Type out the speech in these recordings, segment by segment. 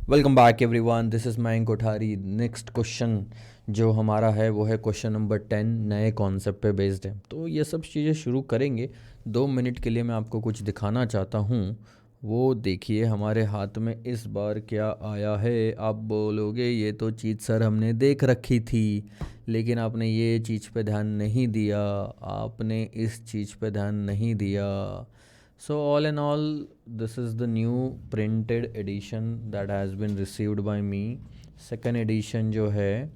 Welcome back everyone, this is Mayank Kothari. Next question जो हमारा है वो है क्वेश्चन नंबर 10, नए कॉन्सेप्ट पे बेस्ड है। तो ये सब चीज़ें शुरू करेंगे। 2 मिनट के लिए मैं आपको कुछ दिखाना चाहता हूँ। वो देखिए हमारे हाथ में इस बार क्या आया है। आप बोलोगे ये तो चीज़ सर हमने देख रखी थी, लेकिन आपने ये चीज़ पे ध्यान नहीं दिया, आपने इस चीज़ पे ध्यान नहीं दिया। So all in all, this is the new printed edition that has been received by me. Second edition जो है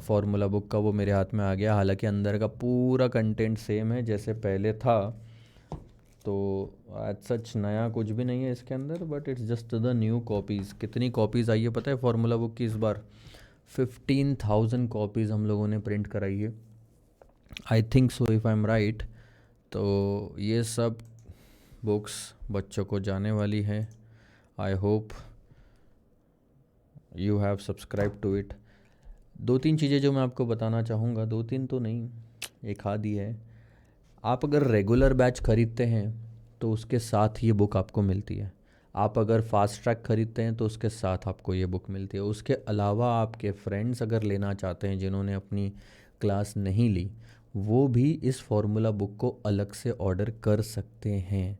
फार्मूला बुक का वो मेरे हाथ में आ गया। हालांकि अंदर का पूरा कंटेंट सेम है जैसे पहले था, तो एज सच नया कुछ भी नहीं है इसके अंदर, but it's just the new copies. कितनी कॉपीज़ आई है पता है फार्मूला बुक की इस बार? 15,000 कॉपीज़ हम लोगों ने प्रिंट कराई है, I think so if I am right. तो ये सब बुक्स बच्चों को जाने वाली है। I hope you have subscribe to it. 2-3 चीज़ें जो मैं आपको बताना चाहूँगा, 2-3 तो नहीं, एक आध ही है। आप अगर रेगुलर बैच ख़रीदते हैं तो उसके साथ ये बुक आपको मिलती है। आप अगर फास्ट ट्रैक ख़रीदते हैं तो उसके साथ आपको ये बुक मिलती है। उसके अलावा आपके फ्रेंड्स अगर लेना चाहते हैं जिन्होंने अपनी क्लास नहीं ली, वो भी इस फार्मूला बुक को अलग से ऑर्डर कर सकते हैं।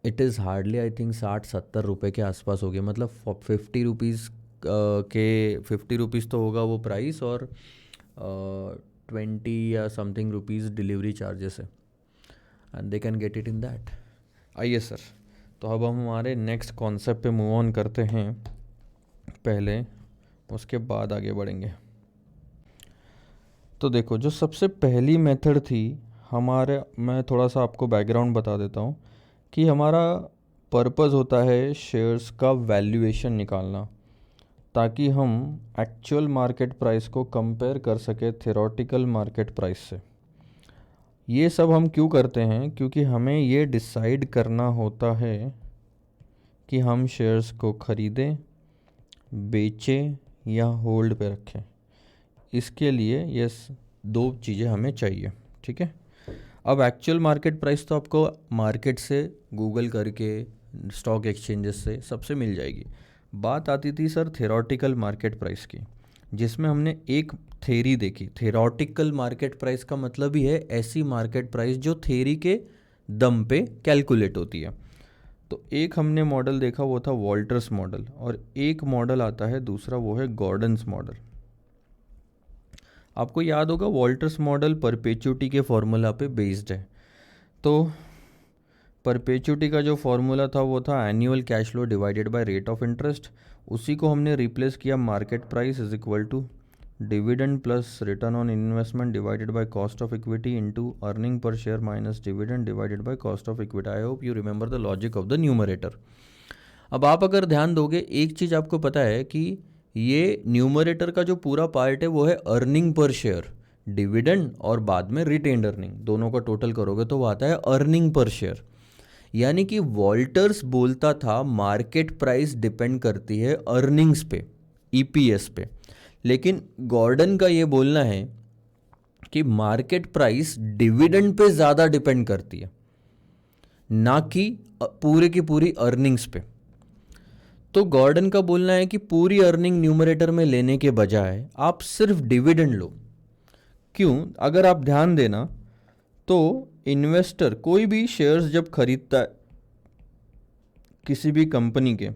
It is hardly I think 60-70 रुपये के आसपास हो गया। मतलब 50 रुपीज़ के 50 रुपीज़ तो होगा वो प्राइस, और 20 या समथिंग रुपीज़ डिलीवरी चार्जेस है, and they can get it in that. आइए सर, तो अब हम हमारे नेक्स्ट कॉन्सेप्ट पे मूव ऑन करते हैं पहले, उसके बाद आगे बढ़ेंगे। तो देखो, जो सबसे पहली मेथड थी हमारे, मैं थोड़ा सा आपको बैकग्राउंड बता देता हूँ कि हमारा पर्पस होता है शेयर्स का वैल्यूएशन निकालना, ताकि हम एक्चुअल मार्केट प्राइस को कंपेयर कर सके थ्योरेटिकल मार्केट प्राइस से। ये सब हम क्यों करते हैं? क्योंकि हमें ये डिसाइड करना होता है कि हम शेयर्स को ख़रीदें, बेचें या होल्ड पे रखें। इसके लिए ये 2 चीज़ें हमें चाहिए, ठीक है। अब एक्चुअल मार्केट प्राइस तो आपको मार्केट से गूगल करके, स्टॉक एक्सचेंजेस से, सबसे मिल जाएगी। बात आती थी सर थ्योरेटिकल मार्केट प्राइस की, जिसमें हमने एक थ्योरी देखी। थ्योरेटिकल मार्केट प्राइस का मतलब ही है ऐसी मार्केट प्राइस जो थ्योरी के दम पे कैलकुलेट होती है। तो एक हमने मॉडल देखा, वो था वॉल्टर्स मॉडल, और एक मॉडल आता है दूसरा, वो है गॉर्डन्स मॉडल। आपको याद होगा वॉल्टर्स मॉडल परपेचुटी के फॉर्मूला पे बेस्ड है। तो परपेचुटी का जो फॉर्मूला था वो था annual cash flow divided by rate of interest. उसी को हमने रिप्लेस किया market price is equal to dividend plus return on investment divided by cost of equity into earning per share minus dividend divided by cost of equity. I hope you remember the logic of the numerator. अब आप अगर ध्यान दोगे, एक चीज़ आपको पता है कि ये न्यूमरेटर का जो पूरा पार्ट है वो है अर्निंग पर शेयर, डिविडेंड और बाद में रिटेन्ड अर्निंग, दोनों का टोटल करोगे तो वो आता है अर्निंग पर शेयर। यानी कि वॉल्टर्स बोलता था मार्केट प्राइस डिपेंड करती है अर्निंग्स पे, ईपीएस पे, लेकिन गॉर्डन का ये बोलना है कि मार्केट प्राइस डिविडेंड पे ज़्यादा डिपेंड करती है, ना कि पूरे की पूरी अर्निंग्स पे। तो गॉर्डन का बोलना है कि पूरी अर्निंग न्यूमरेटर में लेने के बजाय आप सिर्फ डिविडेंड लो। क्यों? अगर आप ध्यान देना तो इन्वेस्टर कोई भी शेयर्स जब खरीदता है किसी भी कंपनी के,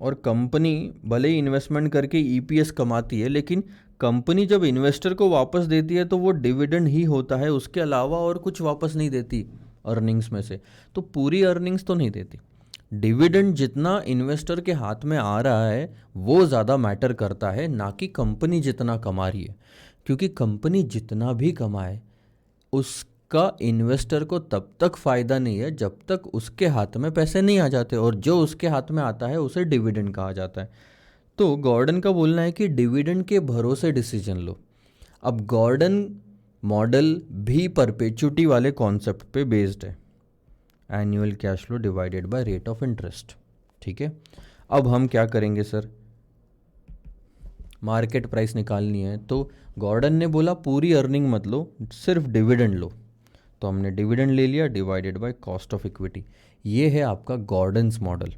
और कंपनी भले ही इन्वेस्टमेंट करके ईपीएस कमाती है, लेकिन कंपनी जब इन्वेस्टर को वापस देती है तो वो डिविडेंड ही होता है, उसके अलावा और कुछ वापस नहीं देती अर्निंग्स में से। तो पूरी अर्निंग्स तो नहीं देती। डिविडेंड जितना इन्वेस्टर के हाथ में आ रहा है वो ज़्यादा मैटर करता है, ना कि कंपनी जितना कमा रही है। क्योंकि कंपनी जितना भी कमाए उसका इन्वेस्टर को तब तक फ़ायदा नहीं है जब तक उसके हाथ में पैसे नहीं आ जाते, और जो उसके हाथ में आता है उसे डिविडेंड कहा जाता है। तो गॉर्डन का बोलना है कि डिविडेंड के भरोसे डिसीजन लो। अब गॉर्डन मॉडल भी परपेचुटी वाले कॉन्सेप्ट पे बेस्ड है, annual cash flow divided by rate of interest, ठीक है। अब हम क्या करेंगे सर? मार्केट प्राइस निकालनी है, तो गॉर्डन ने बोला पूरी अर्निंग मत लो, सिर्फ डिविडेंड लो। तो हमने डिविडेंड ले लिया divided by cost of equity. ये है आपका गॉर्डन्स मॉडल।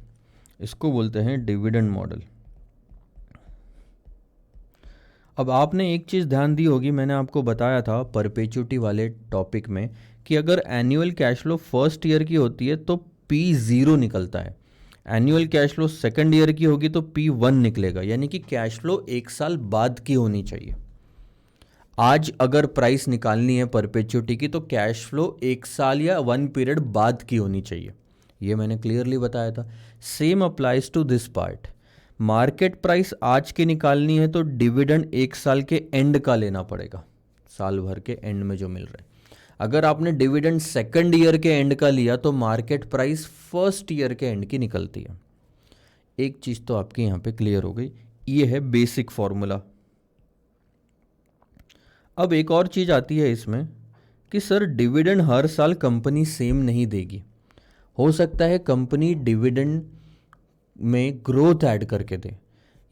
इसको बोलते हैं डिविडेंड मॉडल। अब आपने एक चीज़ ध्यान दी होगी, मैंने आपको बताया था परपेचुटी वाले टॉपिक में कि अगर annual cash flow first year की होती है तो P0 निकलता है, annual cash flow second year की होगी तो P1 निकलेगा, यानी कि कैश फ्लो एक साल बाद की होनी चाहिए। आज अगर प्राइस निकालनी है परपेचुटी की तो कैश फ्लो एक साल या 1 पीरियड बाद की होनी चाहिए, ये मैंने क्लियरली बताया था। Same applies to this part. Market price आज की निकालनी है तो डिविडेंड एक साल के एंड का लेना पड़ेगा, साल भर के एंड में जो मिल रहा है। अगर आपने डिविडेंड सेकंड ईयर के एंड का लिया तो मार्केट प्राइस फर्स्ट ईयर के एंड की निकलती है। एक चीज़ तो आपकी यहाँ पे क्लियर हो गई, ये है बेसिक फॉर्मूला। अब एक और चीज़ आती है इसमें कि सर डिविडेंड हर साल कंपनी सेम नहीं देगी, हो सकता है कंपनी डिविडेंड में ग्रोथ ऐड करके दे,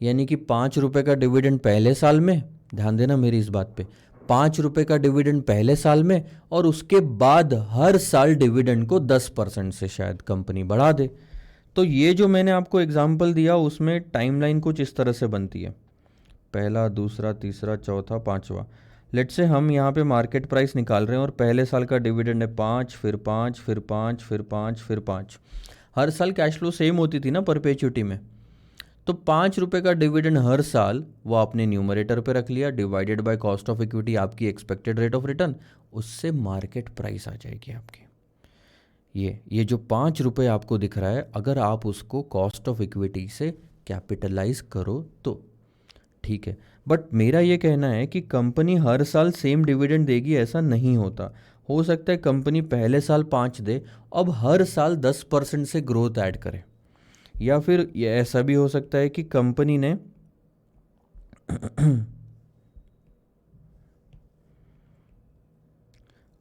यानी कि 5 रुपये का डिविडेंड पहले साल में, ध्यान देना मेरी इस बात पे, 5 रुपये का डिविडेंड पहले साल में और उसके बाद हर साल डिविडेंड को 10% से शायद कंपनी बढ़ा दे। तो ये जो मैंने आपको एग्जांपल दिया उसमें टाइमलाइन कुछ इस तरह से बनती है, पहला, दूसरा, तीसरा, चौथा, पांचवा। लेट्स से हम यहाँ पे मार्केट प्राइस निकाल रहे हैं और पहले साल का डिविडेंड है 5, फिर 5, फिर 5, फिर 5, फिर 5। हर साल कैश फ्लो सेम होती थी ना परपेचुटी में, तो 5 रुपये का डिविडेंड हर साल वो आपने न्यूमरेटर पे रख लिया, divided by cost of equity आपकी एक्सपेक्टेड रेट ऑफ रिटर्न, उससे मार्केट प्राइस आ जाएगी आपकी। ये जो 5 रुपये आपको दिख रहा है, अगर आप उसको कॉस्ट ऑफ इक्विटी से कैपिटलाइज करो तो ठीक है। बट मेरा ये कहना है कि कंपनी हर साल सेम डिविडेंड देगी ऐसा नहीं होता। हो सकता है कंपनी पहले साल 5 दे, अब हर साल 10% से ग्रोथ ऐड करे, या फिर ये ऐसा भी हो सकता है कि कंपनी ने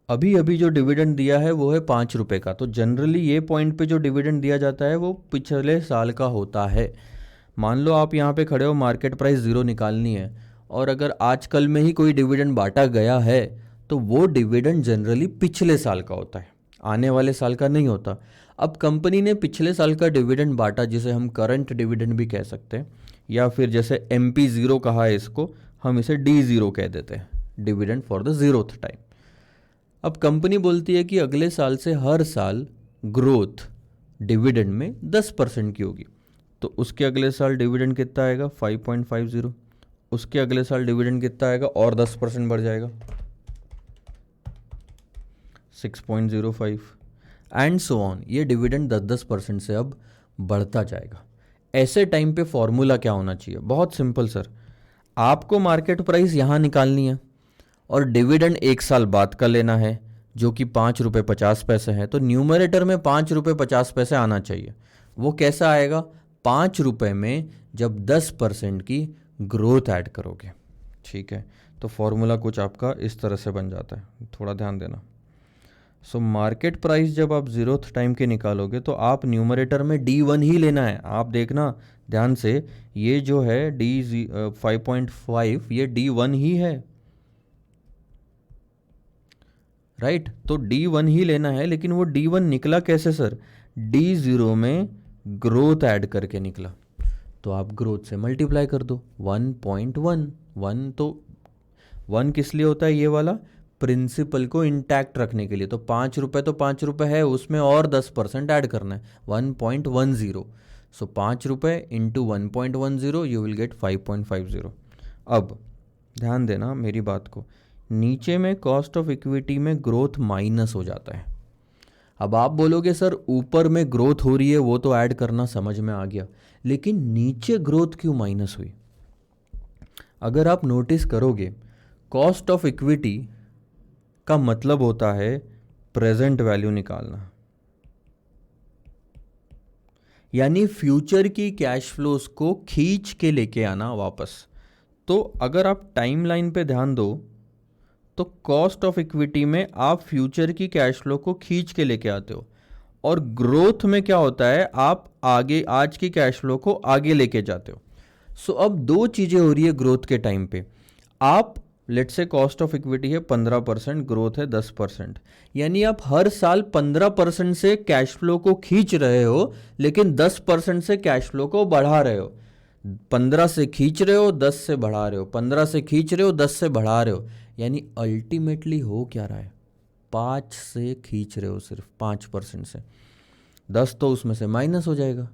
अभी अभी जो डिविडेंड दिया है वो है 5 रुपये का, तो जनरली ये पॉइंट पे जो डिविडेंड दिया जाता है वो पिछले साल का होता है। मान लो आप यहाँ पे खड़े हो, मार्केट प्राइस 0 निकालनी है, और अगर आजकल में ही कोई डिविडेंड बांटा गया है तो वो डिविडेंड जनरली पिछले साल का होता है, आने वाले साल का नहीं होता। अब कंपनी ने पिछले साल का डिविडेंड बांटा, जिसे हम करंट डिविडेंड भी कह सकते हैं, या फिर जैसे MP0 कहा है इसको, हम इसे D0 कह देते हैं, dividend for the 0th time. अब कंपनी बोलती है कि अगले साल से हर साल ग्रोथ डिविडेंड में 10% की होगी, तो उसके अगले साल डिविडेंड कितना आएगा 5.50, उसके अगले साल डिविडेंड कितना आएगा और 10% बढ़ जाएगा 6.05 एंड सो ऑन। ये डिविडेंड 10% से अब बढ़ता जाएगा। ऐसे टाइम पे फॉर्मूला क्या होना चाहिए, बहुत सिंपल सर, आपको मार्केट प्राइस यहाँ निकालनी है और डिविडेंड एक साल बाद का लेना है जो कि 5 रुपये 50 पैसे है, तो न्यूमरेटर में 5 रुपये 50 पैसे आना चाहिए। वो कैसा आएगा, 5 रुपये में जब 10% की ग्रोथ ऐड करोगे, ठीक है। तो फॉर्मूला कुछ आपका इस तरह से बन जाता है, थोड़ा ध्यान देना। सो मार्केट प्राइस जब आप 0th टाइम के निकालोगे तो आप न्यूमरेटर में D1 ही लेना है। आप देखना ध्यान से, ये जो है D5.5 ये D1 ही है, राइट। तो D1 ही लेना है, लेकिन वो D1 निकला कैसे सर, D0 में ग्रोथ ऐड करके निकला, तो आप ग्रोथ से मल्टीप्लाई कर दो 1.1। 1 तो 1 किस लिए होता है, ये वाला प्रिंसिपल को इंटैक्ट रखने के लिए, तो 5 रुपये तो 5 रुपये है, उसमें और 10% ऐड करना है 1.10। सो 5 रुपये इंटू 1.10 यू विल गेट 5.50। अब ध्यान देना मेरी बात को, नीचे में कॉस्ट ऑफ इक्विटी में ग्रोथ माइनस हो जाता है। अब आप बोलोगे सर ऊपर में ग्रोथ हो रही है वो तो ऐड करना समझ में आ गया, लेकिन नीचे ग्रोथ क्यों माइनस हुई। अगर आप नोटिस करोगे, कॉस्ट ऑफ इक्विटी का मतलब होता है प्रेजेंट वैल्यू निकालना, यानी फ्यूचर की कैश फ्लोज को खींच के लेके आना वापस। तो अगर आप टाइमलाइन पे ध्यान दो तो कॉस्ट ऑफ इक्विटी में आप फ्यूचर की कैश फ्लो को खींच के लेके आते हो, और ग्रोथ में क्या होता है, आप आगे आज की कैश फ्लो को आगे लेके जाते हो। सो अब दो चीजें हो रही है ग्रोथ के टाइम पे, आप let's say cost of equity है 15%, ग्रोथ है 10%, यानी आप हर साल 15% से कैश फ्लो को खींच रहे हो, लेकिन 10% से कैश फ्लो को बढ़ा रहे हो। 15 से खींच रहे हो, 10 से बढ़ा रहे हो, 15 से खींच रहे हो, 10 से बढ़ा रहे हो, यानी अल्टीमेटली हो क्या रहा है, 5 से खींच रहे हो, सिर्फ 5% से। 10 तो उसमें से माइनस हो जाएगा।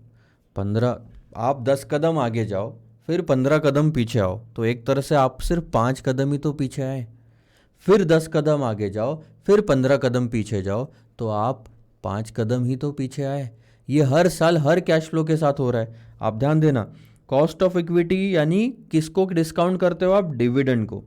15, आप 10 कदम आगे जाओ, फिर 15 कदम पीछे आओ, तो एक तरह से आप सिर्फ 5 कदम ही तो पीछे आए। फिर 10 कदम आगे जाओ, फिर 15 कदम पीछे जाओ, तो आप 5 कदम ही तो पीछे आए। ये हर साल हर कैश फ्लो के साथ हो रहा है। आप ध्यान देना, कॉस्ट ऑफ इक्विटी यानी किसको डिस्काउंट करते हो आप, डिविडेंड को।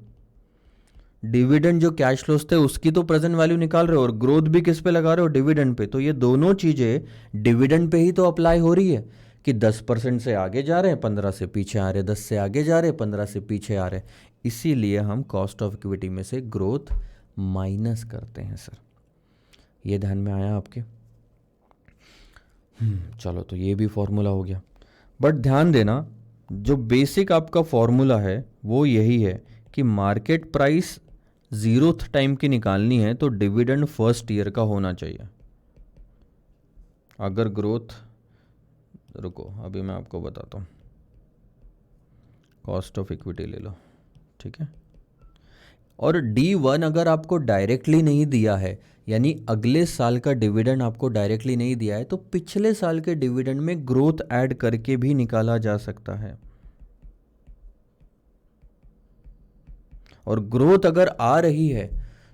डिविडेंड जो कैश फ्लोस थे उसकी तो प्रेजेंट वैल्यू निकाल रहे हो, और ग्रोथ भी किस पे लगा रहे हो, डिविडेंड पे। तो ये दोनों चीजें डिविडेंड पे ही तो अप्लाई हो रही है कि 10% से आगे जा रहे हैं, 15 से पीछे आ रहे हैं, 10 से आगे जा रहे हैं, 15 से पीछे आ रहे हैं। इसीलिए हम कॉस्ट ऑफ इक्विटी में से ग्रोथ माइनस करते हैं सर। ये ध्यान में आया आपके? चलो, तो ये भी फॉर्मूला हो गया। बट ध्यान देना, जो बेसिक आपका फॉर्मूला है वो यही है कि मार्केट प्राइस 0th टाइम की निकालनी है तो डिविडेंड फर्स्ट ईयर का होना चाहिए। अगर ग्रोथ, रुको अभी मैं आपको बताता हूँ, कॉस्ट ऑफ इक्विटी ले लो, ठीक है। और D1 अगर आपको डायरेक्टली नहीं दिया है, यानी अगले साल का डिविडेंड आपको डायरेक्टली नहीं दिया है, तो पिछले साल के डिविडेंड में ग्रोथ ऐड करके भी निकाला जा सकता है। और ग्रोथ अगर आ रही है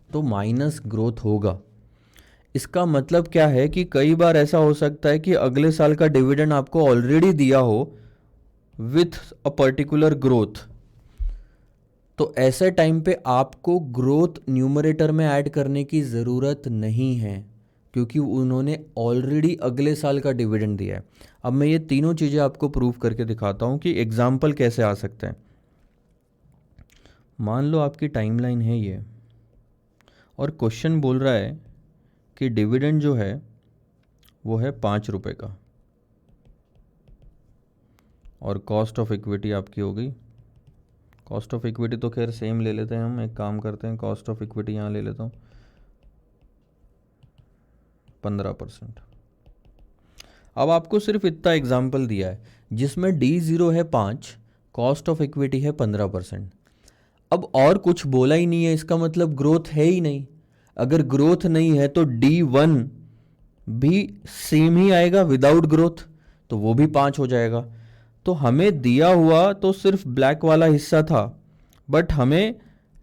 तो माइनस ग्रोथ होगा। इसका मतलब क्या है कि कई बार ऐसा हो सकता है कि अगले साल का डिविडेंड आपको ऑलरेडी दिया हो विथ अ पर्टिकुलर ग्रोथ, तो ऐसे टाइम पे आपको ग्रोथ न्यूमरेटर में ऐड करने की ज़रूरत नहीं है, क्योंकि उन्होंने ऑलरेडी अगले साल का डिविडेंड दिया है। अब मैं ये तीनों चीज़ें आपको प्रूव करके दिखाता हूँ कि एग्जाम्पल कैसे आ सकते हैं। मान लो आपकी टाइमलाइन है ये, और क्वेश्चन बोल रहा है कि डिविडेंड जो है वो है 5 रुपये का, और कॉस्ट ऑफ इक्विटी आपकी हो गई, कॉस्ट ऑफ इक्विटी तो खैर सेम ले लेते हैं हम, एक काम करते हैं, कॉस्ट ऑफ इक्विटी यहाँ ले लेता हूँ 15%। अब आपको सिर्फ इतना एग्जाम्पल दिया है जिसमें D0 है 5, कॉस्ट ऑफ इक्विटी है 15%। अब और कुछ बोला ही नहीं है, इसका मतलब ग्रोथ है ही नहीं। अगर ग्रोथ नहीं है तो D1 भी सेम ही आएगा विदाउट ग्रोथ, तो वो भी 5 हो जाएगा। तो हमें दिया हुआ तो सिर्फ ब्लैक वाला हिस्सा था, बट हमें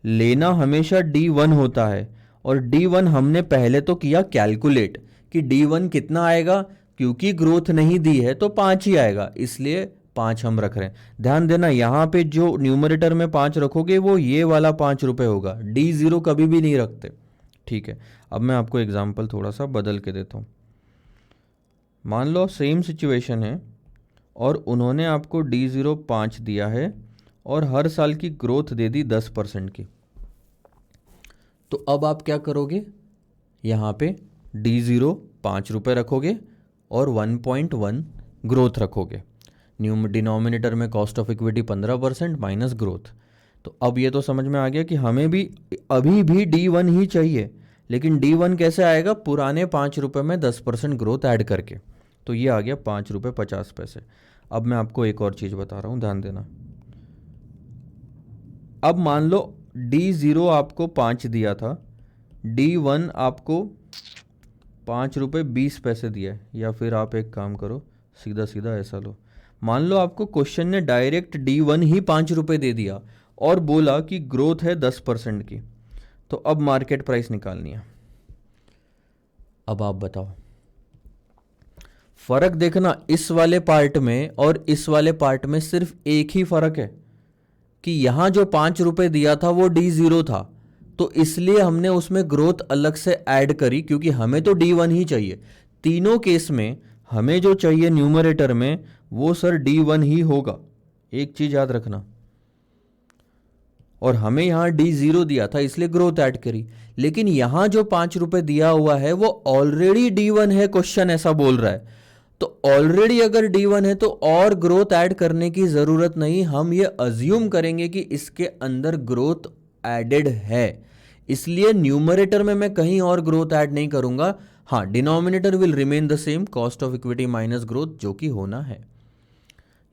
लेना हमेशा D1 होता है, और D1 हमने पहले तो किया कैलकुलेट कि D1 कितना आएगा, क्योंकि ग्रोथ नहीं दी है तो 5 ही आएगा, इसलिए 5 हम रख रहे हैं। ध्यान देना, यहाँ पे जो न्यूमरेटर में 5 रखोगे वो ये वाला 5 रुपये होगा, D0 कभी भी नहीं रखते, ठीक है। अब मैं आपको एग्जाम्पल थोड़ा सा बदल के देता हूँ। मान लो सेम सिचुएशन है और उन्होंने आपको D0 5 दिया है और हर साल की ग्रोथ दे दी 10% की। तो अब आप क्या करोगे, यहाँ पे D0 5 रुपये रखोगे और 1.1 ग्रोथ रखोगे। डिनोमिनेटर में cost of equity 15% minus growth. तो अब ये तो समझ में आ गया कि हमें भी अभी भी D1 ही चाहिए, लेकिन D1 कैसे आएगा, पुराने 5 रुपये में 10% ग्रोथ ऐड करके। तो ये आ गया 5 रुपये 50 पैसे। अब मैं आपको एक और चीज़ बता रहा हूँ, ध्यान देना। अब मान लो D0 आपको 5 दिया था, D1 आपको 5 रुपये 20 पैसे दिया है, या फिर आप एक काम करो, सीधा सीधा ऐसा लो। मान लो आपको क्वेश्चन ने डायरेक्ट D1 ही 5 रुपये दे दिया और बोला कि ग्रोथ है 10% की, तो अब मार्केट प्राइस निकालनी है। अब आप बताओ, फर्क देखना, इस वाले पार्ट में और इस वाले पार्ट में सिर्फ एक ही फर्क है कि यहां जो 5 रुपये दिया था वो D0 था, तो इसलिए हमने उसमें ग्रोथ अलग से ऐड करी, क्योंकि हमें तो D1 ही चाहिए। तीनों केस में हमें जो चाहिए न्यूमरेटर में वो सर D1 ही होगा, एक चीज याद रखना। और हमें यहां D0 दिया था इसलिए ग्रोथ ऐड करी, लेकिन यहां जो 5 रुपये दिया हुआ है वो ऑलरेडी D1 है, क्वेश्चन ऐसा बोल रहा है। तो ऑलरेडी अगर D1 है तो और ग्रोथ ऐड करने की जरूरत नहीं, हम ये अज्यूम करेंगे कि इसके अंदर ग्रोथ एडेड है, इसलिए न्यूमरेटर में मैं कहीं और ग्रोथ ऐड नहीं करूंगा। हाँ, denominator will remain the same, cost of equity minus growth, जो कि होना है।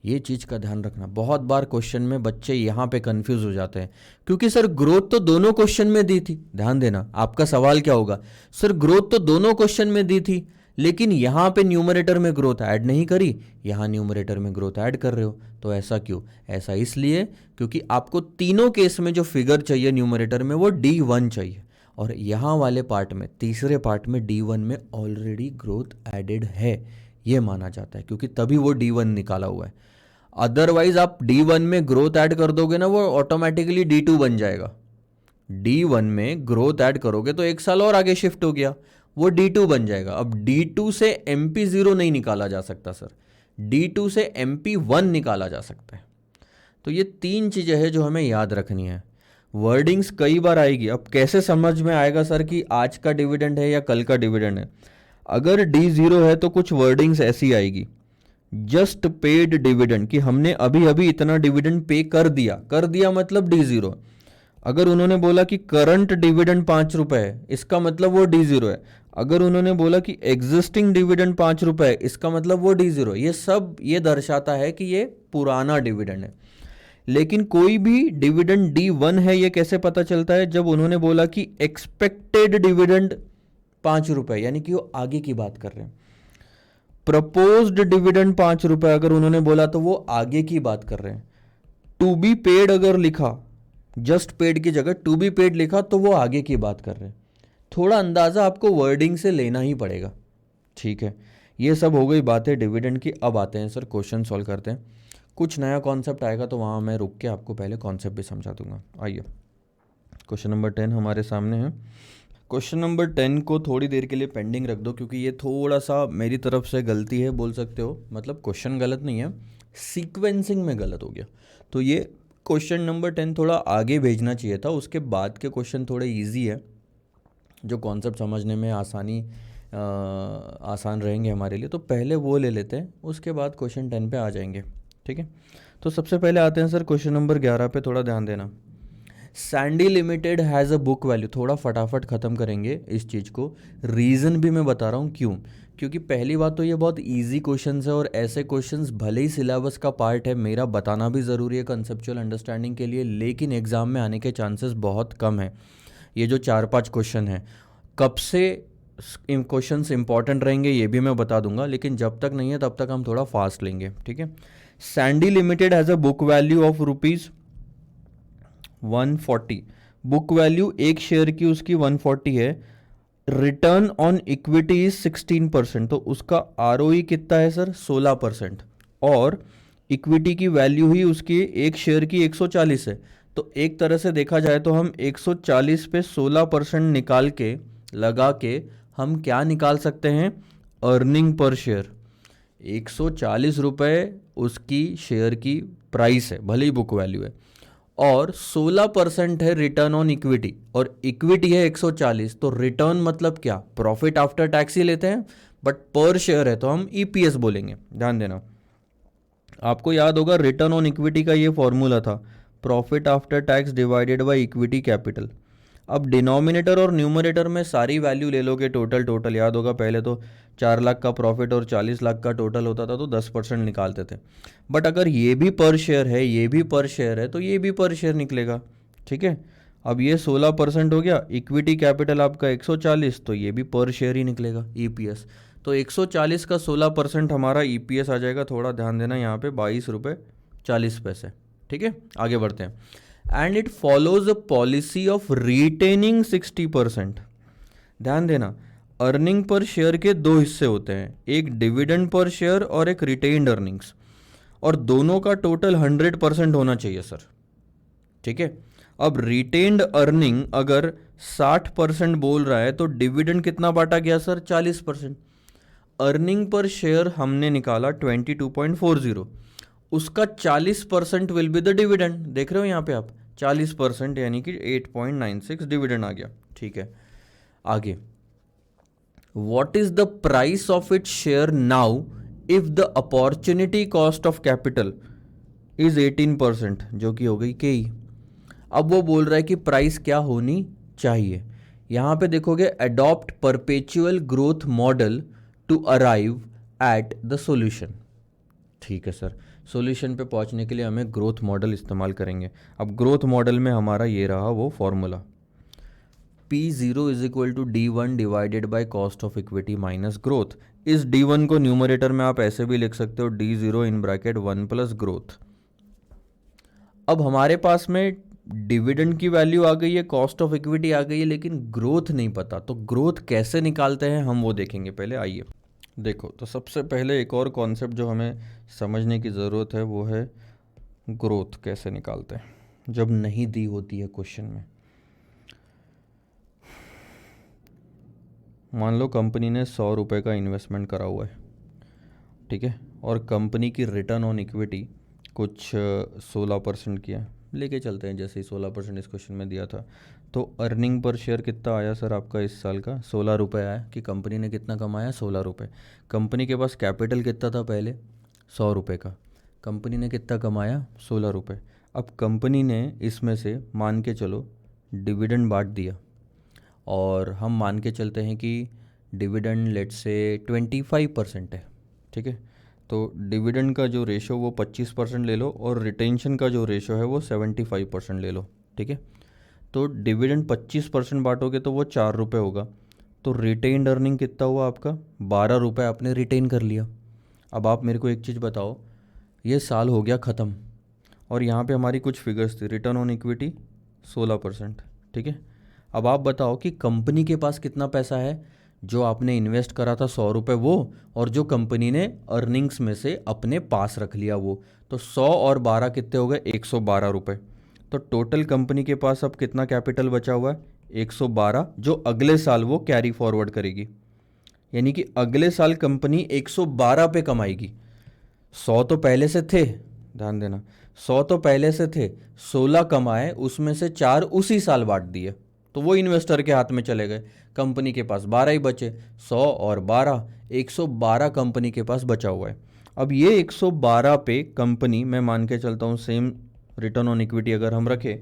ये चीज़ का ध्यान रखना। बहुत बार क्वेश्चन में बच्चे यहाँ पे कंफ्यूज हो जाते हैं, क्योंकि सर ग्रोथ तो दोनों क्वेश्चन में दी थी। ध्यान देना, आपका सवाल क्या होगा, सर ग्रोथ तो दोनों क्वेश्चन में दी थी, लेकिन यहाँ पे न्यूमरेटर में ग्रोथ ऐड नहीं करी, यहाँ न्यूमरेटर में ग्रोथ ऐड कर रहे हो, तो ऐसा क्यों? ऐसा इसलिए क्योंकि आपको तीनों केस में जो फिगर चाहिए न्यूमरेटर में वो D1 चाहिए, और यहाँ वाले पार्ट में, तीसरे पार्ट में D1 में ऑलरेडी ग्रोथ एडेड है, ये माना जाता है, क्योंकि तभी वो D1 निकाला हुआ है। अदरवाइज आप D1 में ग्रोथ ऐड कर दोगे ना, वो ऑटोमेटिकली D2 बन जाएगा। D1 में ग्रोथ ऐड करोगे तो एक साल और आगे शिफ्ट हो गया, वो D2 बन जाएगा। अब D2 से MP0 नहीं निकाला जा सकता सर, D2 से MP1 निकाला जा सकता है। तो ये तीन चीज़ें हैं जो हमें याद रखनी है। वर्डिंग्स कई बार आएगी, अब कैसे समझ में आएगा सर कि आज का डिविडेंड है या कल का डिविडेंड है? अगर D0 है तो कुछ वर्डिंग्स ऐसी आएगी, जस्ट पेड डिविडेंड, कि हमने अभी अभी इतना डिविडेंड पे कर दिया मतलब D0। अगर उन्होंने बोला कि करंट डिविडेंड 5 रुपए है, इसका मतलब वो D0 है। अगर उन्होंने बोला कि एग्जिस्टिंग डिविडेंड 5 रुपए है, इसका मतलब वो D0। ये सब ये दर्शाता है कि ये पुराना डिविडेंड है। लेकिन कोई भी डिविडेंड D1 है, ये कैसे पता चलता है? जब उन्होंने बोला कि एक्सपेक्टेड डिविडेंड 5 रुपए, यानी कि वो आगे की बात कर रहे हैं। प्रपोज्ड डिविडेंड 5 रुपए अगर उन्होंने बोला तो वो आगे की बात कर रहे हैं। टू बी पेड अगर लिखा, जस्ट पेड की जगह टू बी पेड लिखा, तो वो आगे की बात कर रहे हैं। थोड़ा अंदाजा आपको वर्डिंग से लेना ही पड़ेगा, ठीक है। ये सब हो गई बातें डिविडेंड की। अब आते हैं सर क्वेश्चन सॉल्व करते हैं। कुछ नया कॉन्सेप्ट आएगा तो वहाँ मैं रुक के आपको पहले कॉन्सेप्ट भी समझा दूंगा। आइए, क्वेश्चन नंबर 10 हमारे सामने है। क्वेश्चन नंबर 10 को थोड़ी देर के लिए पेंडिंग रख दो, क्योंकि ये थोड़ा सा मेरी तरफ से गलती है, बोल सकते हो। मतलब क्वेश्चन गलत नहीं है, सीक्वेंसिंग में गलत हो गया। तो ये क्वेश्चन नंबर 10 थोड़ा आगे भेजना चाहिए था, उसके बाद के क्वेश्चन थोड़े इजी है, जो कॉन्सेप्ट समझने में आसान रहेंगे हमारे लिए। तो पहले वो ले लेते हैं, उसके बाद क्वेश्चन 10 पे आ जाएंगे, ठीक है। तो सबसे पहले आते हैं सर क्वेश्चन नंबर 11 पे, थोड़ा ध्यान देना। Sandy limited has a book value, थोड़ा फटाफट ख़त्म करेंगे इस चीज़ को। रीज़न भी मैं बता रहा हूँ क्यों, क्योंकि पहली बात तो ये बहुत इजी क्वेश्चंस है, और ऐसे क्वेश्चंस भले ही सिलेबस का पार्ट है, मेरा बताना भी ज़रूरी है कंसेप्चुअल अंडरस्टैंडिंग के लिए, लेकिन एग्ज़ाम में आने के चांसेस बहुत कम है। ये जो 4-5 क्वेश्चन हैं, कब से क्वेश्चंस इंपॉर्टेंट रहेंगे ये भी मैं बता दूंगा, लेकिन जब तक नहीं है तब तक हम थोड़ा फास्ट लेंगे, ठीक है। Sandy limited has a book value of ₹140। Book value एक शेयर की उसकी 140 है। रिटर्न ऑन इक्विटी इज 16%, तो उसका ROE कितना है सर? 16%। और इक्विटी की वैल्यू ही उसकी एक शेयर की 140 है। तो एक तरह से देखा जाए तो हम 140 पे 16% निकाल के, लगा के हम क्या निकाल सकते हैं? Earning per share. 140 रुपये उसकी शेयर की प्राइस है, भले ही बुक वैल्यू है, और 16% है रिटर्न ऑन इक्विटी, और इक्विटी है 140। तो रिटर्न मतलब क्या? प्रॉफिट आफ्टर टैक्स ही लेते हैं, बट पर शेयर है तो हम EPS बोलेंगे। ध्यान देना, आपको याद होगा रिटर्न ऑन इक्विटी का ये फॉर्मूला था, profit after tax divided by equity capital. अब डिनोमिनेटर और न्यूमरेटर में सारी वैल्यू ले लोगे, टोटल याद होगा, पहले तो 4 लाख का प्रॉफिट और 40 लाख का टोटल होता था तो 10% निकालते थे। बट अगर ये भी पर शेयर है, ये भी पर शेयर है, तो ये भी पर शेयर निकलेगा, ठीक है। अब ये 16% हो गया, इक्विटी कैपिटल आपका 140, तो ये भी पर शेयर ही निकलेगा, EPS। तो 140 का 16% हमारा EPS आ जाएगा। थोड़ा ध्यान देना, यहाँ पे 22 रुपये 40 पैसे, ठीक है। आगे बढ़ते हैं। And it follows a policy of retaining 60%। ध्यान देना, अर्निंग पर शेयर के दो हिस्से होते हैं, एक डिविडेंड पर शेयर और एक रिटेन्ड अर्निंग्स, और दोनों का टोटल 100% होना चाहिए सर, ठीक है। अब रिटेन्ड अर्निंग अगर 60% बोल रहा है तो डिविडेंड कितना बांटा गया सर? 40%। अर्निंग पर शेयर हमने निकाला 22.40, उसका 40% विल बी द डिविडेंड। देख रहे हो यहाँ पे आप, 40% यानी कि 8.96 डिविडेंड आ गया, ठीक है। आगे, what is the price of it share now if the opportunity cost of capital is 18%, जो कि हो गई KE। अब वो बोल रहा है कि प्राइस क्या होनी चाहिए। यहाँ पे देखोगे adopt perpetual growth model to arrive at the solution. ठीक है सर, सॉल्यूशन पे पहुँचने के लिए हमें ग्रोथ मॉडल इस्तेमाल करेंगे। अब ग्रोथ मॉडल में हमारा ये रहा वो formula, P0 is equal to D1 divided by cost of equity minus growth. इस D1 को न्यूमरेटर में आप ऐसे भी लिख सकते हो D0 in bracket 1 plus growth. अब हमारे पास में डिविडेंड की वैल्यू आ गई है, कॉस्ट ऑफ इक्विटी आ गई है, लेकिन ग्रोथ नहीं पता। तो ग्रोथ कैसे निकालते हैं हम वो देखेंगे पहले। आइए देखो, तो सबसे पहले एक और कॉन्सेप्ट जो हमें समझने की ज़रूरत है वो है ग्रोथ कैसे निकालते हैं जब नहीं दी होती है क्वेश्चन में। मान लो कंपनी ने 100 रुपये का इन्वेस्टमेंट करा हुआ है, ठीक है, और कंपनी की रिटर्न ऑन इक्विटी कुछ 16% किया, लेके चलते हैं जैसे ही 16% इस क्वेश्चन में दिया था। तो अर्निंग पर शेयर कितना आया सर आपका इस साल का? 16 रुपये आया। कि कंपनी ने कितना कमाया? 16 रुपये। कंपनी के पास कैपिटल कितना था पहले? 100 रुपये का। कंपनी ने कितना कमाया? 16 रुपये। अब कंपनी ने इसमें से मान के चलो डिविडेंड बांट दिया, और हम मान के चलते हैं कि डिविडेंड लेट से 25% है, ठीक है। तो डिविडेंड का जो रेशो वो 25% ले लो, और रिटेंशन का जो रेशो है वो 75% ले लो, ठीक है। तो डिविडेंड 25% बांटोगे तो वो 4 रुपये होगा। तो रिटेन्ड अर्निंग कितना हुआ आपका? 12 रुपये आपने रिटेन कर लिया। अब आप मेरे को एक चीज़ बताओ, ये साल हो गया ख़त्म, और यहाँ पे हमारी कुछ फिगर्स थी, रिटर्न ऑन इक्विटी 16%, ठीक है। अब आप बताओ कि कंपनी के पास कितना पैसा है? जो आपने इन्वेस्ट करा था 100 रुपये वो, और जो कंपनी ने अर्निंग्स में से अपने पास रख लिया वो। तो 100 और 12 कितने हो गए? 112 रुपये। तो टोटल कंपनी के पास अब कितना कैपिटल बचा हुआ है? 112, जो अगले साल वो कैरी फॉरवर्ड करेगी। यानी कि अगले साल कंपनी 112 पे कमाएगी। 100 तो पहले से थे, ध्यान देना, 100 तो पहले से थे, 16 कमाए, उसमें से 4 उसी साल बांट दिए, तो वो इन्वेस्टर के हाथ में चले गए। कंपनी के पास 12 ही बचे। 100 और 12, 112 कंपनी के पास बचा हुआ है। अब ये 112 पे कंपनी, मैं मान के चलता हूँ सेम रिटर्न ऑन इक्विटी अगर हम रखें,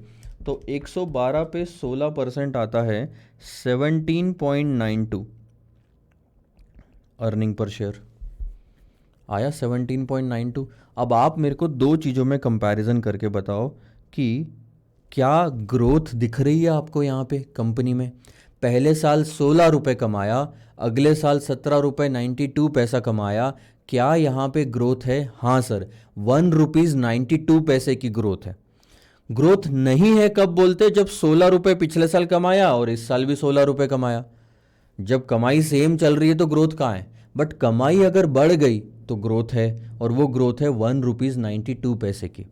तो 112 पे 16% आता है 17.92 अर्निंग पर शेयर आया, 17.92। अब आप मेरे को दो चीज़ों में कंपैरिजन करके बताओ कि क्या ग्रोथ दिख रही है आपको यहाँ पे कंपनी में? पहले साल 16 रुपये कमाया, अगले साल 17 रुपये 92 पैसा कमाया। क्या यहाँ पे ग्रोथ है? हाँ सर, 1 रुपीज़ 92 पैसे की ग्रोथ है। ग्रोथ नहीं है कब बोलते? जब 16 रुपये पिछले साल कमाया और इस साल भी 16 रुपये कमाया। जब कमाई सेम चल रही है तो ग्रोथ कहाँ है? बट कमाई अगर बढ़ गई तो ग्रोथ है, और वो ग्रोथ है 1 रुपीज़ 92 पैसे की,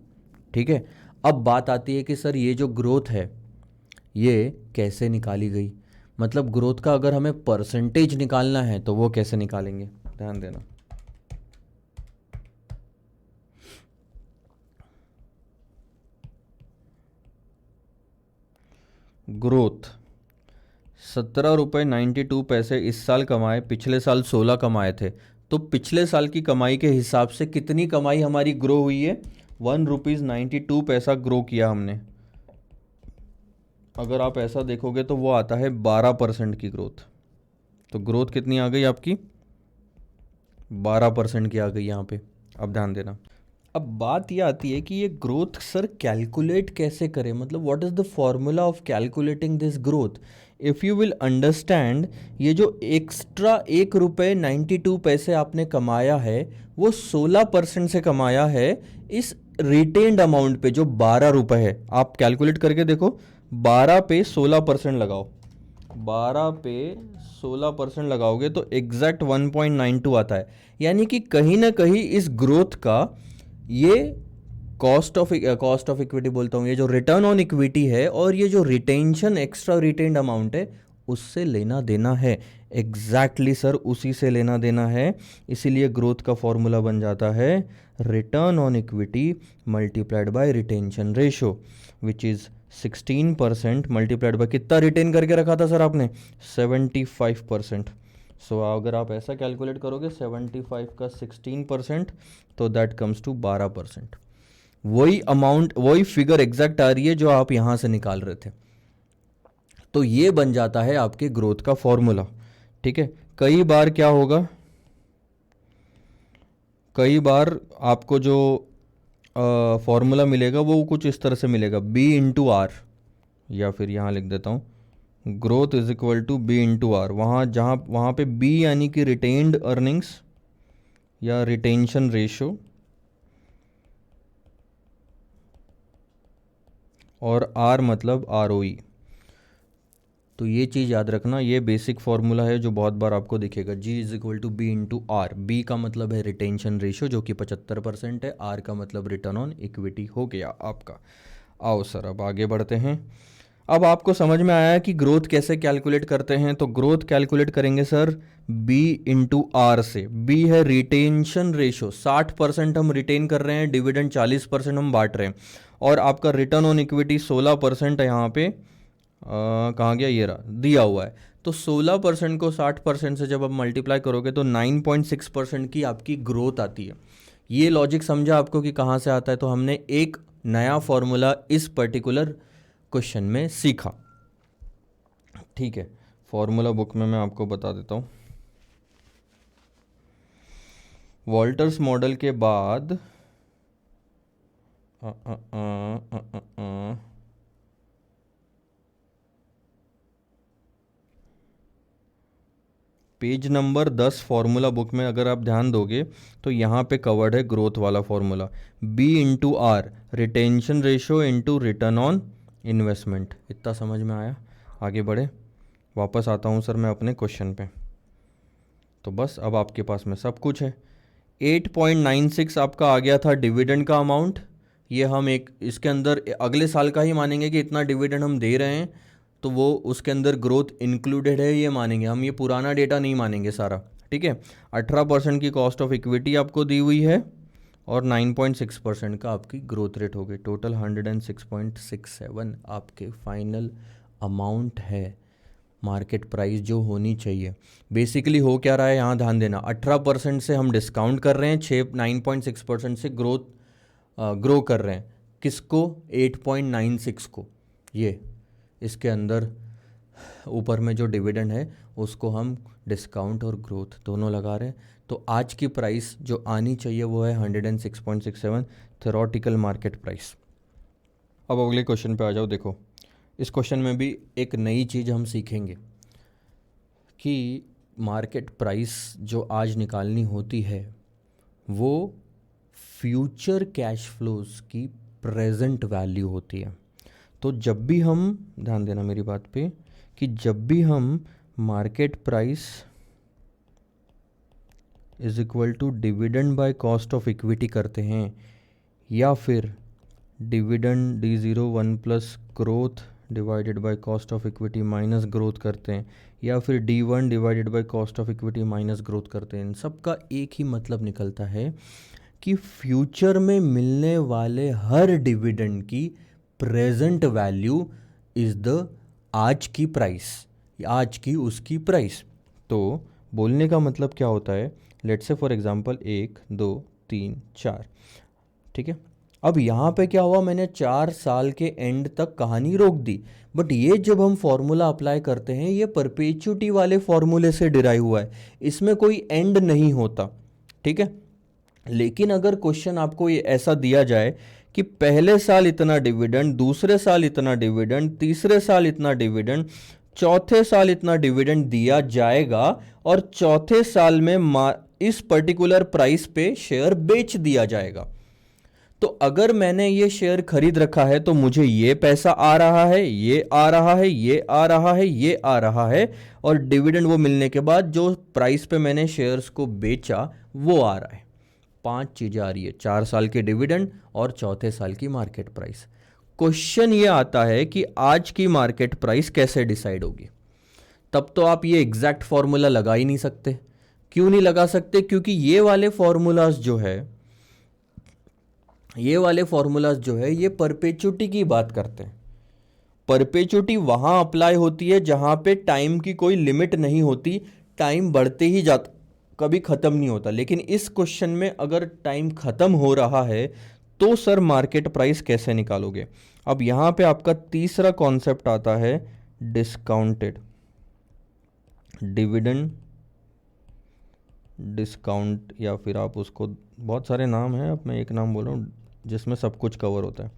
ठीक है। अब बात आती है कि सर ये जो ग्रोथ है ये कैसे निकाली गई? मतलब ग्रोथ का अगर हमें परसेंटेज निकालना है तो वो कैसे निकालेंगे? ध्यान देना, ग्रोथ 17 रुपये 92 पैसे इस साल कमाए, पिछले साल 16 कमाए थे। तो पिछले साल की कमाई के हिसाब से कितनी कमाई हमारी ग्रो हुई है? 1 रुपीज़ 92 पैसा ग्रो किया हमने। अगर आप ऐसा देखोगे तो वो आता है 12% की ग्रोथ। तो ग्रोथ कितनी आ गई आपकी? 12% की आ गई यहाँ पे। अब ध्यान देना, अब बात ये आती है कि ये ग्रोथ सर कैलकुलेट कैसे करें? मतलब what is the formula of calculating this growth? If you will understand, ये जो एक्स्ट्रा 1 रुपये 92 पैसे आपने कमाया है वो 16% से कमाया है इस रिटेन्ड अमाउंट पे जो 12 रुपये है। आप कैलकुलेट करके देखो, 12 पे 16% लगाओ, 12 पे 16% लगाओगे तो एग्जैक्ट 1.92 आता है। यानी कि कहीं ना कहीं इस ग्रोथ का ये कॉस्ट ऑफ इक्विटी बोलता हूँ, ये जो रिटर्न ऑन इक्विटी है और ये जो रिटेंशन एक्स्ट्रा रिटेन्ड अमाउंट है उससे लेना देना है। एग्जैक्टली सर, उसी से लेना देना है। इसीलिए ग्रोथ का फॉर्मूला बन जाता है return on equity multiplied by retention ratio, which is 16% multiplied by कितना रिटेन करके रखा था सर आपने? 75%। सो अगर आप ऐसा कैलकुलेट करोगे 75 का 16% तो दैट कम्स टू 12%। वही अमाउंट, वही फिगर एग्जैक्ट आ रही है जो आप यहाँ से निकाल रहे थे। तो ये बन जाता है आपके ग्रोथ का फॉर्मूला। ठीक है, कई बार क्या होगा, कई बार आपको जो फॉर्मूला मिलेगा वो कुछ इस तरह से मिलेगा, बी इंटू आर, या फिर यहाँ लिख देता हूँ, growth is equal to B into R. वहाँ पे बी यानी कि रिटेन्ड अर्निंग्स या रिटेंशन रेशो, और आर मतलब आरओई। तो ये चीज़ याद रखना, ये बेसिक फार्मूला है जो बहुत बार आपको दिखेगा, G is equal to B into R. B का मतलब है रिटेंशन रेशो जो कि 75% है, आर का मतलब रिटर्न ऑन इक्विटी हो गया आपका। आओ सर अब आगे बढ़ते हैं। अब आपको समझ में आया कि ग्रोथ कैसे कैलकुलेट करते हैं। तो ग्रोथ कैलकुलेट करेंगे सर बी इंटू आर से। बी है रिटेंशन रेशो, 60% हम रिटेन कर रहे हैं, डिविडेंड 40% हम बांट रहे हैं, और आपका रिटर्न ऑन इक्विटी 16% है यहाँ पे, कहाँ गया, ये रहा, दिया हुआ है। तो 16% को 60% से जब आप मल्टीप्लाई करोगे तो 9.6% की आपकी ग्रोथ आती है। ये लॉजिक समझा आपको कि कहाँ से आता है। तो हमने एक नया फॉर्मूला इस पर्टिकुलर क्वेश्चन में सीखा। ठीक है, फॉर्मूला बुक में मैं आपको बता देता हूँ। वॉल्टर्स मॉडल के बाद पेज नंबर 10 फॉर्मूला बुक में अगर आप ध्यान दोगे तो यहाँ पे कवर्ड है ग्रोथ वाला formula, B into R, retention ratio into return on investment. इतना समझ में आया? आगे बढ़े, वापस आता हूँ सर मैं अपने क्वेश्चन पे। तो बस अब आपके पास में सब कुछ है। 8.96 आपका आ गया था डिविडेंड का अमाउंट। ये हम एक इसके अंदर अगले साल का ही मानेंगे कि इतना डिविडेंड हम दे रहे हैं, तो वो उसके अंदर ग्रोथ इंक्लूडेड है ये मानेंगे हम, ये पुराना डेटा नहीं मानेंगे सारा। ठीक है, 18% की कॉस्ट ऑफ इक्विटी आपको दी हुई है और 9.6% का आपकी ग्रोथ रेट हो गई। टोटल 106.67 आपके फाइनल अमाउंट है, मार्केट प्राइस जो होनी चाहिए। बेसिकली हो क्या रहा है यहाँ ध्यान देना, 18% से हम डिस्काउंट कर रहे हैं, 9.6% से ग्रो कर रहे हैं। किसको? 8.96 को। ये इसके अंदर ऊपर में जो डिविडेंड है उसको हम डिस्काउंट और ग्रोथ दोनों लगा रहे हैं। तो आज की प्राइस जो आनी चाहिए वो है 106.67 थ्योरेटिकल मार्केट प्राइस। अब अगले क्वेश्चन पे आ जाओ। देखो इस क्वेश्चन में भी एक नई चीज़ हम सीखेंगे कि मार्केट प्राइस जो आज निकालनी होती है वो फ्यूचर कैश फ्लोज की प्रेजेंट वैल्यू होती है। तो जब भी हम, ध्यान देना मेरी बात पे, कि जब भी हम market price is equal to dividend by cost of equity करते हैं, या फिर dividend D01 plus growth divided by cost of equity minus growth करते हैं, या फिर D1 divided by cost of equity minus growth करते हैं, इन सब का एक ही मतलब निकलता है कि फ्यूचर में मिलने वाले हर डिविडेंड की प्रेजेंट वैल्यू इज़ द आज की प्राइस, आज की उसकी प्राइस। तो बोलने का मतलब क्या होता है, लेट्स से फॉर एग्जांपल 1 2 3 4, ठीक है। अब यहाँ पे क्या हुआ, मैंने 4 साल के एंड तक कहानी रोक दी, बट ये जब हम फॉर्मूला अप्लाई करते हैं ये परपेचुटी वाले फॉर्मूले से डिराइव हुआ है, इसमें कोई एंड नहीं होता, ठीक है। लेकिन अगर क्वेश्चन आपको ये ऐसा दिया जाए कि पहले साल इतना डिविडेंड, दूसरे साल इतना डिविडेंड, तीसरे साल इतना डिविडेंड, चौथे साल इतना डिविडेंड दिया जाएगा और चौथे साल में इस पर्टिकुलर प्राइस पे शेयर बेच दिया जाएगा, तो अगर मैंने ये शेयर खरीद रखा है तो मुझे ये पैसा आ रहा है, ये आ रहा है, ये आ रहा है, ये आ रहा है, और डिविडेंड वो मिलने के बाद जो प्राइस पे मैंने शेयर्स को बेचा वो आ रहा है। 5 चीज़ें आ रही है, 4 साल के डिविडेंड और चौथे साल की मार्केट प्राइस। क्वेश्चन ये आता है कि आज की मार्केट प्राइस कैसे डिसाइड होगी। तब तो आप ये एग्जैक्ट फॉर्मूला लगा ही नहीं सकते। क्यों नहीं लगा सकते? क्योंकि ये वाले फॉर्मूलाज जो है, ये वाले फॉर्मूलाज जो है ये परपेचुटी की बात करते हैं। परपेचुटी वहाँ अप्लाई होती है जहाँ पे टाइम की कोई लिमिट नहीं होती, टाइम बढ़ते ही जाता, कभी ख़त्म नहीं होता। लेकिन इस क्वेश्चन में अगर टाइम ख़त्म हो रहा है तो सर मार्केट प्राइस कैसे निकालोगे? अब यहाँ पे आपका तीसरा कॉन्सेप्ट आता है डिस्काउंटेड डिविडेंड डिस्काउंट, या फिर आप उसको, बहुत सारे नाम हैं, अब मैं एक नाम बोल रहा हूँ जिसमें सब कुछ कवर होता है,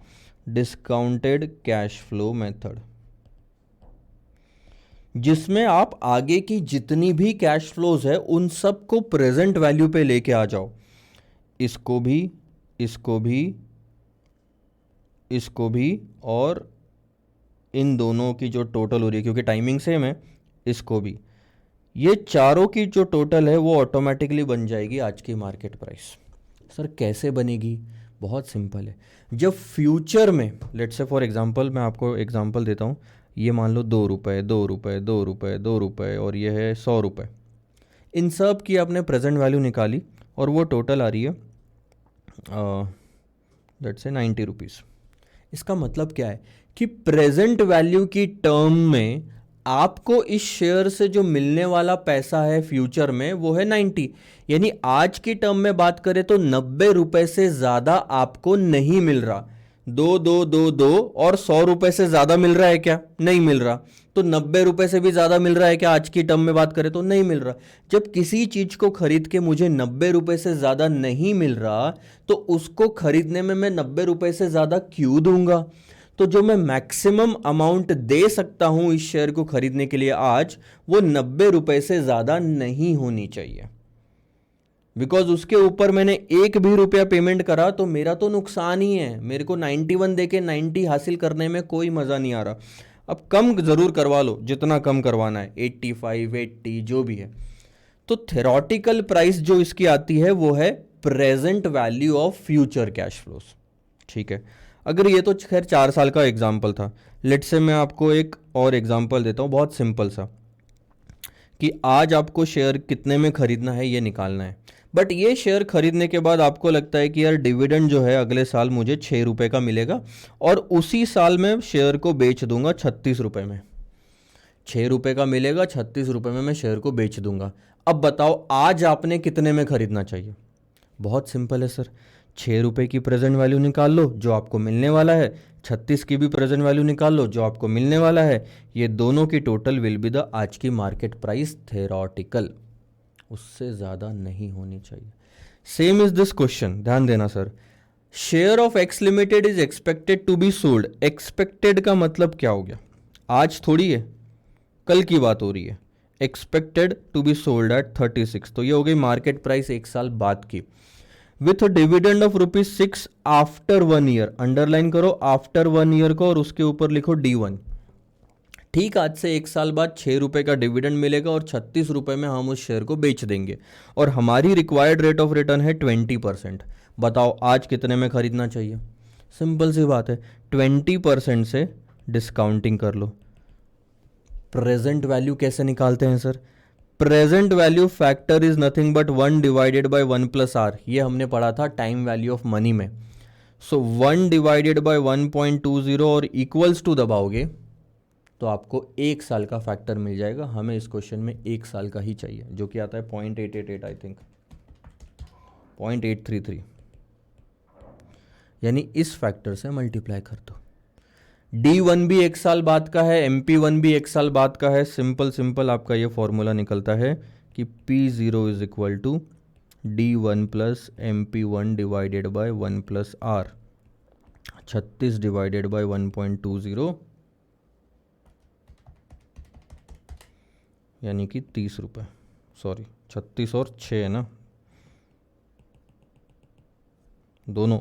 डिस्काउंटेड कैश फ्लो मेथड, जिसमें आप आगे की जितनी भी कैश फ्लोज है उन सब को प्रेजेंट वैल्यू पे लेके आ जाओ, इसको भी, इसको भी, इसको भी, और इन दोनों की जो टोटल हो रही है क्योंकि टाइमिंग सेम है, इसको भी, ये चारों की जो टोटल है वो ऑटोमेटिकली बन जाएगी आज की मार्केट प्राइस। सर कैसे बनेगी? बहुत सिंपल है। जब फ्यूचर में, लेट्स से फॉर एग्जांपल, मैं आपको एग्जांपल देता हूँ, ये मान लो 2 रुपये, 2 रुपये, 2 रुपये, 2 रुपये, और ये है 100 रुपये, इन सब की आपने प्रेजेंट वैल्यू निकाली और वो टोटल आ रही है लेट्स से 90 रुपीज़। इसका मतलब क्या है कि प्रेजेंट वैल्यू की टर्म में आपको इस शेयर से जो मिलने वाला पैसा है फ्यूचर में वो है 90, यानी आज की टर्म में बात करें तो 90 रुपए से ज्यादा आपको नहीं मिल रहा। 2 2 2 2 और 100 रुपए से ज्यादा मिल रहा है क्या? नहीं मिल रहा। तो 90 रुपए से भी ज्यादा मिल रहा है क्या आज की टर्म में बात करें तो? नहीं मिल रहा। जब किसी चीज को खरीद के मुझे 90 रुपए से ज्यादा नहीं मिल रहा तो उसको खरीदने में मैं 90 रुपए से ज्यादा क्यों दूंगा? तो जो मैं मैक्सिमम अमाउंट दे सकता हूं इस शेयर को खरीदने के लिए आज, वो 90 रुपए से ज्यादा नहीं होनी चाहिए, बिकॉज उसके ऊपर मैंने एक भी रुपया पेमेंट करा तो मेरा तो नुकसान ही है। मेरे को 91 दे के 90 हासिल करने में कोई मजा नहीं आ रहा। अब कम जरूर करवा लो, जितना कम करवाना है, 85 80 जो भी है। तो थेरोटिकल प्राइस जो इसकी आती है वो है present value of future cash flows. ठीक है, अगर ये तो खैर 4 साल का एग्जाम्पल था, लेट से मैं आपको एक और एग्जाम्पल देता हूँ बहुत सिंपल सा, कि आज आपको शेयर कितने में खरीदना है ये निकालना है। बट ये शेयर खरीदने के बाद आपको लगता है कि यार डिविडेंड जो है अगले साल मुझे 6 रुपये का मिलेगा और उसी साल में शेयर को बेच दूंगा 36 रुपये में। 6 रुपये का मिलेगा, 36 रुपये में मैं शेयर को बेच दूंगा। अब बताओ आज आपने कितने में खरीदना चाहिए? बहुत सिंपल है सर, 6 रुपये की प्रेजेंट वैल्यू निकाल लो जो आपको मिलने वाला है, 36 की भी प्रेजेंट वैल्यू निकाल लो जो आपको मिलने वाला है, ये दोनों की टोटल विल बी द आज की मार्केट प्राइस थेरोटिकल, उससे ज़्यादा नहीं होनी चाहिए। सेम इज दिस क्वेश्चन, ध्यान देना sir. Share of X Limited is expected to be sold. Expected का मतलब क्या हो गया? आज थोड़ी है, कल की बात हो रही है। Expected to be sold at 36, तो ये हो गई मार्केट प्राइस एक साल बाद की, with dividend of ₹6 after 1 year. Underline करो आफ्टर 1 ईयर को और उसके ऊपर लिखो D1। ठीक, आज से एक साल बाद 6 रुपये का डिविडेंड मिलेगा और 36 रुपये में हम उस शेयर को बेच देंगे और हमारी रिक्वायर्ड रेट ऑफ रिटर्न है 20%। बताओ आज कितने में खरीदना चाहिए? सिंपल सी बात है, 20% से डिस्काउंटिंग कर लो। प्रेजेंट वैल्यू कैसे निकालते हैं sir? Present value factor is nothing but 1 divided by 1 plus R. ये हमने पढ़ा था टाइम वैल्यू ऑफ मनी में। सो 1 डिवाइडेड बाय 1.20 और इक्वल्स टू दबाओगे तो आपको एक साल का फैक्टर मिल जाएगा। हमें इस क्वेश्चन में एक साल का ही चाहिए, जो कि आता है 0.888, आई थिंक 0.833, यानी इस फैक्टर से मल्टीप्लाई कर दो। D1 भी एक साल बाद का है, MP1 भी एक साल बाद का है। सिंपल सिंपल आपका ये फॉर्मूला निकलता है कि P0 is equal to D1 plus MP1 divided by 1 plus R। 36 divided by 1.20 यानी कि 30 रुपये। सॉरी, 36 और 6 है ना, दोनों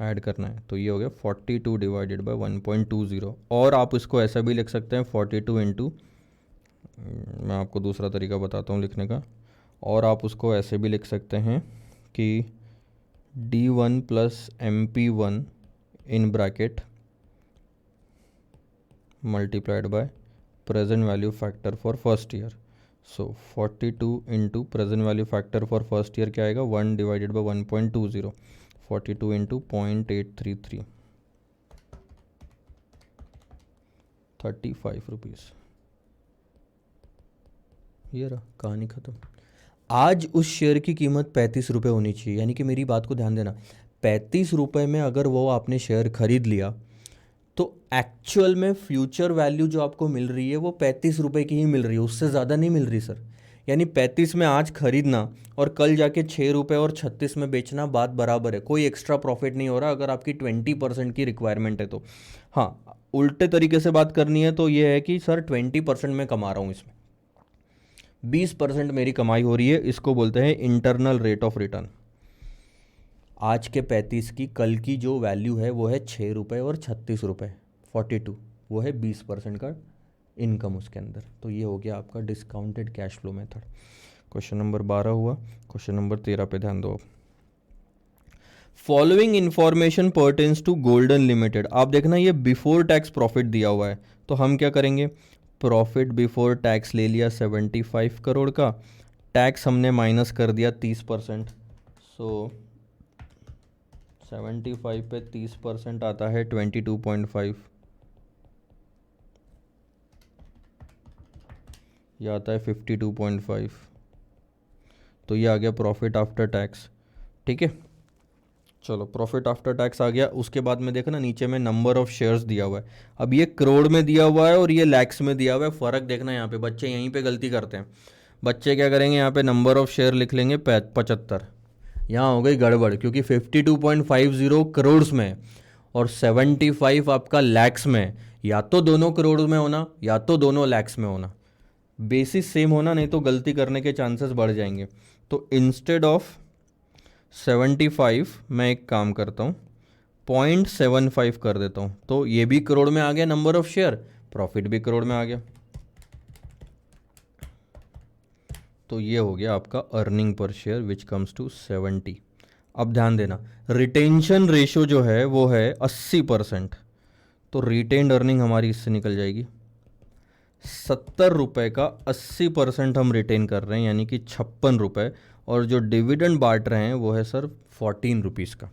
ऐड करना है, तो ये हो गया 42 डिवाइडेड बाय 1.20। और आप इसको ऐसा भी लिख सकते हैं 42 इंटू, मैं आपको दूसरा तरीका बताता हूँ लिखने का, और आप उसको ऐसे भी लिख सकते हैं कि D1 plus MP1 in bracket multiplied by present value factor for first year. So 42 into present value factor for first year क्या आएगा? 1 डिवाइडेड बाय 1.20, 42 इंटू 0.833, 35 रुपीज़। ये रहा, कहानी खत्म। आज उस शेयर की कीमत 35 रुपये होनी चाहिए, यानी कि मेरी बात को ध्यान देना, ₹35 में अगर वो आपने शेयर खरीद लिया तो एक्चुअल में फ्यूचर वैल्यू जो आपको मिल रही है वो ₹35 की ही मिल रही है, उससे ज़्यादा नहीं मिल रही सर। यानी 35 में आज खरीदना और कल जाके ₹6 और 36 में बेचना बात बराबर है, कोई एक्स्ट्रा प्रॉफिट नहीं हो रहा अगर आपकी 20% की रिक्वायरमेंट है तो। हाँ, उल्टे तरीके से बात करनी है तो ये है कि सर 20% मैं कमा रहा हूँ, इसमें 20% मेरी कमाई हो रही है, इसको बोलते हैं इंटरनल रेट ऑफ रिटर्न। आज के 35 की कल की जो वैल्यू है वो है ₹6 और ₹36, 42, वो है 20% का इनकम उसके अंदर। तो ये हो गया आपका discounted cash flow method. Question number 12 हुआ। क्वेश्चन नंबर 13 पे ध्यान दो। Following information pertains to Golden Limited. आप देखना ये बिफोर टैक्स प्रॉफिट दिया हुआ है, तो हम क्या करेंगे, प्रॉफिट बिफोर टैक्स ले लिया 75 करोड़ का, टैक्स हमने माइनस कर दिया 30%, सो 75 पे 30% आता है 22.5, ये आता है 52.5, तो ये आ गया प्रॉफिट आफ्टर टैक्स। ठीक है, चलो प्रॉफिट आफ्टर टैक्स आ गया। उसके बाद में देखना नीचे में नंबर ऑफ शेयर्स दिया हुआ है। अब ये करोड़ में दिया हुआ है और ये लैक्स में दिया हुआ है, फ़र्क देखना यहाँ पे, बच्चे यहीं पे गलती करते हैं। बच्चे क्या करेंगे, यहाँ पे नंबर ऑफ शेयर लिख लेंगे 75, यहाँ हो गई गड़बड़, क्योंकि 52.50 करोड़ में है और 75 आपका लैक्स में है। या तो दोनों करोड़ में होना या तो दोनों लैक्स में होना, बेसिस सेम होना, नहीं तो गलती करने के चांसेस बढ़ जाएंगे। तो इंस्टेड ऑफ 75 मैं एक काम करता हूँ 0.75 कर देता हूँ, तो ये भी करोड़ में आ गया नंबर ऑफ शेयर, प्रॉफिट भी करोड़ में आ गया, तो ये हो गया आपका earning per share which comes to 70। अब ध्यान देना, रिटेंशन रेशो जो है वो है 80%, तो रिटेन्ड अर्निंग हमारी इससे निकल जाएगी। ₹70 का 80% हम रिटेन कर रहे हैं, यानी कि ₹56, और जो डिविडेंड बांट रहे हैं वो है सर ₹14 का।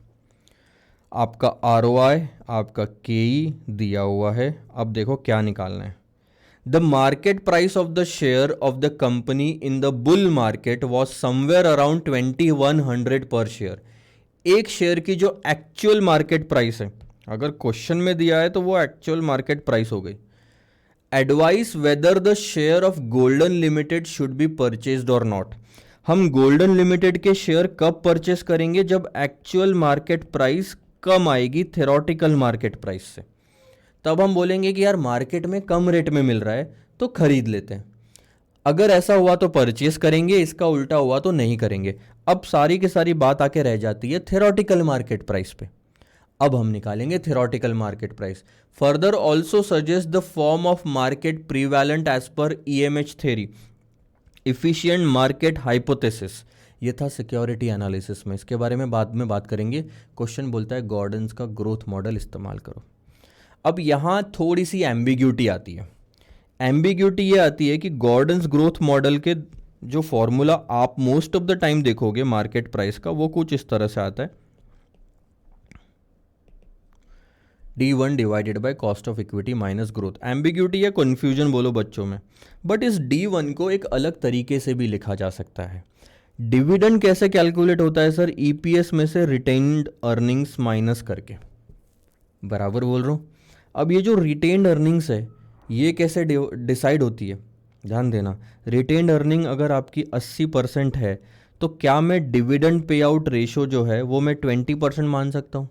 आपका ROI, आपका KE दिया हुआ है। अब देखो क्या निकालना है। The market price of the share of the company in the bull market was somewhere around 2100 पर शेयर। एक शेयर की जो एक्चुअल मार्केट प्राइस है, अगर क्वेश्चन में दिया है तो वो एक्चुअल मार्केट प्राइस हो गई। Advice whether the share of golden limited should be purchased और नॉट। हम गोल्डन लिमिटेड के शेयर कब परचेस करेंगे, जब एक्चुअल मार्केट प्राइस कम आएगी थ्योरेटिकल मार्केट प्राइस से, तब हम बोलेंगे कि यार मार्केट में कम रेट में मिल रहा है तो खरीद लेते हैं। अगर ऐसा हुआ तो परचेस करेंगे, इसका उल्टा हुआ तो नहीं करेंगे। अब सारी की सारी बात आके रह जाती है थ्योरेटिकल मार्केट प्राइस पे। अब हम निकालेंगे theoretical market price. Further also suggest the form of market prevalent as per EMH theory, efficient market hypothesis. ये था सिक्योरिटी एनालिसिस में, इसके बारे में बाद में बात करेंगे। क्वेश्चन बोलता है गॉर्डन्स का ग्रोथ मॉडल इस्तेमाल करो। अब यहाँ थोड़ी सी एम्बिग्यूटी आती है। एम्बिग्यूटी ये आती है कि गॉर्डन्स ग्रोथ मॉडल के जो फॉर्मूला आप मोस्ट ऑफ द टाइम देखोगे मार्केट प्राइस का, वो कुछ इस तरह से आता है, D1 divided by cost of equity minus growth. Ambiguity या कन्फ्यूजन बोलो बच्चों में, बट इस D1 को एक अलग तरीके से भी लिखा जा सकता है। डिविडेंड कैसे कैलकुलेट होता है सर, EPS में से रिटेन्ड अर्निंग्स माइनस करके, बराबर बोल रहा हूँ। अब ये जो रिटेन्ड अर्निंग्स है ये कैसे डिसाइड होती है, ध्यान देना। रिटेन्ड अर्निंग अगर आपकी 80% है तो क्या मैं डिविडेंड पे आउट रेशो जो है वो मैं 20% मान सकता हूँ,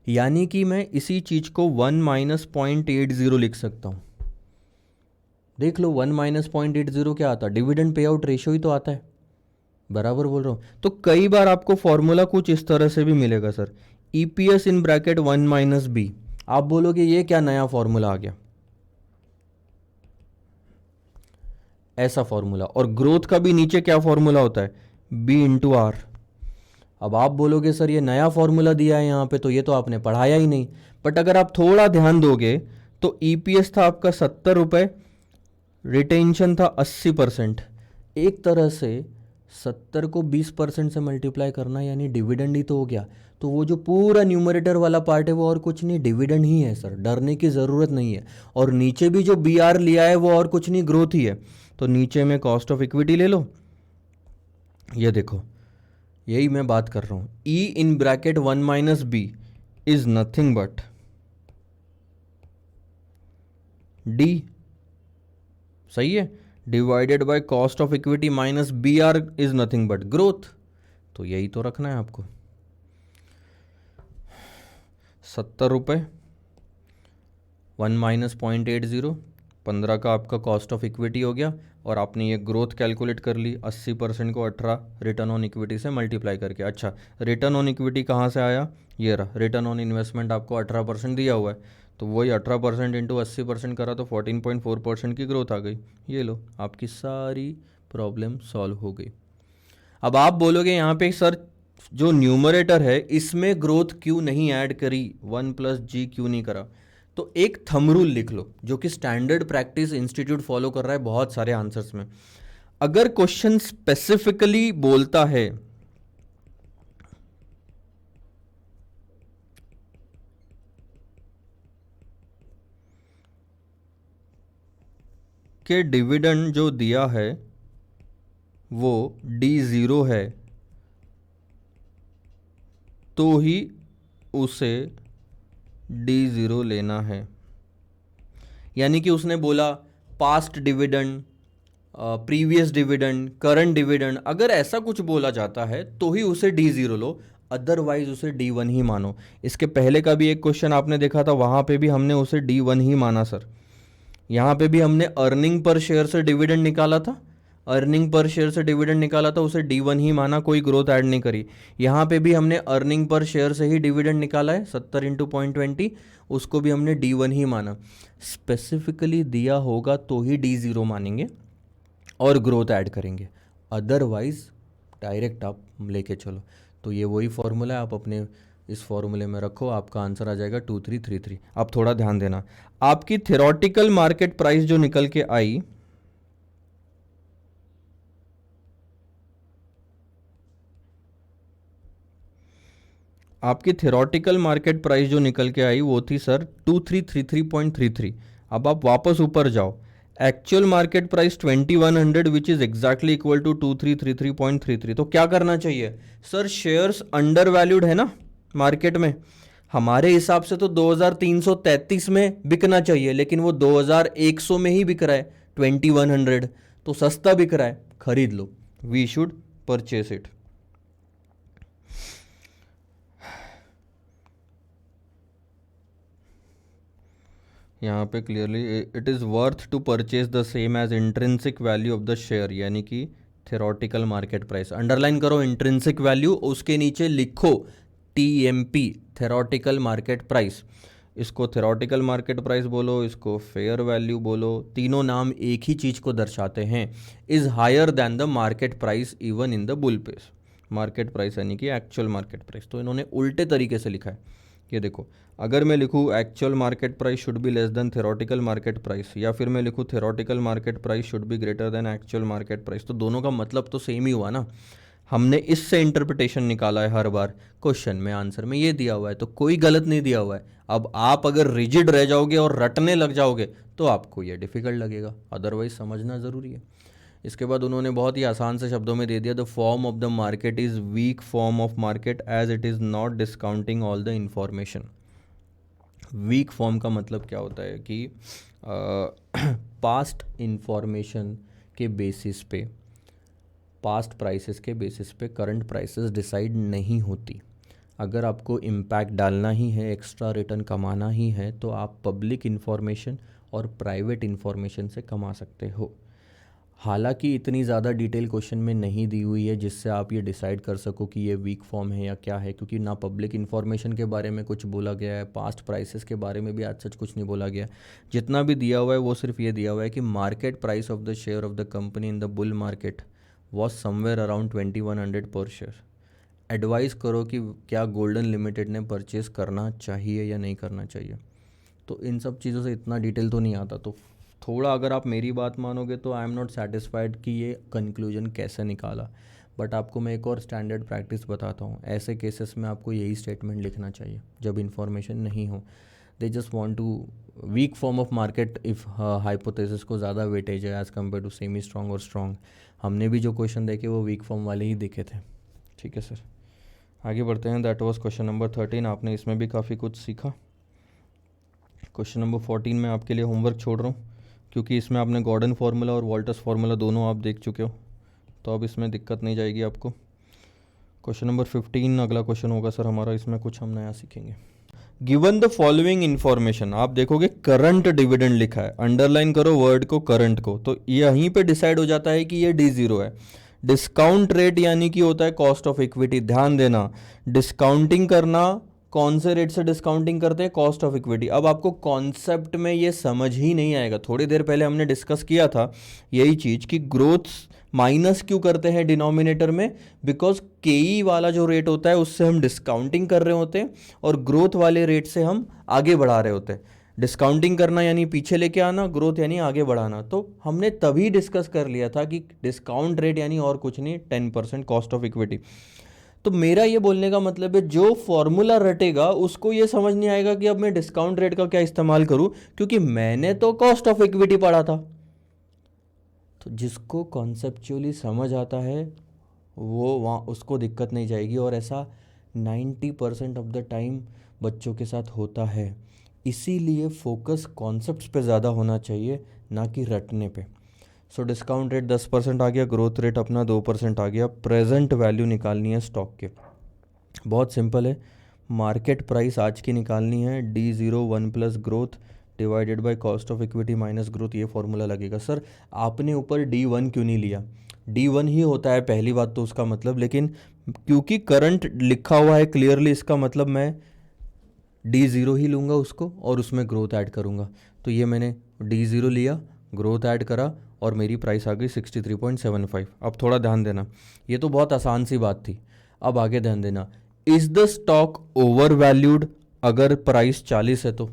यानी कि मैं इसी चीज़ को 1 माइनस 0.80 लिख सकता हूँ। देख लो 1 माइनस 0.80 क्या आता है, डिविडेंड पे आउट रेशो ही तो आता है, बराबर बोल रहा हूँ। तो कई बार आपको फॉर्मूला कुछ इस तरह से भी मिलेगा sir, EPS in bracket 1 minus B. आप बोलोगे ये क्या नया फॉर्मूला आ गया, ऐसा फॉर्मूला। और ग्रोथ का भी नीचे क्या फॉर्मूला होता है, B/R। अब आप बोलोगे सर ये नया फॉर्मूला दिया है यहाँ पे, तो ये तो आपने पढ़ाया ही नहीं। बट अगर आप थोड़ा ध्यान दोगे तो EPS था आपका ₹70, रिटेंशन था 80%। एक तरह से 70 को 20% से मल्टीप्लाई करना यानी डिविडेंड ही तो हो गया। तो वो जो पूरा न्यूमरेटर वाला पार्ट है वो और कुछ नहीं, डिविडेंड ही है सर, डरने की ज़रूरत नहीं है। और नीचे भी जो BR लिया है वो और कुछ नहीं, ग्रोथ ही है। तो नीचे में कॉस्ट ऑफ इक्विटी ले लो, ये देखो यही मैं बात कर रहा हूँ। E in bracket 1 minus B is nothing but D, सही है, divided by cost of equity minus B R is nothing but growth. तो यही तो रखना है आपको। 70 रुपये 1 माइनस 0.80, 15 का आपका कॉस्ट ऑफ इक्विटी हो गया, और आपने ये ग्रोथ कैलकुलेट कर ली 80% को 18 रिटर्न ऑन इक्विटी से मल्टीप्लाई करके। अच्छा, रिटर्न ऑन इक्विटी कहाँ से आया, ये रहा, रिटर्न ऑन इन्वेस्टमेंट आपको 18% दिया हुआ है, तो वही 18% इंटू 80% करा तो 14.4% की ग्रोथ आ गई। ये लो, आपकी सारी प्रॉब्लम सॉल्व हो गई। अब आप बोलोगे यहाँ पे सर जो न्यूमरेटर है इसमें ग्रोथ क्यों नहीं ऐड करी, 1 प्लस जी क्यों नहीं करा? तो एक थंब रूल लिख लो जो कि स्टैंडर्ड प्रैक्टिस इंस्टीट्यूट फॉलो कर रहा है बहुत सारे आंसर्स में। अगर क्वेश्चन स्पेसिफिकली बोलता है कि डिविडेंड जो दिया है वो D0 है, तो ही उसे D0 लेना है। यानी कि उसने बोला past dividend, previous dividend, current dividend, अगर ऐसा कुछ बोला जाता है तो ही उसे D0 लो, अदरवाइज उसे D1 ही मानो। इसके पहले का भी एक क्वेश्चन आपने देखा था, वहाँ पे भी हमने उसे D1 ही माना सर। यहाँ पे भी हमने अर्निंग पर शेयर से डिविडेंड निकाला था, अर्निंग पर शेयर से डिविडेंड निकाला था, उसे D1 ही माना, कोई ग्रोथ ऐड नहीं करी। यहाँ पे भी हमने अर्निंग पर शेयर से ही डिविडेंड निकाला है 70 इंटू 0.20, उसको भी हमने D1 ही माना। स्पेसिफिकली दिया होगा तो ही D0 मानेंगे और ग्रोथ ऐड करेंगे, अदरवाइज डायरेक्ट आप लेके चलो। तो ये वही फॉर्मूला है, आप अपने इस फॉर्मूले में रखो, आपका आंसर आ जाएगा 2333। अब थोड़ा ध्यान देना, आपकी थ्योरेटिकल मार्केट प्राइस जो निकल के आई, आपकी थ्योरेटिकल मार्केट प्राइस जो निकल के आई वो थी सर 2333.33। अब आप वापस ऊपर जाओ, actual market price 2100 which is exactly equal to 2333.33। तो क्या करना चाहिए सर, शेयर्स अंडर वैल्यूड है ना मार्केट में, हमारे हिसाब से तो 2333 में बिकना चाहिए, लेकिन वो 2100 में ही बिक रहा है, 2100, तो सस्ता बिक रहा है, खरीद लो, वी शुड परचेस इट। यहाँ पे clearly it is worth to purchase the same as intrinsic value of the share, यानी कि थेरोटिकल मार्केट प्राइस। अंडरलाइन करो इंट्रिंसिक वैल्यू, उसके नीचे लिखो TMP, थेरोटिकल मार्केट प्राइस। इसको थेरोटिकल मार्केट प्राइस बोलो, इसको फेयर वैल्यू बोलो, तीनों नाम एक ही चीज़ को दर्शाते हैं। Is higher than the market price even in the bull pace. Market price यानी कि एक्चुअल मार्केट प्राइस, तो इन्होंने उल्टे तरीके से लिखा है। ये देखो, अगर मैं लिखूँ actual market price should be less than theoretical market price, या फिर मैं लिखूँ theoretical market price should be greater than actual market price, तो दोनों का मतलब तो सेम ही हुआ ना। हमने इससे इंटरप्रिटेशन निकाला है हर बार, क्वेश्चन में आंसर में ये दिया हुआ है, तो कोई गलत नहीं दिया हुआ है। अब आप अगर रिजिड रह जाओगे और रटने लग जाओगे तो आपको ये डिफ़िकल्ट लगेगा, अदरवाइज समझना ज़रूरी है। इसके बाद उन्होंने बहुत ही आसान से शब्दों में दे दिया, the form of the market is weak form of market as it is not discounting all the information. Weak form का मतलब क्या होता है कि पास्ट इंफॉर्मेशन के बेसिस पे, पास्ट प्राइसेस के बेसिस पे करंट प्राइसेस डिसाइड नहीं होती। अगर आपको इम्पैक्ट डालना ही है, एक्स्ट्रा रिटर्न कमाना ही है, तो आप पब्लिक इन्फॉर्मेशन और प्राइवेट इन्फॉर्मेशन से कमा सकते हो। हालांकि इतनी ज़्यादा डिटेल क्वेश्चन में नहीं दी हुई है जिससे आप ये डिसाइड कर सको कि ये वीक फॉर्म है या क्या है, क्योंकि ना पब्लिक इन्फॉर्मेशन के बारे में कुछ बोला गया है, पास्ट प्राइसेस के बारे में भी आज सच कुछ नहीं बोला गया। जितना भी दिया हुआ है वो सिर्फ ये दिया हुआ है कि market price of the share of the company in the bull market was somewhere around 2100 पर शेयर। एडवाइस करो कि क्या गोल्डन लिमिटेड ने परचेस करना चाहिए या नहीं करना चाहिए। तो इन सब चीज़ों से इतना डिटेल तो नहीं आता, तो थोड़ा अगर आप मेरी बात मानोगे तो आई एम नॉट सेटिस्फाइड कि ये कंक्लूजन कैसे निकाला। बट आपको मैं एक और स्टैंडर्ड प्रैक्टिस बताता हूँ, ऐसे केसेस में आपको यही स्टेटमेंट लिखना चाहिए जब इन्फॉर्मेशन नहीं हो। They just want to weak form of market if hypothesis को ज़्यादा वेटेज है as compare to semi strong और स्ट्रॉन्ग। हमने भी जो क्वेश्चन देखे वो वीक फॉर्म वाले ही दिखे थे। ठीक है सर, आगे बढ़ते हैं। That was question number 13। आपने इसमें भी काफ़ी कुछ सीखा। क्वेश्चन नंबर 14 में आपके लिए होमवर्क छोड़ रहा हूँ, क्योंकि इसमें आपने गॉर्डन फार्मूला और वॉल्टर्स फार्मूला दोनों आप देख चुके हो, तो अब इसमें दिक्कत नहीं जाएगी आपको। क्वेश्चन नंबर 15 अगला क्वेश्चन होगा सर हमारा, इसमें कुछ हम नया सीखेंगे। गिवन द फॉलोइंग इन्फॉर्मेशन, आप देखोगे करंट डिविडेंड लिखा है, अंडरलाइन करो वर्ड को करंट को, तो यहीं पे डिसाइड हो जाता है कि ये D0 है। डिस्काउंट रेट यानी कि होता है कॉस्ट ऑफ इक्विटी। ध्यान देना, डिस्काउंटिंग करना, कौन से रेट से डिस्काउंटिंग करते हैं, कॉस्ट ऑफ इक्विटी। अब आपको कॉन्सेप्ट में ये समझ ही नहीं आएगा। थोड़ी देर पहले हमने डिस्कस किया था यही चीज़ कि ग्रोथ माइनस क्यों करते हैं डिनोमिनेटर में, बिकॉज केई वाला जो रेट होता है उससे हम डिस्काउंटिंग कर रहे होते हैं और ग्रोथ वाले रेट से हम आगे बढ़ा रहे होते हैं। डिस्काउंटिंग करना यानी पीछे लेके आना, ग्रोथ यानी आगे बढ़ाना। तो हमने तभी डिस्कस कर लिया था कि डिस्काउंट रेट यानी और कुछ नहीं, 10% कॉस्ट ऑफ इक्विटी। तो मेरा ये बोलने का मतलब है जो फॉर्मूला रटेगा उसको ये समझ नहीं आएगा कि अब मैं डिस्काउंट रेट का क्या इस्तेमाल करूं, क्योंकि मैंने तो कॉस्ट ऑफ इक्विटी पढ़ा था। तो जिसको कॉन्सेप्चुअली समझ आता है वो वहाँ उसको दिक्कत नहीं जाएगी, और ऐसा 90% ऑफ द टाइम बच्चों के साथ होता है। इसीलिए फोकस कॉन्सेप्ट्स पे ज़्यादा होना चाहिए, ना कि रटने पे। सो डिस्काउंट रेट 10% आ गया, ग्रोथ रेट अपना 2% आ गया। प्रेजेंट वैल्यू निकालनी है स्टॉक के, बहुत सिंपल है। मार्केट प्राइस आज की निकालनी है, D0 1 plus growth divided by cost of equity minus growth, ये फॉर्मूला लगेगा। सर आपने ऊपर D1 क्यों नहीं लिया? D1 ही होता है पहली बात तो उसका मतलब, लेकिन क्योंकि करंट लिखा हुआ है क्लियरली, इसका मतलब मैं D0 ही लूँगा उसको और उसमें ग्रोथ ऐड करूँगा। तो ये मैंने D0 लिया, ग्रोथ ऐड करा और मेरी प्राइस आ गई 63.75। अब थोड़ा ध्यान देना, ये तो बहुत आसान सी बात थी। अब आगे ध्यान देना, is the stock over valued? अगर प्राइस 40 है तो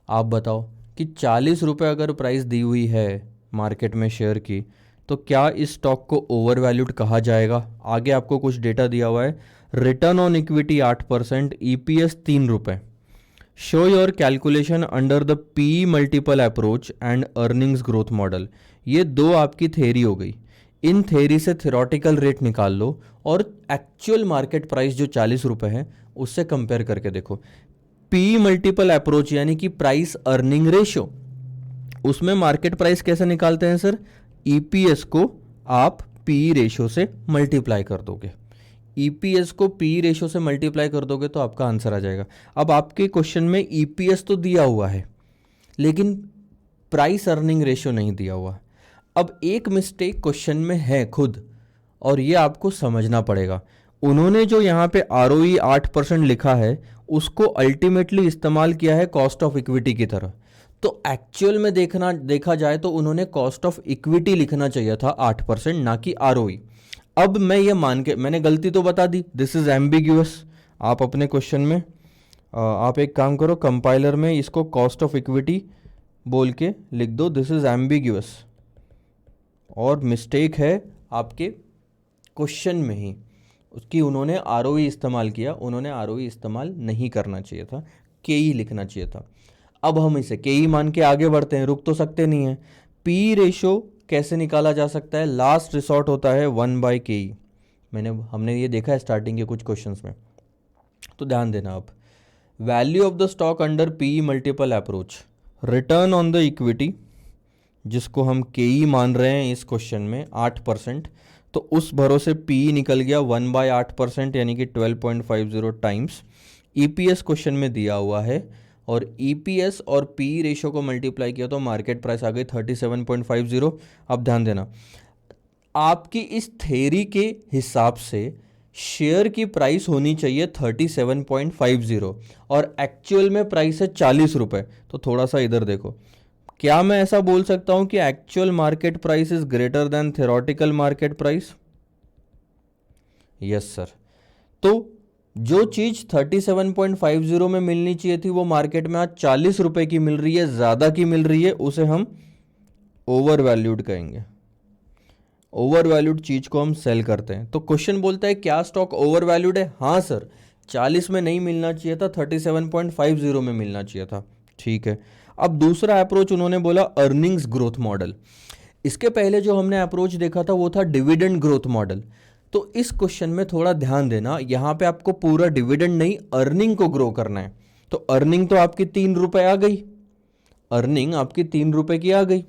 आप बताओ कि 40 रुपये अगर प्राइस दी हुई है मार्केट में शेयर की, तो क्या इस स्टॉक को ओवर वैल्यूड कहा जाएगा? आगे आपको कुछ डेटा दिया हुआ है, रिटर्न ऑन इक्विटी 8%, EPS 3 रुपये। Show your calculation under the P multiple approach and earnings growth model. ये दो आपकी थेरी हो गई। इन थेरी से थ्योरेटिकल रेट निकाल लो और एक्चुअल मार्केट प्राइस जो 40 रुपये है उससे कंपेयर करके देखो। पी मल्टीपल अप्रोच यानी कि प्राइस अर्निंग रेशियो, उसमें मार्केट प्राइस कैसे निकालते हैं सर? EPS को आप पी रेशियो से मल्टीप्लाई कर दोगे, EPS को पी रेशियो से मल्टीप्लाई कर दोगे तो आपका आंसर आ जाएगा। अब आपके क्वेश्चन में EPS तो दिया हुआ है लेकिन प्राइस अर्निंग रेशियो नहीं दिया हुआ। अब एक मिस्टेक क्वेश्चन में है खुद, और ये आपको समझना पड़ेगा। उन्होंने जो यहाँ पे ROE 8% लिखा है उसको अल्टीमेटली इस्तेमाल किया है कॉस्ट ऑफ इक्विटी की तरह। तो एक्चुअल में देखा जाए तो उन्होंने कॉस्ट ऑफ इक्विटी लिखना चाहिए था 8%, ना कि ROE। अब मैं ये मान के, मैंने गलती तो बता दी, दिस इज एम्बिग्यूअस। आप अपने क्वेश्चन में आप एक काम करो, कंपाइलर में इसको कॉस्ट ऑफ इक्विटी बोल के लिख दो, दिस इज एम्बिग्यूअस। और मिस्टेक है आपके क्वेश्चन में ही, उसकी उन्होंने ROE इस्तेमाल किया, उन्होंने ROE इस्तेमाल नहीं करना चाहिए था, KE लिखना चाहिए था। अब हम इसे KE मान के आगे बढ़ते हैं, रुक तो सकते नहीं हैं। पी रेशो कैसे निकाला जा सकता है? लास्ट रिसॉर्ट होता है 1/KE। हमने ये देखा है स्टार्टिंग के कुछ क्वेश्चंस में, तो ध्यान देना। अब value of the stock under PE multiple approach, return on the equity जिसको हम KE मान रहे हैं इस क्वेश्चन में 8%, तो उस भरोसे PE निकल गया 1/8% यानी कि 12.50 टाइम्स। EPS क्वेश्चन में दिया हुआ है और EPS और PE रेशो को मल्टीप्लाई किया तो मार्केट प्राइस आ गई 37.50। अब ध्यान देना, आपकी इस थेरी के हिसाब से शेयर की प्राइस होनी चाहिए 37.50 और एक्चुअल में प्राइस है 40 रुपये। तो थोड़ा सा इधर देखो, क्या मैं ऐसा बोल सकता हूं कि actual market price is greater than theoretical market price? Yes sir. तो जो चीज 37.50 में मिलनी चाहिए थी वो मार्केट में आज 40 रुपए की मिल रही है, ज्यादा की मिल रही है, उसे हम ओवर वैल्यूड कहेंगे। ओवर वैल्यूड चीज को हम सेल करते हैं। तो क्वेश्चन बोलता है क्या स्टॉक ओवर वैल्यूड है? हाँ सर, 40 में नहीं मिलना चाहिए था, 37.50 में मिलना चाहिए था। ठीक है। अब दूसरा अप्रोच उन्होंने बोला अर्निंग्स ग्रोथ मॉडल। इसके पहले जो हमने अप्रोच देखा था वो था डिविडेंड ग्रोथ मॉडल। तो इस क्वेश्चन में थोड़ा ध्यान देना, यहाँ पे आपको पूरा डिविडेंड नहीं अर्निंग को ग्रो करना है। तो अर्निंग तो आपकी 3 रुपए आ गई, अर्निंग आपकी 3 रुपए की आ गई,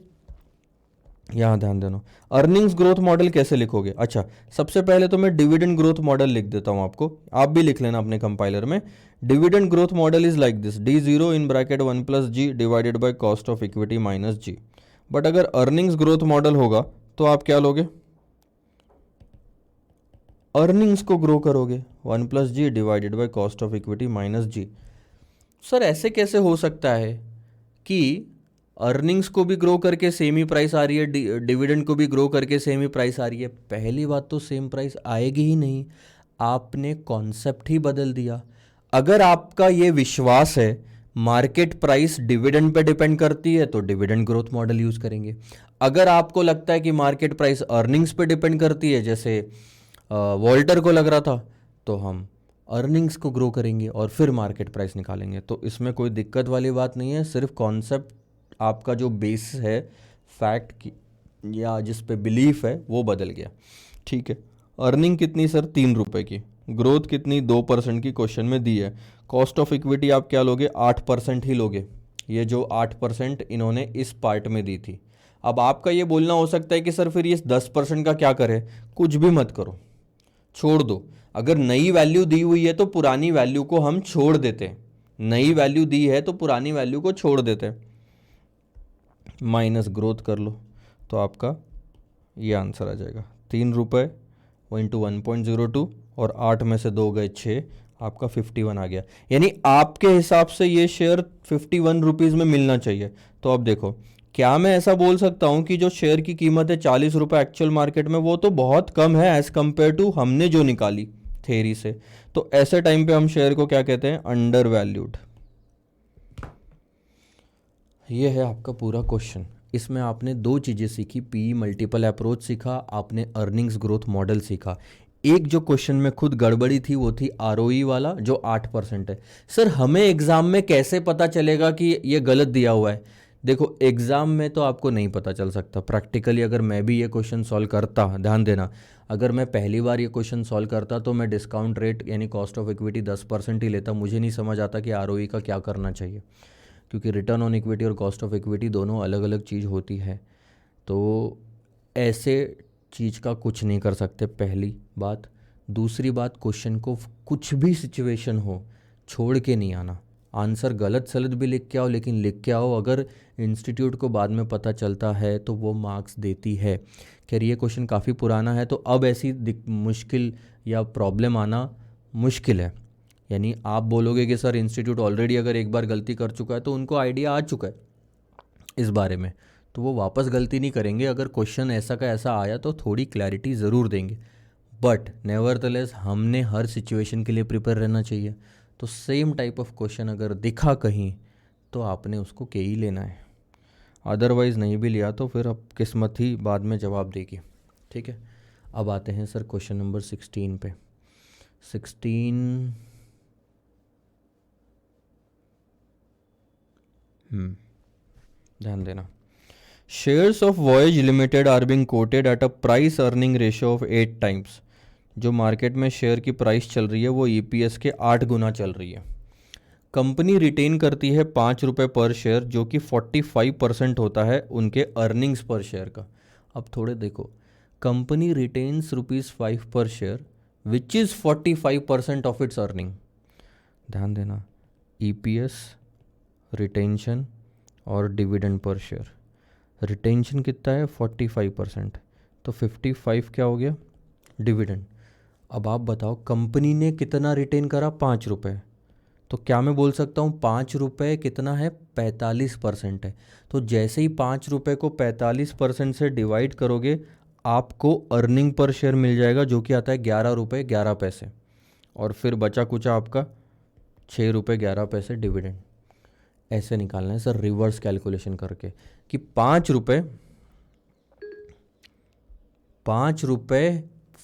यहां ध्यान देना। अर्निंग्स ग्रोथ मॉडल कैसे लिखोगे? अच्छा, सबसे पहले तो मैं डिविडेंड ग्रोथ मॉडल लिख देता हूं आपको, आप भी लिख लेना अपने कंपाइलर में। Dividend growth model is like this, D0 in bracket 1+G divided by cost of equity minus G। But अगर अर्निंग्स ग्रोथ मॉडल होगा तो आप क्या लोगे? अर्निंग्स को ग्रो करोगे, 1+G divided by cost of equity minus G। Sir ऐसे कैसे हो सकता है कि अर्निंग्स को भी ग्रो करके सेम ही प्राइस आ रही है, डिविडेंड को भी ग्रो करके सेम ही प्राइस आ रही है? पहली बात तो सेम प्राइस आएगी ही नहीं, आपने कॉन्सेप्ट ही बदल दिया। अगर आपका ये विश्वास है market price dividend pay depend करती है तो डिविडेंड ग्रोथ मॉडल यूज करेंगे। अगर आपको लगता है कि मार्केट प्राइस अर्निंग्स पे डिपेंड करती है, जैसे वॉल्टर को लग रहा था, तो हम अर्निंग्स को ग्रो करेंगे और फिर मार्केट प्राइस निकालेंगे। तो इसमें कोई दिक्कत वाली बात नहीं है, सिर्फ कॉन्सेप्ट आपका जो बेस है फैक्ट की या जिस पे बिलीफ है वो बदल गया, ठीक है। अर्निंग कितनी सर? 3 रुपए की। ग्रोथ कितनी? 2% की क्वेश्चन में दी है। कॉस्ट ऑफ इक्विटी आप क्या लोगे? 8% ही लोगे, ये जो 8% इन्होंने इस पार्ट में दी थी। अब आपका ये बोलना हो सकता है कि सर फिर ये 10% का क्या करें? कुछ भी मत करो, छोड़ दो। अगर नई वैल्यू दी हुई है तो पुरानी वैल्यू को हम छोड़ देते हैं, नई वैल्यू दी है तो पुरानी वैल्यू को छोड़ देते हैं, माइनस ग्रोथ कर लो तो आपका ये आंसर आ जाएगा। 3 रुपये इंटू 1.02 और 8 में से 2 गए 6, आपका 51 आ गया। यानी आपके हिसाब से ये शेयर 51 रुपीज़ में मिलना चाहिए। तो अब देखो, क्या मैं ऐसा बोल सकता हूँ कि जो शेयर की कीमत है 40 रुपये एक्चुअल मार्केट में, वो तो बहुत कम है एज़ कम्पेयर टू हमने जो निकाली थेरी से। तो ऐसे टाइम पे हम शेयर को क्या कहते हैं? Under valued. ये है आपका पूरा क्वेश्चन। इसमें आपने 2 चीज़ें सीखी, पी मल्टीपल अप्रोच सीखा, आपने अर्निंग्स ग्रोथ मॉडल सीखा। एक जो क्वेश्चन में खुद गड़बड़ी थी वो थी आरओई वाला जो 8% है। सर हमें एग्ज़ाम में कैसे पता चलेगा कि ये गलत दिया हुआ है? देखो एग्ज़ाम में तो आपको नहीं पता चल सकता, प्रैक्टिकली अगर मैं भी ये क्वेश्चन सॉल्व करता, ध्यान देना, अगर मैं पहली बार ये क्वेश्चन सॉल्व करता तो मैं डिस्काउंट रेट यानी कॉस्ट ऑफ इक्विटी 10% ही लेता, मुझे नहीं समझ आता कि आरओई का क्या करना चाहिए, क्योंकि रिटर्न ऑन इक्विटी और कॉस्ट ऑफ इक्विटी दोनों अलग अलग चीज़ होती है। तो ऐसे चीज़ का कुछ नहीं कर सकते, पहली बात। दूसरी बात, क्वेश्चन को कुछ भी सिचुएशन हो छोड़ के नहीं आना, आंसर गलत सलत भी लिख के आओ लेकिन लिख के आओ। अगर इंस्टीट्यूट को बाद में पता चलता है तो वो मार्क्स देती है। खैर ये क्वेश्चन काफ़ी पुराना है तो अब ऐसी मुश्किल या प्रॉब्लम आना मुश्किल है। यानी आप बोलोगे कि सर इंस्टीट्यूट ऑलरेडी अगर एक बार गलती कर चुका है तो उनको आइडिया आ चुका है इस बारे में, तो वो वापस गलती नहीं करेंगे। अगर क्वेश्चन ऐसा का ऐसा आया तो थोड़ी क्लैरिटी ज़रूर देंगे, बट नेवरदलेस हमने हर सिचुएशन के लिए प्रिपेयर रहना चाहिए। तो सेम टाइप ऑफ क्वेश्चन अगर दिखा कहीं तो आपने उसको के ही लेना है, अदरवाइज़ नहीं भी लिया तो फिर अब किस्मत ही बाद में जवाब देगी, ठीक है। अब आते हैं सर क्वेश्चन नंबर 16 पे। 16 ध्यान देना। Shares of Voyage Limited are being quoted at a price earning ratio of 8 times. जो मार्केट में शेयर की प्राइस चल रही है वो ईपीएस के 8 गुना चल रही है। कंपनी रिटेन करती है 5 रुपये पर शेयर, जो कि 45% होता है उनके अर्निंग्स पर शेयर का। अब थोड़े देखो, कंपनी रिटेन्स ₹5 पर share which is 45% of its earning. ध्यान देना, ईपीएस, रिटेंशन और डिविडेंड पर शेयर। रिटेंशन कितना है? 45%, तो 55 क्या हो गया? डिविडेंड। अब आप बताओ कंपनी ने कितना रिटेन करा? 5 रुपये। तो क्या मैं बोल सकता हूँ 5 रुपये कितना है? 45% है। तो जैसे ही 5 रुपये को 45% से डिवाइड करोगे आपको अर्निंग पर शेयर मिल जाएगा, जो कि आता है 11 रुपये 11 पैसे, और फिर बचा कुचा आपका 6 रुपये 11 पैसे डिविडेंड। ऐसे निकालना है सर रिवर्स कैलकुलेशन करके कि 5 रुपये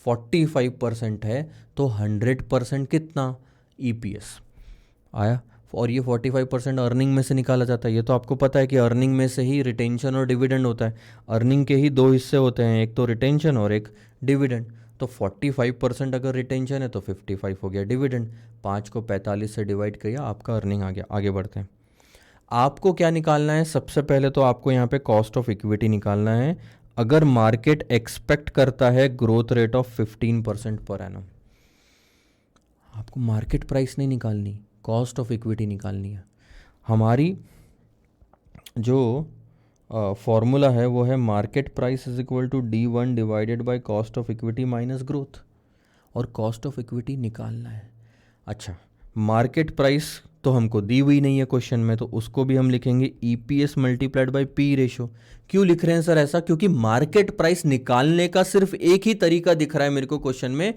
45% है तो 100% कितना? ईपीएस आया। और ये 45% अर्निंग में से निकाला जाता है। ये तो आपको पता है कि अर्निंग में से ही रिटेंशन और डिविडेंड होता है। अर्निंग के ही 2 हिस्से होते हैं, एक तो रिटेंशन और एक डिविडेंड। तो 45% अगर रिटेंशन है तो 55 हो गया डिविडेंड। 5 को 45 से डिवाइड किया, आपका अर्निंग आ गया। आगे बढ़ते हैं। आपको क्या निकालना है? सबसे पहले तो आपको यहाँ पे कॉस्ट ऑफ इक्विटी निकालना है। अगर मार्केट एक्सपेक्ट करता है growth rate of 15% per annum, आपको मार्केट प्राइस नहीं निकालनी, कॉस्ट ऑफ इक्विटी निकालनी है। हमारी जो फॉर्मूला है वो है market price is equal to D1 divided by cost of equity minus growth, और कॉस्ट ऑफ इक्विटी निकालना है। अच्छा, मार्केट प्राइस तो हमको दी हुई नहीं है क्वेश्चन में, तो उसको भी हम लिखेंगे EPS multiplied by P ratio. क्यों लिख रहे हैं सर ऐसा? क्योंकि मार्केट प्राइस निकालने का सिर्फ एक ही तरीका दिख रहा है मेरे को क्वेश्चन में।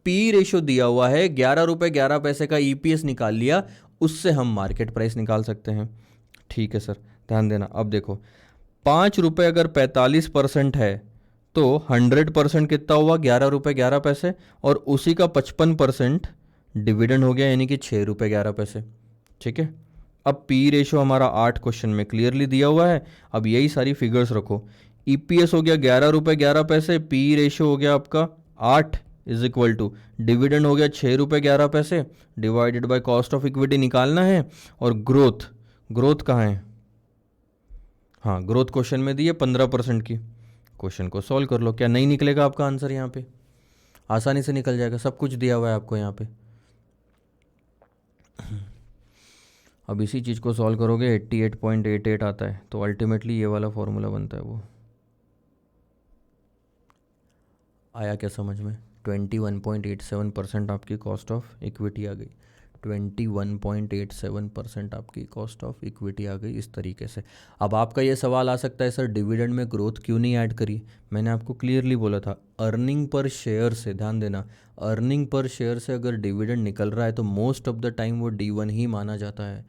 P रेशो दिया हुआ है, 11 रुपये 11 पैसे का EPS निकाल लिया, उससे हम मार्केट प्राइस निकाल सकते हैं। ठीक है सर, ध्यान देना। अब देखो, 5 रुपये अगर 45% है तो 100% कितना हुआ? 11 रुपये 11 पैसे, और उसी का 55% डिविडेंड हो गया, यानी कि 6 रुपये 11 पैसे। ठीक है, अब P रेशो हमारा 8 क्वेश्चन में क्लियरली दिया हुआ है। अब यही सारी फिगर्स रखो। EPS हो गया 11 रुपये 11 पैसे, P रेशो हो गया आपका 8 इज इक्वल टू डिविडेंड हो गया 6 रुपये 11 पैसे divided by cost of equity निकालना है। और ग्रोथ कहाँ है? हाँ, ग्रोथ क्वेश्चन में दी है 15% की। क्वेश्चन को सॉल्व कर लो। क्या नहीं निकलेगा आपका आंसर? यहाँ पे आसानी से निकल जाएगा, सब कुछ दिया हुआ है आपको यहाँ पे। अब इसी चीज़ को सॉल्व करोगे 88.88 आता है, तो अल्टीमेटली ये वाला फॉर्मूला बनता है। वो आया क्या समझ में? 21.87% आपकी कॉस्ट ऑफ इक्विटी आ गई। 21.87% आपकी कॉस्ट ऑफ इक्विटी आ गई इस तरीके से। अब आपका ये सवाल आ सकता है, सर डिविडेंड में ग्रोथ क्यों नहीं ऐड करी? मैंने आपको क्लियरली बोला था, अर्निंग पर शेयर से, ध्यान देना, अर्निंग पर शेयर से अगर डिविडेंड निकल रहा है तो मोस्ट ऑफ द टाइम वो D1 ही माना जाता है,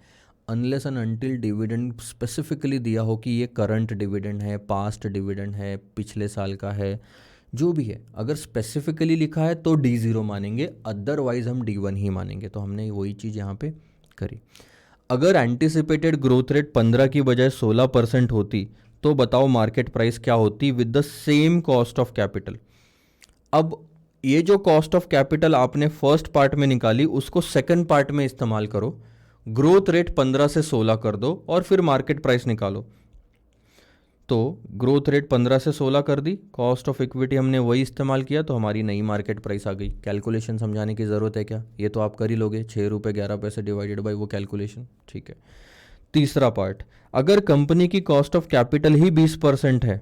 unless and until dividend specifically दिया हो कि ये करंट डिविडेंड है, पास्ट डिविडेंड है, पिछले साल का है, जो भी है। अगर स्पेसिफिकली लिखा है तो D0 मानेंगे, अदरवाइज हम D1 ही मानेंगे। तो हमने वही चीज़ यहाँ पे करी। अगर एंटिसिपेटेड ग्रोथ रेट 15 की बजाय 16% होती तो बताओ मार्केट प्राइस क्या होती with the same cost of capital. अब ये जो कॉस्ट ऑफ कैपिटल आपने फर्स्ट पार्ट में निकाली, उसको सेकंड पार्ट में इस्तेमाल करो, ग्रोथ रेट 15 से 16 कर दो और फिर मार्केट प्राइस निकालो। तो ग्रोथ रेट 15 से 16 कर दी, कॉस्ट ऑफ इक्विटी हमने वही इस्तेमाल किया, तो हमारी नई मार्केट प्राइस आ गई। कैलकुलेशन समझाने की ज़रूरत है क्या? ये तो आप कर ही लोगे, 6 रुपये 11 पैसे डिवाइडेड बाय वो कैलकुलेशन। ठीक है, तीसरा पार्ट, अगर कंपनी की कॉस्ट ऑफ कैपिटल ही 20% है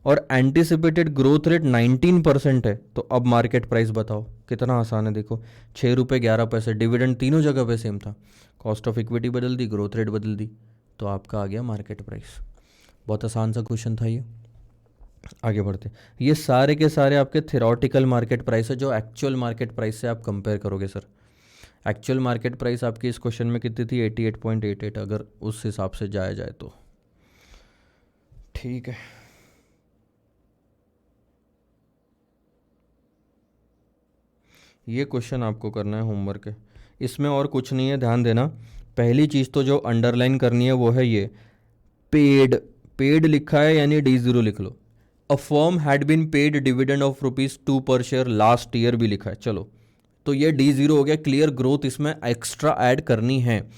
और एंटिसिपेटेड ग्रोथ रेट 19% है, तो अब मार्केट प्राइस बताओ। कितना आसान है, देखो 6 रुपये 11 पैसे, डिविडेंड तीनों जगह पे सेम था, कॉस्ट ऑफ इक्विटी बदल दी, ग्रोथ रेट बदल दी, तो आपका आ गया मार्केट प्राइस। बहुत आसान सा क्वेश्चन था ये। आगे बढ़ते, ये सारे के सारे आपके थ्योरेटिकल मार्केट प्राइस है, जो एक्चुअल मार्केट प्राइस से आप कंपेयर करोगे। सर एक्चुअल मार्केट प्राइस आपकी इस क्वेश्चन में कितनी थी? 88.88, अगर उस हिसाब से जाया जाए तो। ठीक है, ये क्वेश्चन आपको करना है होमवर्क है, इसमें और कुछ नहीं है, ध्यान देना। पहली चीज़ तो जो अंडरलाइन करनी है वो है ये पेड लिखा है यानी D0 लिख लो। A firm had been paid dividend of ₹2 per share last year भी लिखा है, चलो तो ये D0 हो गया क्लियर। ग्रोथ इसमें एक्स्ट्रा ऐड करनी है।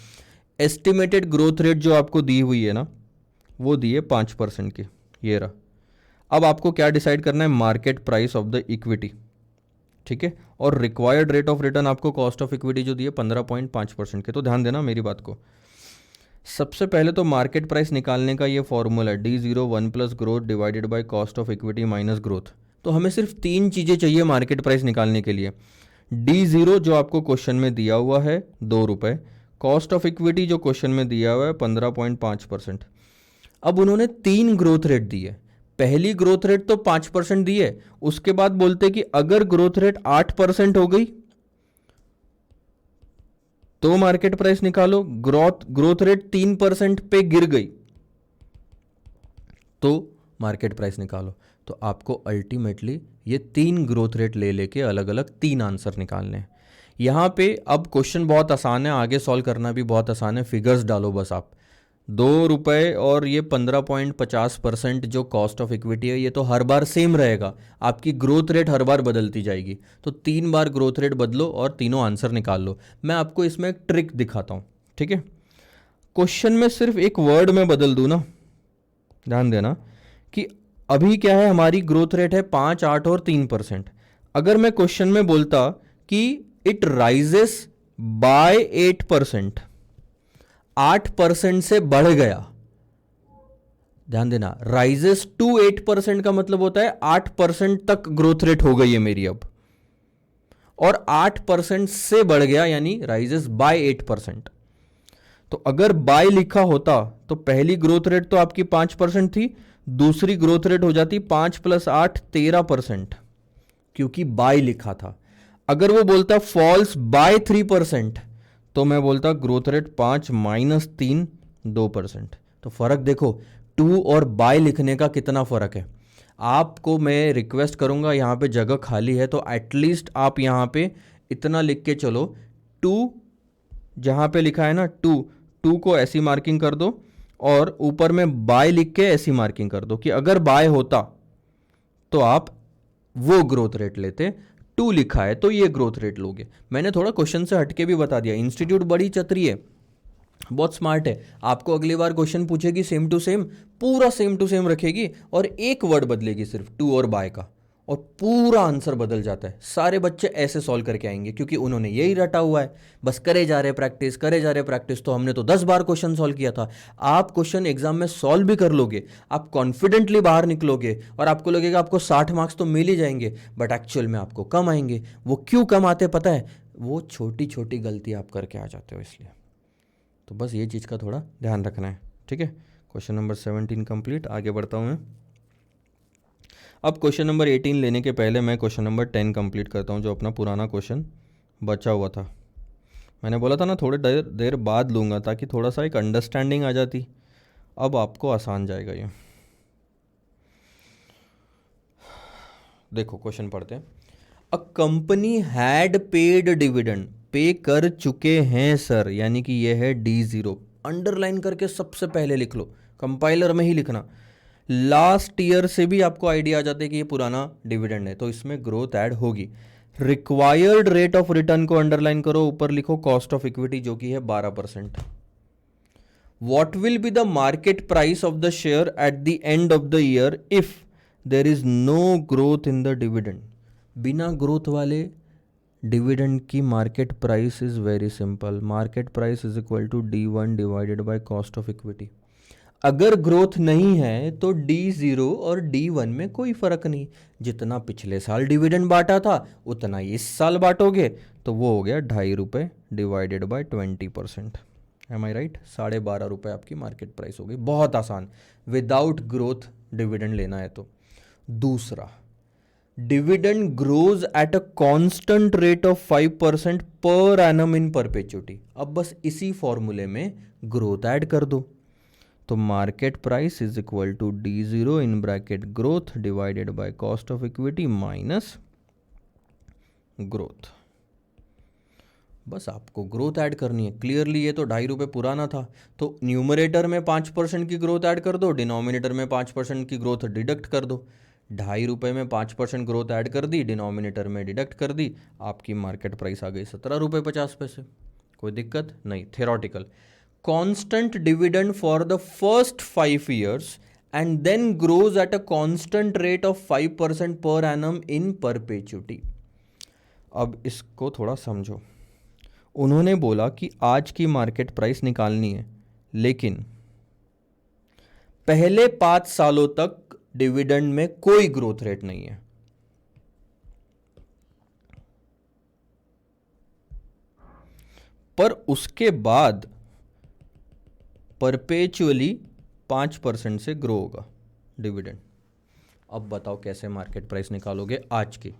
एस्टिमेटेड ग्रोथ रेट जो आपको दी हुई है ना, वो दी है 5% की, ये रहा। अब आपको क्या डिसाइड करना है? Market price of the equity. ठीक है, और रिक्वायर्ड रेट ऑफ रिटर्न आपको कॉस्ट ऑफ इक्विटी जो दी है 15.5% के। तो ध्यान देना मेरी बात को। सबसे पहले तो मार्केट प्राइस निकालने का ये फॉर्मूला है D0 1 plus growth divided by cost of equity minus growth. तो हमें सिर्फ 3 चीज़ें चाहिए मार्केट प्राइस निकालने के लिए। D0 जो आपको क्वेश्चन में दिया हुआ है 2 रुपये, कॉस्ट ऑफ इक्विटी जो क्वेश्चन में दिया हुआ है 15.5%। अब उन्होंने 3 ग्रोथ रेट दी है। पहली ग्रोथ रेट तो 5% दी है, उसके बाद बोलते कि अगर ग्रोथ रेट 8% हो गई तो मार्केट प्राइस निकालो। ग्रोथ रेट 3% पे गिर गई तो मार्केट प्राइस निकालो। तो आपको अल्टीमेटली ये 3 ग्रोथ रेट ले लेके अलग अलग 3 आंसर निकालने हैं। यहाँ पे अब क्वेश्चन बहुत आसान है, आगे सॉल्व करना भी बहुत आसान है। फिगर्स डालो बस आप, ₹2 और ये 15.50% जो कॉस्ट ऑफ इक्विटी है, ये तो हर बार सेम रहेगा, आपकी ग्रोथ रेट हर बार बदलती जाएगी। तो 3 बार ग्रोथ रेट बदलो और तीनों आंसर निकाल लो। मैं आपको इसमें एक ट्रिक दिखाता हूँ, ठीक है। क्वेश्चन में सिर्फ एक वर्ड में बदल दूँ ना, ध्यान देना कि अभी क्या है, हमारी ग्रोथ रेट है 5, 8 और 3%। अगर मैं क्वेश्चन में बोलता कि इट राइजेस बाय 8%, 8% से बढ़ गया, ध्यान देना, राइजेस टू 8% का मतलब होता है 8% तक ग्रोथ रेट हो गई है मेरी अब, और 8% से बढ़ गया यानी राइजेस बाय 8%। तो अगर बाय लिखा होता तो पहली ग्रोथ रेट तो आपकी 5% थी, दूसरी ग्रोथ रेट हो जाती 5 + 8 13%, क्योंकि बाय लिखा था। अगर वो बोलता फॉल्स बाय 3%, तो मैं बोलता ग्रोथ रेट 5 - 3 2%। तो फर्क देखो, टू और बाय लिखने का कितना फर्क है। आपको मैं रिक्वेस्ट करूंगा, यहाँ पे जगह खाली है तो एटलीस्ट आप यहाँ पे इतना लिख के चलो, टू जहाँ पे लिखा है ना टू को ऐसी मार्किंग कर दो, और ऊपर में बाय लिख के ऐसी मार्किंग कर दो कि अगर बाय होता तो आप वो ग्रोथ रेट लेते, टू लिखा है तो ये ग्रोथ रेट लोगे। मैंने थोड़ा क्वेश्चन से हटके भी बता दिया। इंस्टीट्यूट बड़ी चतुरी है, बहुत स्मार्ट है। आपको अगली बार क्वेश्चन पूछेगी सेम टू सेम, पूरा सेम टू सेम रखेगी और एक वर्ड बदलेगी सिर्फ टू और बाय का, और पूरा आंसर बदल जाता है। सारे बच्चे ऐसे सॉल्व करके आएंगे क्योंकि उन्होंने यही रटा हुआ है, बस करे जा रहे प्रैक्टिस, करे जा रहे प्रैक्टिस। तो हमने तो 10 बार क्वेश्चन सॉल्व किया था। आप क्वेश्चन एग्जाम में सॉल्व भी कर लोगे, आप कॉन्फिडेंटली बाहर निकलोगे और आपको लगेगा आपको 60 मार्क्स तो मिल ही जाएंगे, बट एक्चुअल में आपको कम आएंगे। वो क्यों कम आते पता है? वो छोटी छोटी गलती आप करके आ जाते हो, इसलिए। तो बस ये चीज़ का थोड़ा ध्यान रखना है, ठीक है। Question number 17 complete. आगे बढ़ता हूँ मैं। अब क्वेश्चन नंबर 18 लेने के पहले मैं क्वेश्चन नंबर 10 कंप्लीट करता हूँ, जो अपना पुराना क्वेश्चन बचा हुआ था। मैंने बोला था ना थोड़ी देर बाद लूँगा ताकि थोड़ा सा एक अंडरस्टैंडिंग आ जाती। अब आपको आसान जाएगा ये। देखो क्वेश्चन पढ़ते हैं। A company had paid dividend, पे कर चुके हैं सर, यानी कि ये है D0। अंडरलाइन करके सबसे पहले लिख लो, कंपाइलर में ही लिखना। लास्ट ईयर से भी आपको आइडिया आ जाता है कि ये पुराना डिविडेंड है, तो इसमें ग्रोथ ऐड होगी। रिक्वायर्ड रेट ऑफ रिटर्न को अंडरलाइन करो, ऊपर लिखो कॉस्ट ऑफ इक्विटी जो कि है 12%। What will be the market price of the share at the end of the year if there is no growth in the dividend. बिना growth वाले dividend की market price is very simple, market price is equal to D1 divided by cost of equity. अगर growth नहीं है तो D0 और D1 में कोई फर्क नहीं, जितना पिछले साल डिविडेंड बांटा था उतना ही इस साल बांटोगे, तो वो हो गया ₹2.5 divided by 20%। Am I right? ₹12.5 आपकी मार्केट प्राइस हो गई। बहुत आसान, विदाउट ग्रोथ डिविडेंड लेना है तो। दूसरा, dividend grows at a constant rate of 5% per annum in perpetuity. अब बस इसी फॉर्मूले में ग्रोथ ऐड कर दो, तो market price is equal to D0 in bracket growth divided by cost of equity minus growth. बस आपको ग्रोथ ऐड करनी है। क्लियरली ये तो ₹2.5 पुराना था, तो न्यूमरेटर में 5% की ग्रोथ ऐड कर दो, डिनोमिनेटर में 5% की ग्रोथ डिडक्ट कर दो। ₹2.5 में 5% ग्रोथ ऐड कर दी, डिनोमिनेटर में डिडक्ट कर दी, आपकी मार्केट प्राइस आ गई ₹17.50। कोई दिक्कत नहीं, theoretical. Constant dividend for the first 5 years and then grows at a constant rate of 5% per annum in perpetuity. अब इसको थोड़ा समझो। उन्होंने बोला कि आज की मार्केट प्राइस निकालनी है, लेकिन पहले 5 सालों तक डिविडेंड में कोई ग्रोथ रेट नहीं है। पर उसके बाद परपेचुअली 5% से ग्रो होगा डिविडेंड। अब बताओ कैसे मार्केट प्राइस निकालोगे आज की?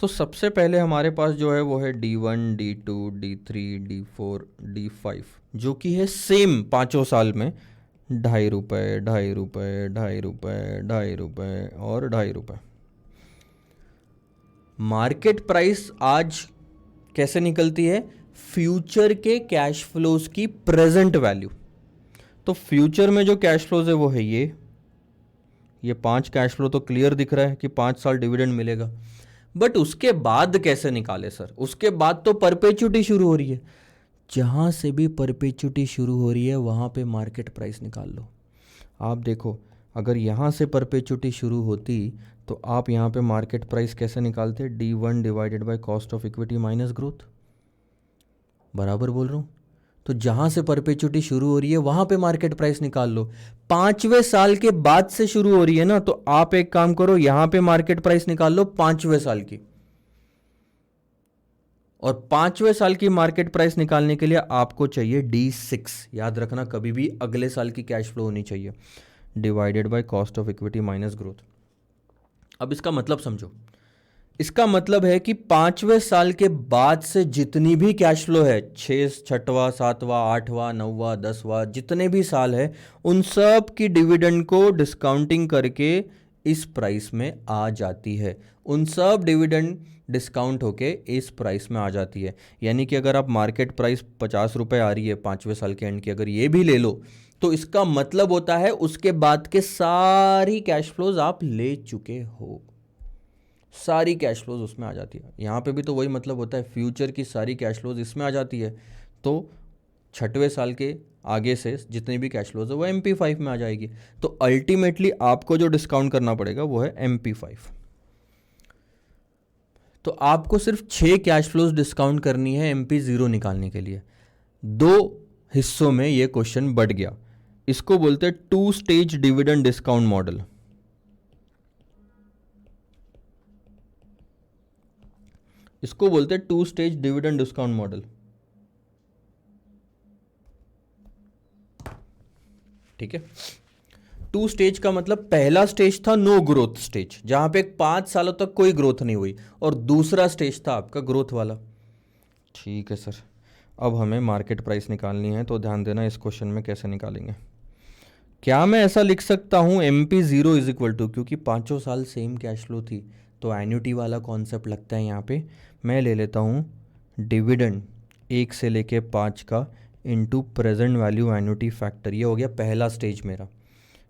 तो सबसे पहले हमारे पास जो है वो है D1, D2, D3, D4, D5, जो कि है सेम 5 साल में ₹2.5, ₹2.5, ₹2.5, ₹2.5 और ₹2.5। मार्केट प्राइस आज कैसे निकलती है? फ्यूचर के कैश फ्लोज की प्रेजेंट वैल्यू। तो फ्यूचर में जो कैश फ्लोज है वो है ये 5 कैश फ्लो तो क्लियर दिख रहा है कि 5 साल डिविडेंड मिलेगा। बट उसके बाद कैसे निकाले सर? उसके बाद तो परपेचुटी शुरू हो रही है। जहां से भी परपेचुटी शुरू हो रही है वहां पे मार्केट प्राइस निकाल लो। आप देखो, अगर यहाँ से परपेचुटी शुरू होती तो आप यहाँ पे मार्केट प्राइस कैसे निकालते? D1 divided by cost of equity minus growth. बराबर बोल रहा हूँ? तो जहाँ से परपेचुटी शुरू हो रही है वहाँ पे मार्केट प्राइस निकाल लो। 5वें साल के बाद से शुरू हो रही है ना, तो आप एक काम करो, यहाँ पे मार्केट प्राइस निकाल लो 5वें साल की। और 5वें साल की मार्केट प्राइस निकालने के लिए आपको चाहिए D6। याद रखना, कभी भी अगले साल की कैश फ्लो होनी चाहिए, divided by cost of equity minus growth. अब इसका मतलब समझो। इसका मतलब है कि 5वें साल के बाद से जितनी भी कैश फ्लो है, 6वां 7वां 8वां 9वां 10वां जितने भी साल है, उन सब की डिविडेंड को डिस्काउंटिंग करके इस प्राइस में आ जाती है। उन सब डिविडेंड डिस्काउंट होके इस प्राइस में आ जाती है। यानी कि अगर आप मार्केट प्राइस 50 रुपये आ रही है 5वें साल के एंड की, अगर ये भी ले लो तो इसका मतलब होता है उसके बाद के सारी कैश फ्लोज आप ले चुके हो। सारी कैश फ्लोज उसमें आ जाती है। यहाँ पे भी तो वही मतलब होता है, फ्यूचर की सारी कैश फ्लोज इसमें आ जाती है। तो 6वें साल के आगे से जितनी भी कैश फ्लोज है वो MP5 में आ जाएगी। तो अल्टीमेटली आपको जो डिस्काउंट करना पड़ेगा वो है MP5। तो आपको सिर्फ 6 कैश फ्लोज डिस्काउंट करनी है MP0 निकालने के लिए। 2 हिस्सों में ये क्वेश्चन बढ़ गया। इसको बोलते हैं 2 स्टेज डिविडेंड डिस्काउंट मॉडल। इसको बोलते हैं 2 स्टेज डिविडेंड डिस्काउंट मॉडल। ठीक है, 2 स्टेज का मतलब पहला स्टेज था नो ग्रोथ स्टेज, जहां पे 5 सालों तक कोई ग्रोथ नहीं हुई, और दूसरा स्टेज था आपका ग्रोथ वाला। ठीक है सर, अब हमें मार्केट प्राइस निकालनी है, तो ध्यान देना इस क्वेश्चन में कैसे निकालेंगे। क्या मैं ऐसा लिख सकता हूं MP0 इज इक्वल टू, क्योंकि 5 साल सेम कैश फ्लो थी तो एन्युटी वाला कॉन्सेप्ट लगता है यहाँ पे। मैं ले लेता हूँ डिविडेंड 1 से लेके 5 का into present value annuity factor. ये हो गया पहला स्टेज मेरा।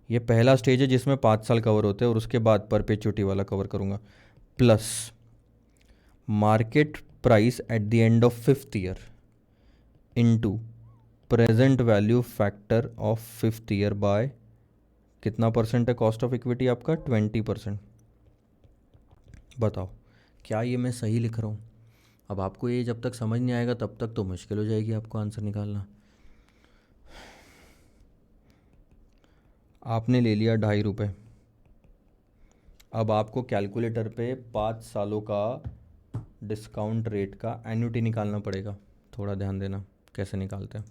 ये पहला स्टेज है जिसमें 5 साल कवर होते हैं, और उसके बाद परपेचुटी वाला कवर करूँगा, plus market price at the end of 5th year into present value factor of 5th year by कितना परसेंट है कॉस्ट ऑफ इक्विटी आपका? 20%। बताओ क्या ये मैं सही लिख रहा हूँ? अब आपको ये जब तक समझ नहीं आएगा तब तक तो मुश्किल हो जाएगी आपको आंसर निकालना। आपने ले लिया 2.5 रुपये। अब आपको कैलकुलेटर पे 5 सालों का डिस्काउंट रेट का एन्युटी निकालना पड़ेगा। थोड़ा ध्यान देना कैसे निकालते हैं।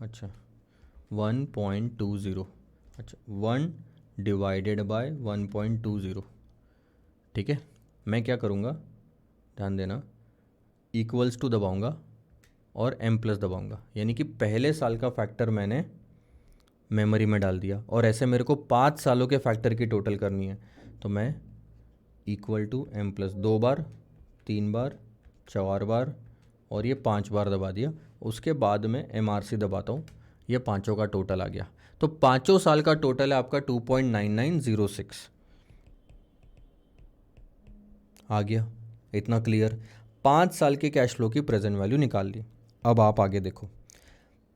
अच्छा 1.20, अच्छा 1 डिवाइडेड बाय 1.20। ठीक है, मैं क्या करूँगा, ध्यान देना, इक्वल्स टू दबाऊँगा और M+ दबाऊँगा, यानी कि पहले साल का फैक्टर मैंने मेमोरी में डाल दिया, और ऐसे मेरे को 5 सालों के फैक्टर की टोटल करनी है। तो मैं इक्वल टू M+ 2 बार 3 बार 4 बार और ये 5 बार दबा दिया। उसके बाद में MRC दबाता हूँ, ये पाँचों का टोटल आ गया। तो 5 साल का टोटल है आपका 2.9906 आ गया। इतना क्लियर। 5 साल के कैश फ्लो की प्रेजेंट वैल्यू निकाल ली। अब आप आगे देखो,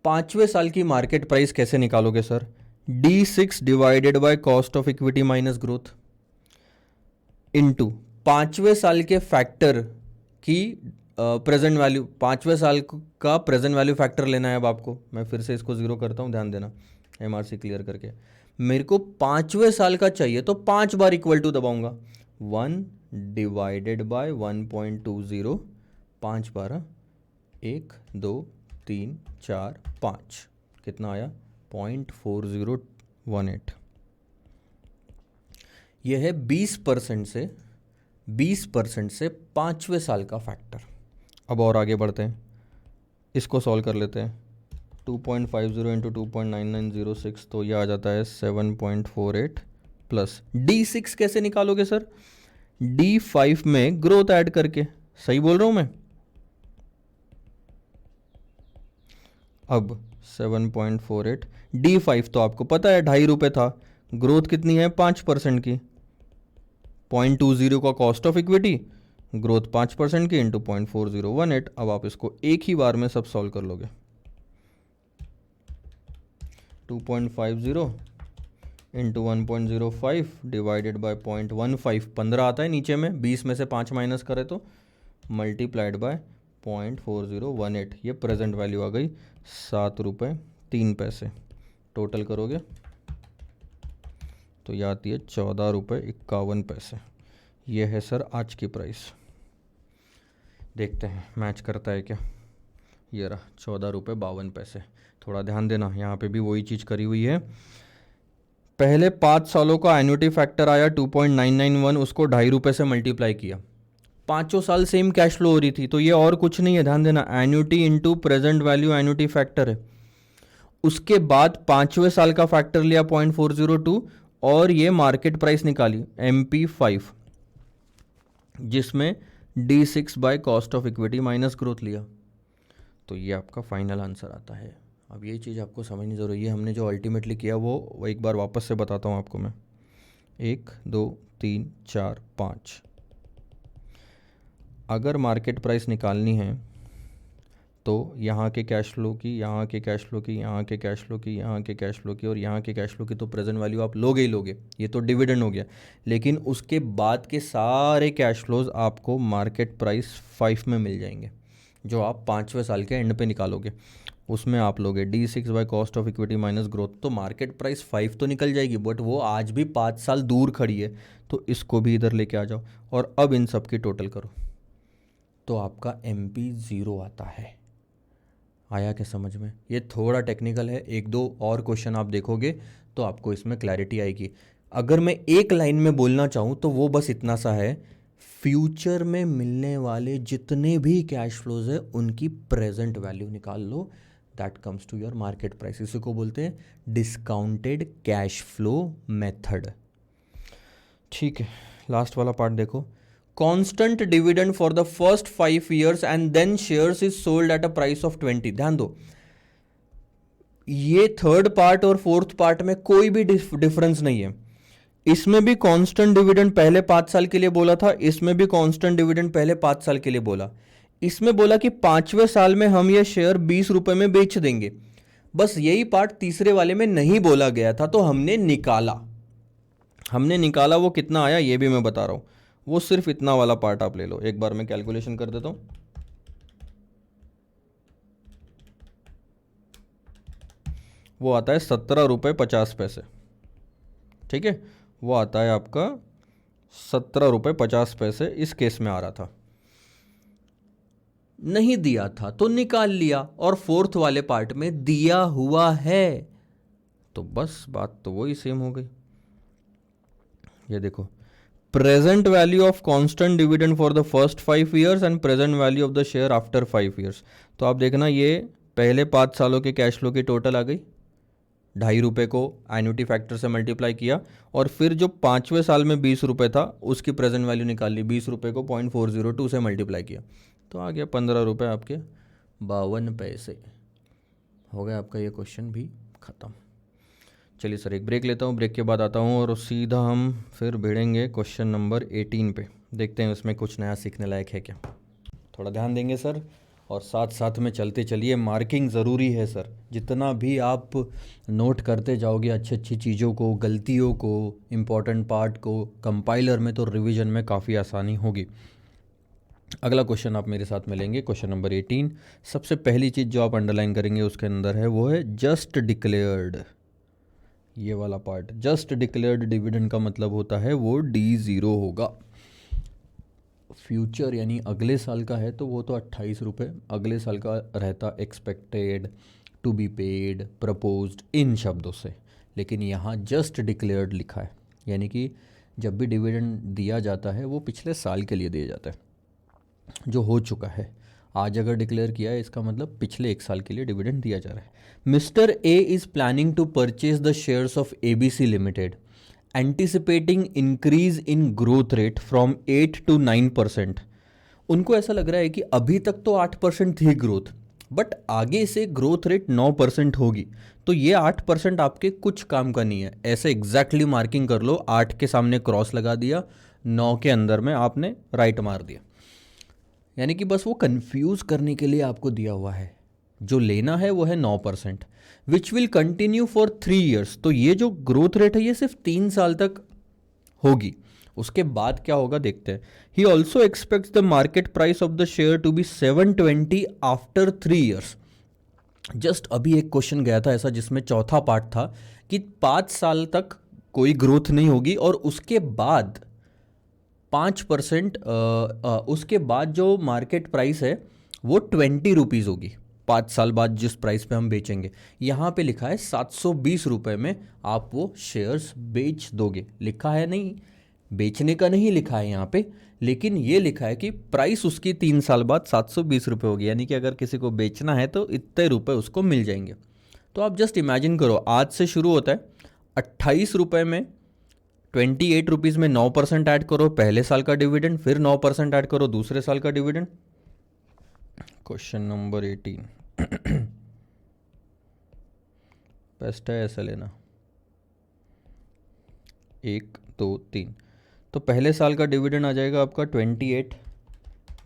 5वें साल की मार्केट प्राइस कैसे निकालोगे sir? D6 divided by cost of equity minus growth into 5वें साल के फैक्टर की प्रेजेंट वैल्यू, 5वें साल का प्रेजेंट वैल्यू फैक्टर लेना है। अब आपको मैं फिर से इसको 0 करता हूँ, ध्यान देना, MRC क्लियर करके। मेरे को 5वें साल का चाहिए तो 5 बार इक्वल टू दबाऊंगा, 1 डिवाइडेड बाय 1.20, 5 बार, 1 2 3 4 5, कितना आया? 0.4018। यह है 20% से 5वें साल का फैक्टर। अब और आगे बढ़ते हैं, इसको सॉल्व कर लेते हैं। 2.50 इंटू 2.9906, तो यह आ जाता है 7.48 प्लस D6 कैसे निकालोगे सर? D5 में ग्रोथ ऐड करके, सही बोल रहा हूँ मैं? अब 7.48, D5 तो आपको पता है 2.5 रुपये था, ग्रोथ कितनी है 5% की, 0.20 का कॉस्ट ऑफ इक्विटी, ग्रोथ 5% की इंटू 0.4018। अब आप इसको एक ही बार में सब सॉल्व कर लोगे। 2.50 इंटू 1.05 डिवाइडेड बाय 0.15, 15 आता है नीचे में, 20 में से 5 माइनस करें तो, मल्टीप्लाइड बाय 0.4018, ये प्रेजेंट वैल्यू आ गई 7 रुपये 3 पैसे। टोटल करोगे तो ये आती है 14 रुपये 51 पैसे। ये है सर आज की प्राइस। देखते हैं मैच करता है क्या। ये रहा 14 रुपये 52 पैसे। थोड़ा ध्यान देना, यहाँ पे भी वही चीज़ करी हुई है। पहले 5 सालों का एन्युटी फैक्टर आया 2.991, उसको 2.5 रुपये से मल्टीप्लाई किया, 5 साल सेम कैश फ्लो हो रही थी, तो ये और कुछ नहीं है, ध्यान देना, annuity into present value annuity factor है। उसके बाद 5वें साल का फैक्टर लिया 0.402 और ये मार्केट प्राइस निकाली MP5, जिसमें D6 bye cost of equity minus growth लिया, तो ये आपका फाइनल आंसर आता है। अब ये चीज़ आपको समझनी ज़रूरी है, हमने जो अल्टीमेटली किया वो एक बार वापस से बताता हूँ आपको मैं। 1 2 3 4 5, अगर मार्केट प्राइस निकालनी है तो यहाँ के कैश फ्लो की, यहाँ के कैश फ्लो की, यहाँ के कैश फ्लो की, यहाँ के कैश फ्लो की और यहाँ के कैश फ्लो की तो प्रेजेंट वैल्यू आप लोगे ही लोगे, ये तो डिविडेंड हो गया। लेकिन उसके बाद के सारे कैश फ्लोज आपको मार्केट प्राइस 5 में मिल जाएंगे, जो आप 5वें साल के एंड पे निकालोगे। उसमें आप लोगे D6 bye cost of equity minus growth, तो मार्केट प्राइस 5 तो निकल जाएगी, बट वो आज भी 5 साल दूर खड़ी है, तो इसको भी इधर लेके आ जाओ और अब इन सब की टोटल करो, तो आपका MP0 आता है। आया क्या समझ में? ये थोड़ा टेक्निकल है, 1-2 और क्वेश्चन आप देखोगे तो आपको इसमें क्लैरिटी आएगी। अगर मैं एक लाइन में बोलना चाहूँ तो वो बस इतना सा है, फ्यूचर में मिलने वाले जितने भी कैश फ्लोज है उनकी प्रेजेंट वैल्यू निकाल लो, that comes to your market price. इसी को बोलते हैं डिस्काउंटेड कैश फ्लो मेथड। ठीक है, लास्ट वाला पार्ट देखो, constant dividend for the first 5 years and then shares is sold at a price of 20। ध्यान दो, ये थर्ड पार्ट और फोर्थ पार्ट में कोई भी डिफरेंस नहीं है। इसमें भी कांस्टेंट डिविडेंड पहले 5 साल के लिए बोला था, इसमें भी कांस्टेंट डिविडेंड पहले 5 साल के लिए बोला। इसमें बोला कि 5वें साल में हम ये शेयर 20 रुपए में बेच देंगे, बस यही पार्ट तीसरे वाले में नहीं बोला गया था, तो हमने निकाला। वो कितना आया ये भी मैं बता रहा हूं, वो सिर्फ इतना वाला पार्ट आप ले लो। एक बार मैं कैलकुलेशन कर देता हूं, वो आता है 17 रुपये 50 पैसे। ठीक है, वो आता है आपका 17 रुपये 50 पैसे। इस केस में आ रहा था, नहीं दिया था तो निकाल लिया, और फोर्थ वाले पार्ट में दिया हुआ है, तो बस बात तो वही सेम हो गई। ये देखो, present value of constant dividend for the first 5 years and present value of the share after 5 years. तो आप देखना, ये पहले 5 सालों के कैश फ्लो की टोटल आ गई, 2.5 रुपये को एन्युटी फैक्टर से मल्टीप्लाई किया, और फिर जो 5वें साल में 20 रुपये था उसकी प्रेजेंट वैल्यू निकाल ली, 20 रुपये को 0.402 से मल्टीप्लाई किया, तो आ गया 15 रुपये आपके 52 पैसे। हो गया आपका ये क्वेश्चन भी ख़त्म। चलिए सर एक ब्रेक लेता हूँ, ब्रेक के बाद आता हूँ और सीधा हम फिर भिड़ेंगे क्वेश्चन नंबर 18 पे। देखते हैं उसमें कुछ नया सीखने लायक है क्या। थोड़ा ध्यान देंगे सर, और साथ साथ में चलते चलिए। मार्किंग ज़रूरी है सर, जितना भी आप नोट करते जाओगे अच्छी चीज़ों को, गलतियों को, इम्पॉर्टेंट पार्ट को, कंपाइलर में तो रिवीजन में काफ़ी आसानी होगी। अगला क्वेश्चन आप मेरे साथ में लेंगे, क्वेश्चन नंबर 18। सबसे पहली चीज़ जो आप अंडरलाइन करेंगे उसके अंदर है वो है जस्ट डिक्लेयर्ड। ये वाला पार्ट, जस्ट डिक्लेयर्ड डिविडेंड का मतलब होता है वो D0 होगा। फ्यूचर यानी अगले साल का है तो वो तो 28 रुपये अगले साल का रहता, expected, to be paid, proposed, इन शब्दों से। लेकिन यहाँ जस्ट डिक्लेयर्ड लिखा है, यानी कि जब भी डिविडेंड दिया जाता है वो पिछले साल के लिए दिया जाता है, जो हो चुका है। आज अगर डिक्लेयर किया है इसका मतलब पिछले 1 साल के लिए डिविडेंड दिया जा रहा है। Mr A is planning to purchase the shares of ABC Limited, anticipating increase in growth rate from 8 to 9%। उनको ऐसा लग रहा है कि अभी तक तो 8% थी ग्रोथ, बट आगे से ग्रोथ रेट 9% होगी, तो ये 8% आपके कुछ काम का नहीं है। ऐसे एग्जैक्टली मार्किंग कर लो, 8 के सामने क्रॉस लगा दिया, 9 के अंदर में आपने राइट मार दिया। यानी कि बस वो कंफ्यूज करने के लिए आपको दिया हुआ है। जो लेना है वो है 9%, which will continue for 3 years. तो ये जो ग्रोथ रेट है ये सिर्फ 3 साल तक होगी, उसके बाद क्या होगा देखते हैं। He also expects the market price of the share to be 720 after 3 years. Just अभी एक क्वेश्चन गया था ऐसा जिसमें चौथा पार्ट था कि 5 साल तक कोई ग्रोथ नहीं होगी और उसके बाद 5% उसके बाद जो मार्केट प्राइस है वो 20 रुपीज़ होगी 5 साल बाद जिस प्राइस पे हम बेचेंगे। यहाँ पे लिखा है 720 रुपये में आप वो शेयर्स बेच दोगे। लिखा है नहीं, बेचने का नहीं लिखा है यहाँ पे, लेकिन ये लिखा है कि प्राइस उसकी 3 साल बाद 720 रुपये होगी। यानी कि अगर किसी को बेचना है तो इतने रुपये उसको मिल जाएंगे। तो आप जस्ट इमेजिन करो, आज से शुरू होता है 28 रुपये में 28 रुपीज़ में 9% ऐड करो पहले साल का डिविडेंड, फिर 9% ऐड करो दूसरे साल का डिविडेंड। क्वेश्चन नंबर 18 बेस्ट है ऐसा लेना, 1 2 3। तो पहले साल का डिविडेंड आ जाएगा आपका 28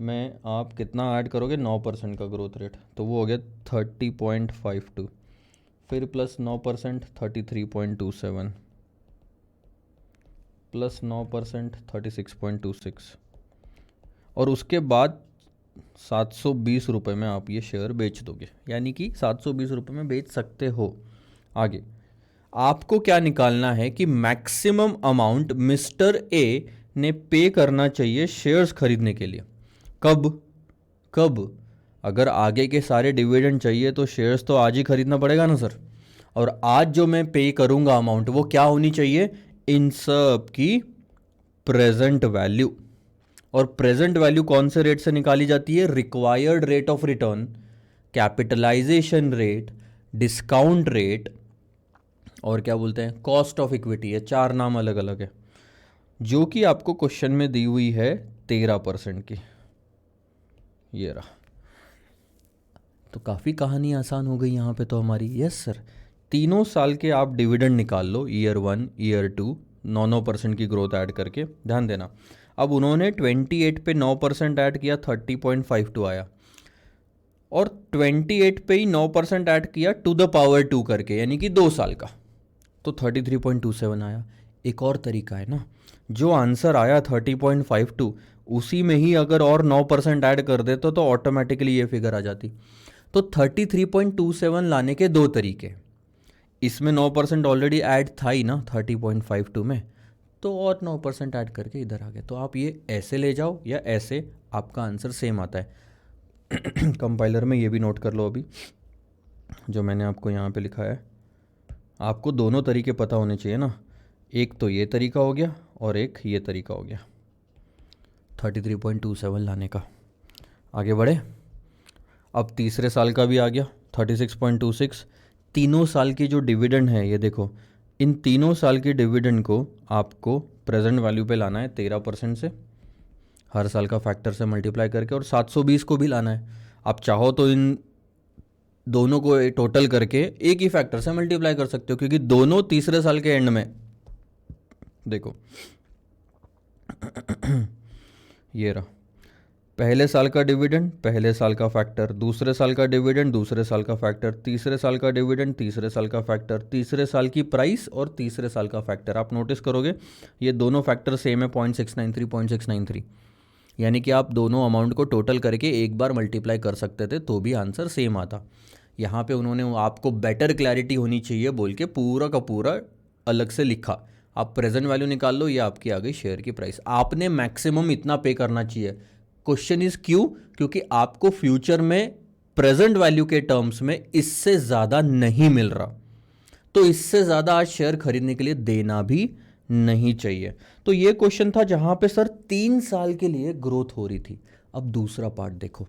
में आप कितना ऐड करोगे 9% का ग्रोथ रेट, तो वो हो गया 30.52, फिर प्लस 9% 33.27, प्लस 9% 36.26, और उसके बाद 720 रुपये में आप ये शेयर बेच दोगे। यानी कि 720 रुपये में बेच सकते हो। आगे आपको क्या निकालना है कि मैक्सिमम अमाउंट मिस्टर ए ने पे करना चाहिए शेयर्स खरीदने के लिए। कब अगर आगे के सारे डिविडेंड चाहिए तो शेयर्स तो आज ही खरीदना पड़ेगा ना सर। और आज जो मैं पे करूंगा अमाउंट वो क्या होनी चाहिए, इन सब की प्रेजेंट वैल्यू। और प्रेजेंट वैल्यू कौन से रेट से निकाली जाती है, required rate of return, capitalisation rate, discount rate, और क्या बोलते हैं कॉस्ट ऑफ इक्विटी। है 4 नाम अलग अलग है, जो कि आपको क्वेश्चन में दी हुई है 13% की। ये रहा। तो काफ़ी कहानी आसान हो गई यहाँ पे तो हमारी। यस सर, तीनों साल के आप डिविडेंड निकाल लो, ईयर 1 ईयर 2, 9% की ग्रोथ ऐड करके। ध्यान देना, अब उन्होंने 28 पे 9% ऐड किया 30.52 आया, और 28 पे ही 9% ऐड किया टू द पावर 2 करके, यानी कि 2 साल का, तो 33.27 आया। एक और तरीका है ना, जो आंसर आया 30.52 उसी में ही अगर और 9% ऐड कर देते तो ऑटोमेटिकली ये फिगर आ जाती। तो 33.27 लाने के 2 तरीके, इसमें 9% ऑलरेडी ऐड था ही ना 30.52 में, तो और 9% ऐड करके इधर आ गए। तो आप ये ऐसे ले जाओ या ऐसे, आपका आंसर सेम आता है। कंपाइलर में ये भी नोट कर लो अभी जो मैंने आपको यहाँ पे लिखा है। आपको दोनों तरीके पता होने चाहिए ना, एक तो ये तरीका हो गया और एक ये तरीका हो गया 33.27 लाने का। आगे बढ़े, अब तीसरे साल का भी आ गया 36.26। तीनों साल की जो डिविडेंड है ये देखो, इन तीनों साल की डिविडेंड को आपको प्रेजेंट वैल्यू पे लाना है 13% से, हर साल का फैक्टर से मल्टीप्लाई करके, और 720 को भी लाना है। आप चाहो तो इन दोनों को टोटल करके एक ही फैक्टर से मल्टीप्लाई कर सकते हो, क्योंकि दोनों तीसरे साल के एंड में देखो ये रहा, पहले साल का डिविडेंड पहले साल का फैक्टर, दूसरे साल का डिविडेंड दूसरे साल का फैक्टर, तीसरे साल का डिविडेंड तीसरे साल का फैक्टर, तीसरे साल की प्राइस और तीसरे साल का फैक्टर। आप नोटिस करोगे ये दोनों फैक्टर सेम है 0.693, यानी कि आप दोनों अमाउंट को टोटल करके एक बार मल्टीप्लाई कर सकते थे तो भी आंसर सेम आता। यहाँ पे उन्होंने आपको बेटर क्लैरिटी होनी चाहिए बोल के पूरा का पूरा अलग से लिखा। आप प्रेजेंट वैल्यू निकाल लो, ये आपकी आ गई शेयर की प्राइस। आपने मैक्सिमम इतना पे करना चाहिए। क्वेश्चन इज क्यों, क्योंकि आपको फ्यूचर में प्रेजेंट वैल्यू के टर्म्स में इससे ज़्यादा नहीं मिल रहा, तो इससे ज़्यादा आज शेयर खरीदने के लिए देना भी नहीं चाहिए। तो ये क्वेश्चन था जहां पे सर 3 साल के लिए ग्रोथ हो रही थी। अब दूसरा पार्ट देखो,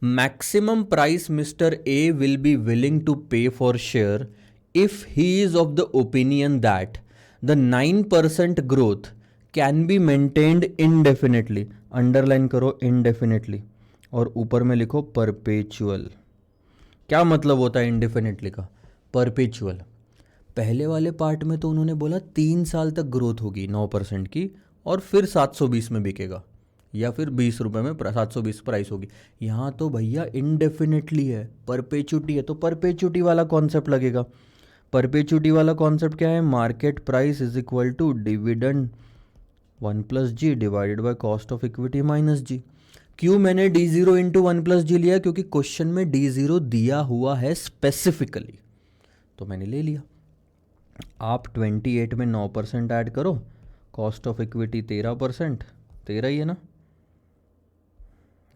maximum price mister A will be willing to pay for share if he is of the opinion that the 9% growth can be maintained indefinitely, underline करो इनडेफिनेटली, और ऊपर में लिखो परपेचुअल। क्या मतलब होता है इनडेफिनेटली का? परपेचुअल। पहले वाले पार्ट में तो उन्होंने बोला 3 साल तक ग्रोथ होगी 9% की, और फिर 720 में बिकेगा, या फिर 20 रुपये में 720 प्राइस होगी। यहाँ तो भैया इनडेफिनेटली है, परपेचुटी है, तो परपेचुटी वाला कॉन्सेप्ट लगेगा। परपेचुटी वाला कॉन्सेप्ट क्या है? Market price is equal to dividend 1+G divided by cost of equity -G। क्यों मैंने D0 इंटू 1+G लिया? क्योंकि क्वेश्चन में D0 दिया हुआ है स्पेसिफिकली, तो मैंने ले लिया। आप 28 में 9% ऐड करो, कॉस्ट ऑफ इक्विटी 13%, 13 ही है ना,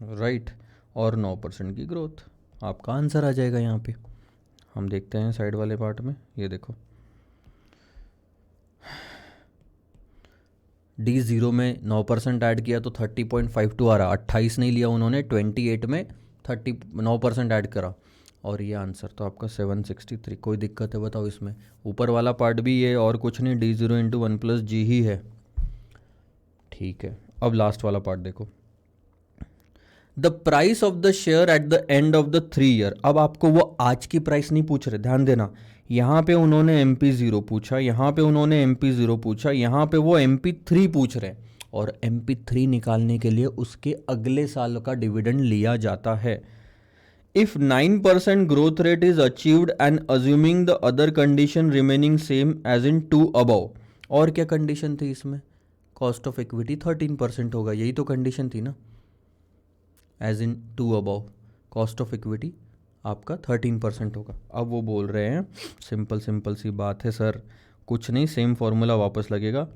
राइट, और 9% की ग्रोथ, आपका आंसर आ जाएगा यहाँ पे। हम देखते हैं साइड वाले पार्ट में, ये देखो D0 में 9% ऐड किया तो 30.52 आ रहा, 28 नहीं लिया उन्होंने, 28 में 9% ऐड करा, और ये आंसर तो आपका 763। कोई दिक्कत है बताओ इसमें? ऊपर वाला पार्ट भी ये और कुछ नहीं, D0 इंटू 1+G ही है, ठीक है। अब लास्ट वाला पार्ट देखो, the price of the share at the end of the 3 year. अब आपको वो आज की प्राइस नहीं पूछ रहे, ध्यान देना। यहाँ पे उन्होंने MP0 पूछा, यहाँ पे उन्होंने MP0 पूछा, यहाँ पे वो MP3 पूछ रहे हैं, और MP3 निकालने के लिए उसके अगले साल का डिविडेंड लिया जाता है। If 9% growth rate is achieved and assuming the other condition remaining same as in 2 above. और क्या कंडीशन थी इसमें? कॉस्ट ऑफ इक्विटी 13% होगा, यही तो कंडीशन थी ना, as in 2 above, cost of equity आपका 13% होगा। अब वो बोल रहे हैं सिंपल सी बात है सर, कुछ नहीं, सेम फॉर्मूला वापस लगेगा।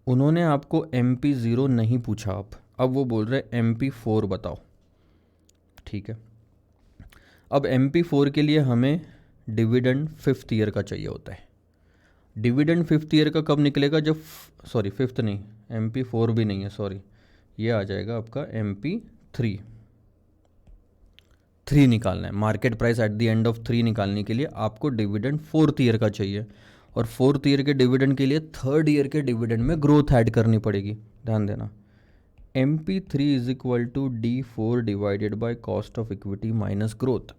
उन्होंने आपको MP0 नहीं पूछा, अब वो बोल रहे हैं MP4 बताओ, ठीक है। अब MP4 के लिए हमें डिविडेंड 5th ईयर का चाहिए होता है। डिविडेंड 5th ईयर का कब निकलेगा? जब, सॉरी 5th नहीं, MP4 भी नहीं है, सॉरी, ये आ जाएगा आपका MP3। 3 निकालना है, market price at the end of 3 निकालने के लिए आपको डिविडेंड 4th ईयर का चाहिए, और 4th ईयर के डिविडेंड के लिए 3rd ईयर के डिविडेंड में ग्रोथ ऐड करनी पड़ेगी, ध्यान देना। MP3 is equal to D4 divided by cost of equity minus growth.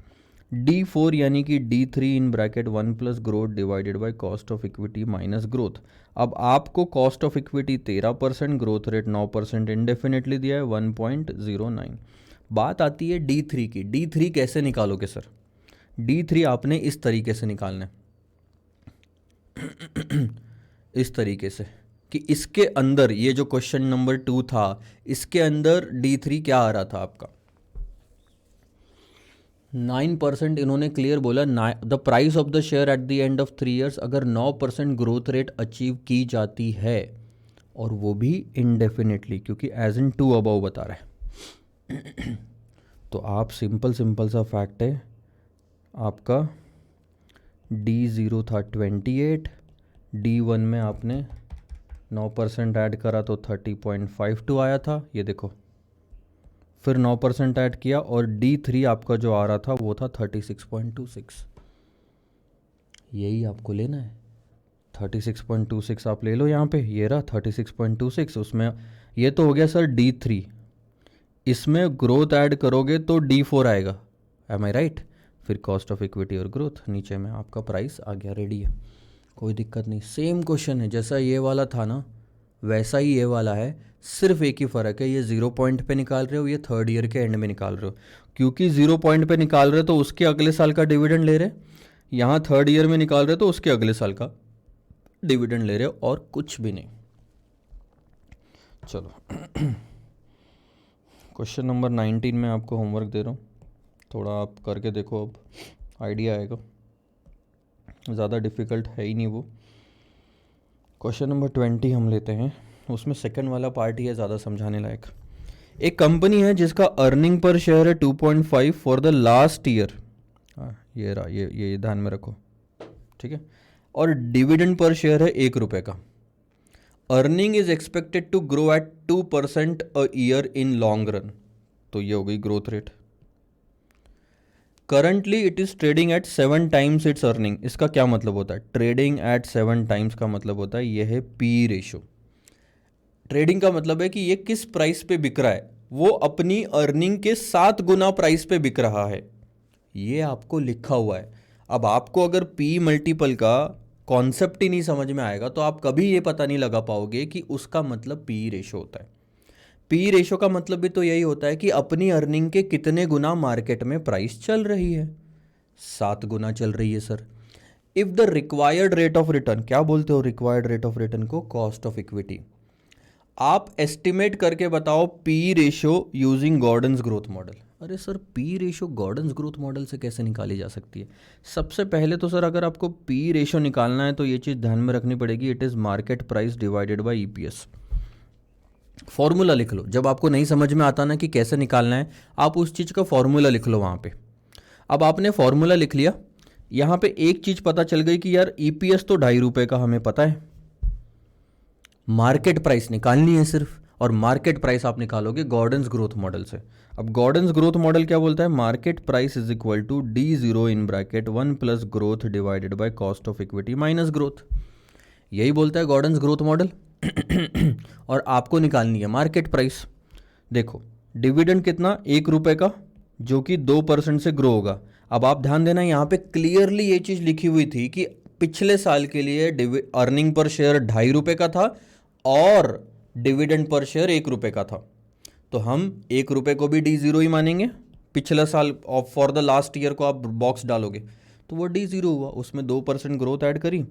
D4 यानी कि D3 in bracket 1 plus growth divided by cost of equity minus growth. अब आपको cost of equity 13%, growth rate 9% indefinitely दिया है 1.09। बात आती है D3 की। D3 कैसे निकालोगे सर? D3 आपने इस तरीके से निकालना है, इस तरीके से कि इसके अंदर, ये जो क्वेश्चन नंबर 2 था, इसके अंदर D3 क्या आ रहा था आपका? 9% इन्होंने क्लियर बोला, the price of the share at the end of 3 years, अगर 9% ग्रोथ रेट अचीव की जाती है, और वो भी इनडेफिनेटली, क्योंकि एज इन 2 अबव बता रहा है। तो आप सिंपल सा फैक्ट है, आपका D0 था 28, D1 में आपने 9% ऐड करा तो 30.52 आया था, ये देखो, फिर 9% ऐड किया, और D3 आपका जो आ रहा था वो था 36.26। यही आपको लेना है, 36.26 आप ले लो यहाँ पे, ये रहा 36.26। उसमें ये तो हो गया सर D3, इसमें ग्रोथ ऐड करोगे तो D4 आएगा, एम आई राइट? फिर कॉस्ट ऑफ इक्विटी और ग्रोथ, नीचे में आपका प्राइस आ गया, रेडी है, कोई दिक्कत नहीं। सेम क्वेश्चन है, जैसा ये वाला था ना वैसा ही ये वाला है, सिर्फ एक ही फ़र्क है, ये 0 पॉइंट पे निकाल रहे हो, ये 3rd ईयर के एंड में निकाल रहे हो। क्योंकि 0 पॉइंट पे निकाल रहे हो तो उसके अगले साल का डिविडेंड ले रहे, यहाँ 3rd ईयर में निकाल रहे हो तो उसके अगले साल का डिविडेंड ले रहे हो, और कुछ भी नहीं। चलो क्वेश्चन नंबर 19 में आपको होमवर्क दे रहा हूँ, थोड़ा आप करके देखो, अब आइडिया आएगा, ज़्यादा डिफ़िकल्ट है ही नहीं वो। क्वेश्चन नंबर 20 हम लेते हैं, उसमें सेकंड वाला पार्ट ही है ज़्यादा समझाने लायक। एक कंपनी है जिसका अर्निंग पर शेयर है 2.5 फॉर द लास्ट ईयर, ये रहा, ये ध्यान में रखो, ठीक है, और डिविडेंड पर शेयर है 1 रुपये का। Earning is expected to grow at 2% a year in long run, तो ये हो गई growth rate. Currently it is trading at 7 times its earning. इसका क्या मतलब होता है? ट्रेडिंग एट 7 टाइम्स का मतलब होता है ये है पी रेशो। ट्रेडिंग का मतलब है कि ये किस प्राइस पे बिक रहा है, वो अपनी अर्निंग के 7 गुना प्राइस पे बिक रहा है, ये आपको लिखा हुआ है। अब आपको अगर पी मल्टीपल का कॉन्सेप्ट ही नहीं समझ में आएगा तो आप कभी ये पता नहीं लगा पाओगे कि उसका मतलब पी रेशो होता है। पी रेशो का मतलब भी तो यही होता है कि अपनी अर्निंग के कितने गुना मार्केट में प्राइस चल रही है। 7 गुना चल रही है sir. If the required rate of return, क्या बोलते हो रिक्वायर्ड रेट ऑफ रिटर्न को? Cost of equity. आप एस्टिमेट करके बताओ P ratio using Gordon's growth model. अरे sir P ratio Gordon's growth model से कैसे निकाली जा सकती है? सबसे पहले तो सर अगर आपको पी रेशो निकालना है तो ये चीज़ ध्यान में रखनी पड़ेगी, it is market price divided by EPS. Formula लिख लो। जब आपको नहीं समझ में आता ना कि कैसे निकालना है, आप उस चीज़ का फॉर्मूला लिख लो वहाँ पे। अब आपने फॉर्मूला लिख लिया, यहाँ पे एक चीज़ पता चल गई कि यार ईपीएस तो ₹2.5 का हमें पता है, मार्केट प्राइस निकालनी है सिर्फ, और मार्केट प्राइस आप निकालोगे गॉर्डन्स ग्रोथ मॉडल से। अब गॉर्डन्स ग्रोथ मॉडल क्या बोलता है? Market price is equal to D0 in bracket 1 plus growth divided by cost of equity minus growth. यही बोलता है गॉर्डन्स ग्रोथ मॉडल। और आपको निकालनी है मार्केट प्राइस। देखो डिविडेंड कितना? ₹1 का, जो कि 2% से ग्रो होगा। अब आप ध्यान देना, यहाँ पे क्लियरली ये चीज़ लिखी हुई थी कि पिछले साल के लिए अर्निंग पर शेयर ₹2.5 का था और डिविडेंड पर शेयर ₹1 का था, तो हम ₹1 को भी D0 ही मानेंगे। पिछला साल फॉर द लास्ट ईयर को आप बॉक्स डालोगे तो वो D0 हुआ, उसमें 2% ग्रोथ ऐड करी।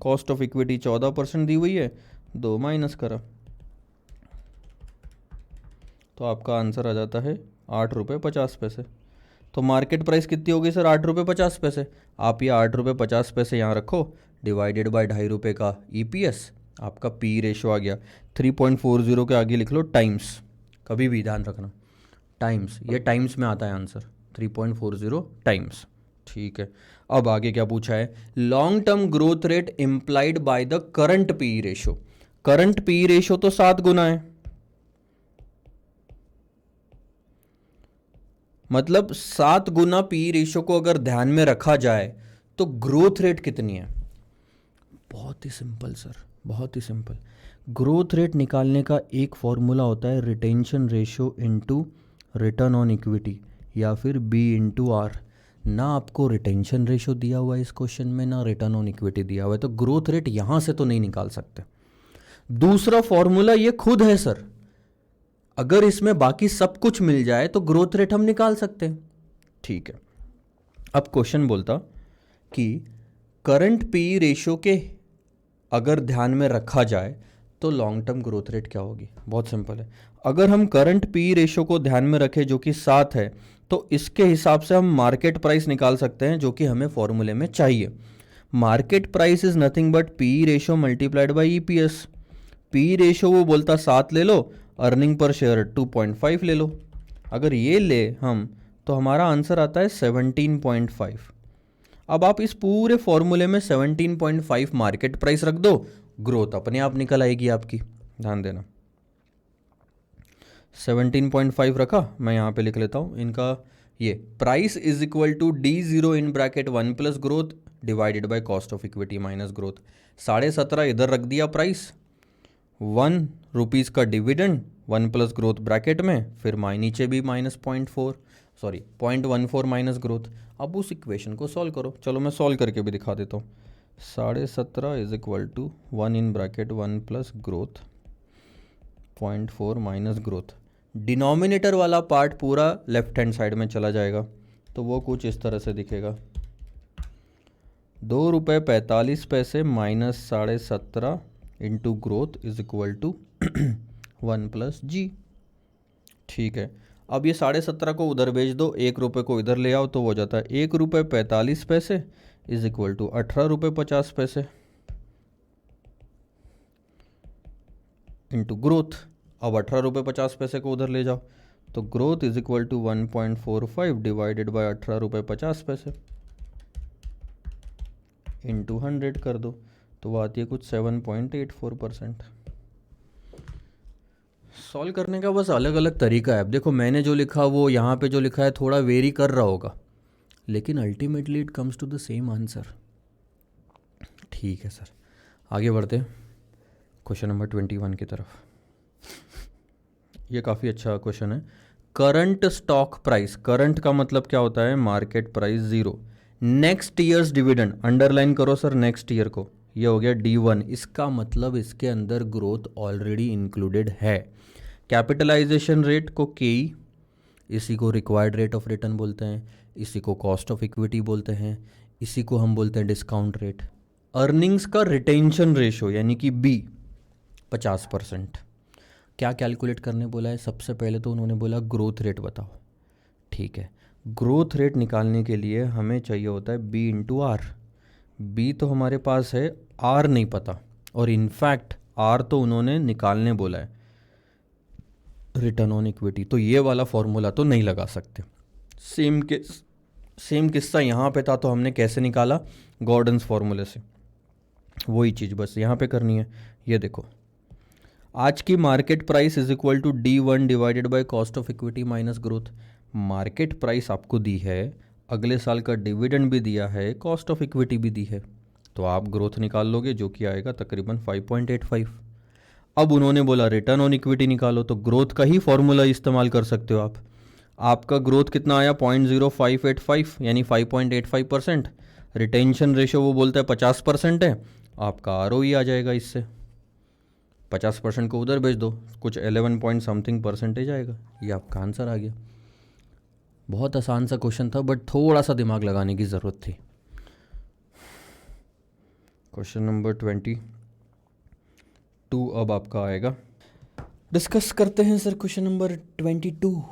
कॉस्ट ऑफ इक्विटी 14% दी हुई है, 2 माइनस करा, तो आपका आंसर आ जाता है ₹8.50। तो मार्केट प्राइस कितनी होगी सर? ₹8.50। आप ये ₹8.50 यहाँ रखो, डिवाइडेड बाय ₹2.5 का ईपीएस, आपका पी रेशो आ गया। 3.40 के आगे लिख लो टाइम्स, कभी भी ध्यान रखना टाइम्स, ये टाइम्स में आता है आंसर, 3.40 टाइम्स। ठीक है, अब आगे क्या पूछा है? Long term growth rate implied by the current P ratio. Current P ratio तो 7 गुना है, मतलब 7 गुना पी रेशो को अगर ध्यान में रखा जाए तो ग्रोथ रेट कितनी है? बहुत ही सिंपल सर, बहुत ही सिंपल। ग्रोथ रेट निकालने का एक फॉर्मूला होता है retention ratio into return on equity, या फिर बी इंटू आर। ना आपको रिटेंशन रेशो दिया हुआ है इस क्वेश्चन में, ना रिटर्न ऑन इक्विटी दिया हुआ है, तो ग्रोथ रेट यहां से तो नहीं निकाल सकते। दूसरा फॉर्मूला ये खुद है सर, अगर इसमें बाकी सब कुछ मिल जाए तो ग्रोथ रेट हम निकाल सकते हैं। ठीक है, अब क्वेश्चन बोलता कि करंट पी रेशो के अगर ध्यान में रखा जाए तो लॉन्ग टर्म ग्रोथ रेट क्या होगी? बहुत सिंपल है, अगर हम करंट पी रेशो को ध्यान में रखें जो कि 7 है, तो इसके हिसाब से हम मार्केट प्राइस निकाल सकते हैं जो कि हमें फॉर्मूले में चाहिए। Market price is nothing but P ratio multiplied by EPS. P ratio वो बोलता 7 ले लो, अर्निंग पर शेयर 2.5 ले लो। अगर ये ले हम तो हमारा आंसर आता है 17.5। अब आप इस पूरे फॉर्मूले में 17.5 मार्केट प्राइस रख दो, ग्रोथ अपने आप निकल आएगी आपकी। ध्यान देना, 17.5 रखा, मैं यहाँ पे लिख लेता हूँ इनका, ये price is equal to D0 in bracket 1 plus growth divided by cost of equity minus growth. 17.5 इधर रख दिया प्राइस, ₹1 का डिविडेंड, 1 प्लस ग्रोथ ब्रैकेट में, फिर नीचे भी -0.14 माइनस ग्रोथ। अब उस इक्वेशन को सॉल्व करो। चलो मैं सॉल्व करके भी दिखा देता हूँ। 17.5 is equal to 1 in bracket 1 plus growth 0.4 minus growth. Denominator वाला पार्ट पूरा लेफ्ट हैंड साइड में चला जाएगा, तो वो कुछ इस तरह से दिखेगा, ₹2.45 minus 17.5 into growth is equal to 1 plus G. ठीक है, अब ये 17.5 को उधर भेज दो, ₹1 को इधर ले आओ, तो हो जाता है ₹1.45 is equal to ₹18.50 into growth. अब ₹18.50 को उधर ले जाओ, तो growth is equal to 1.45 divided by ₹18.50 into 100 कर दो, तो वो आती है कुछ 7.84%। सॉल्व करने का बस अलग अलग तरीका है। अब देखो मैंने जो लिखा वो यहाँ पे जो लिखा है थोड़ा वेरी कर रहा होगा, लेकिन ultimately it comes to the same answer. ठीक है सर, आगे बढ़ते हैं क्वेश्चन नंबर 21 की तरफ। ये काफ़ी अच्छा क्वेश्चन है। करंट स्टॉक प्राइस, करंट का मतलब क्या होता है, market price 0, next years dividend, underline करो सर नेक्स्ट ईयर को, ये हो गया D1, इसका मतलब इसके अंदर ग्रोथ ऑलरेडी इंक्लूडेड है। कैपिटलाइजेशन रेट को KE, इसी को रिक्वायर्ड रेट ऑफ रिटर्न बोलते हैं, इसी को कॉस्ट ऑफ इक्विटी बोलते हैं, इसी को हम बोलते हैं डिस्काउंट रेट। अर्निंग्स का रिटेंशन रेशो यानी कि B 50%। क्या कैलकुलेट करने बोला है, सबसे पहले तो उन्होंने बोला ग्रोथ रेट बताओ। ठीक है, ग्रोथ रेट निकालने के लिए हमें चाहिए होता है B इंटू आर। B तो हमारे पास है, R नहीं पता, और इनफैक्ट R तो उन्होंने निकालने बोला है रिटर्न ऑन इक्विटी, तो ये वाला फॉर्मूला तो नहीं लगा सकते। सेम किस्सा यहाँ पे था, तो हमने कैसे निकाला, गॉर्डन्स फॉर्मूले से, वही चीज़ बस यहाँ पे करनी है। ये देखो, आज की market price is equal to D1 divided by cost of equity minus growth. Market price आपको दी है, अगले साल का डिविडेंड भी दिया है, कॉस्ट ऑफ इक्विटी भी दी है, तो आप ग्रोथ निकाल लोगे जो कि आएगा तकरीबन 5.85। अब उन्होंने बोला रिटर्न ऑन इक्विटी निकालो, तो ग्रोथ का ही फॉर्मूला इस्तेमाल कर सकते हो आप। आपका ग्रोथ कितना आया, 0.0585 यानी 5.85%। रिटेंशन रेशो वो बोलता है 50% है, आपका ROE आ जाएगा इससे। 50% को उधर भेज दो, कुछ 11 पॉइंट समथिंग परसेंटेज आएगा, ये आपका आंसर आ गया। बहुत आसान सा क्वेश्चन था, बट थोड़ा सा दिमाग लगाने की ज़रूरत थी। क्वेश्चन नंबर 22 अब आपका आएगा। डिस्कस करते हैं sir question number 22।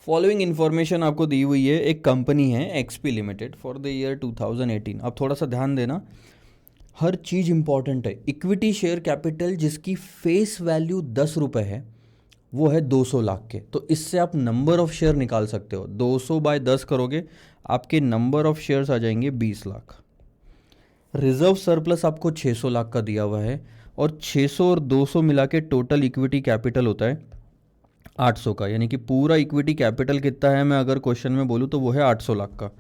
Following information आपको दी हुई है, एक कंपनी है XP limited for the year 2018। अब थोड़ा सा ध्यान देना, हर चीज़ इंपॉर्टेंट है। इक्विटी शेयर कैपिटल जिसकी फेस वैल्यू 10 रुपये है वो है 200 लाख के, तो इससे आप नंबर ऑफ शेयर निकाल सकते हो। 200 बाय 10 करोगे, आपके नंबर ऑफ शेयर्स आ जाएंगे 20 लाख। रिजर्व सरप्लस आपको 600 लाख का दिया हुआ है, और 600 और 200 मिला के टोटल इक्विटी कैपिटल होता है 800 का, यानी कि पूरा इक्विटी कैपिटल कितना है, मैं अगर क्वेश्चन में बोलूँ तो वो है 800 लाख का।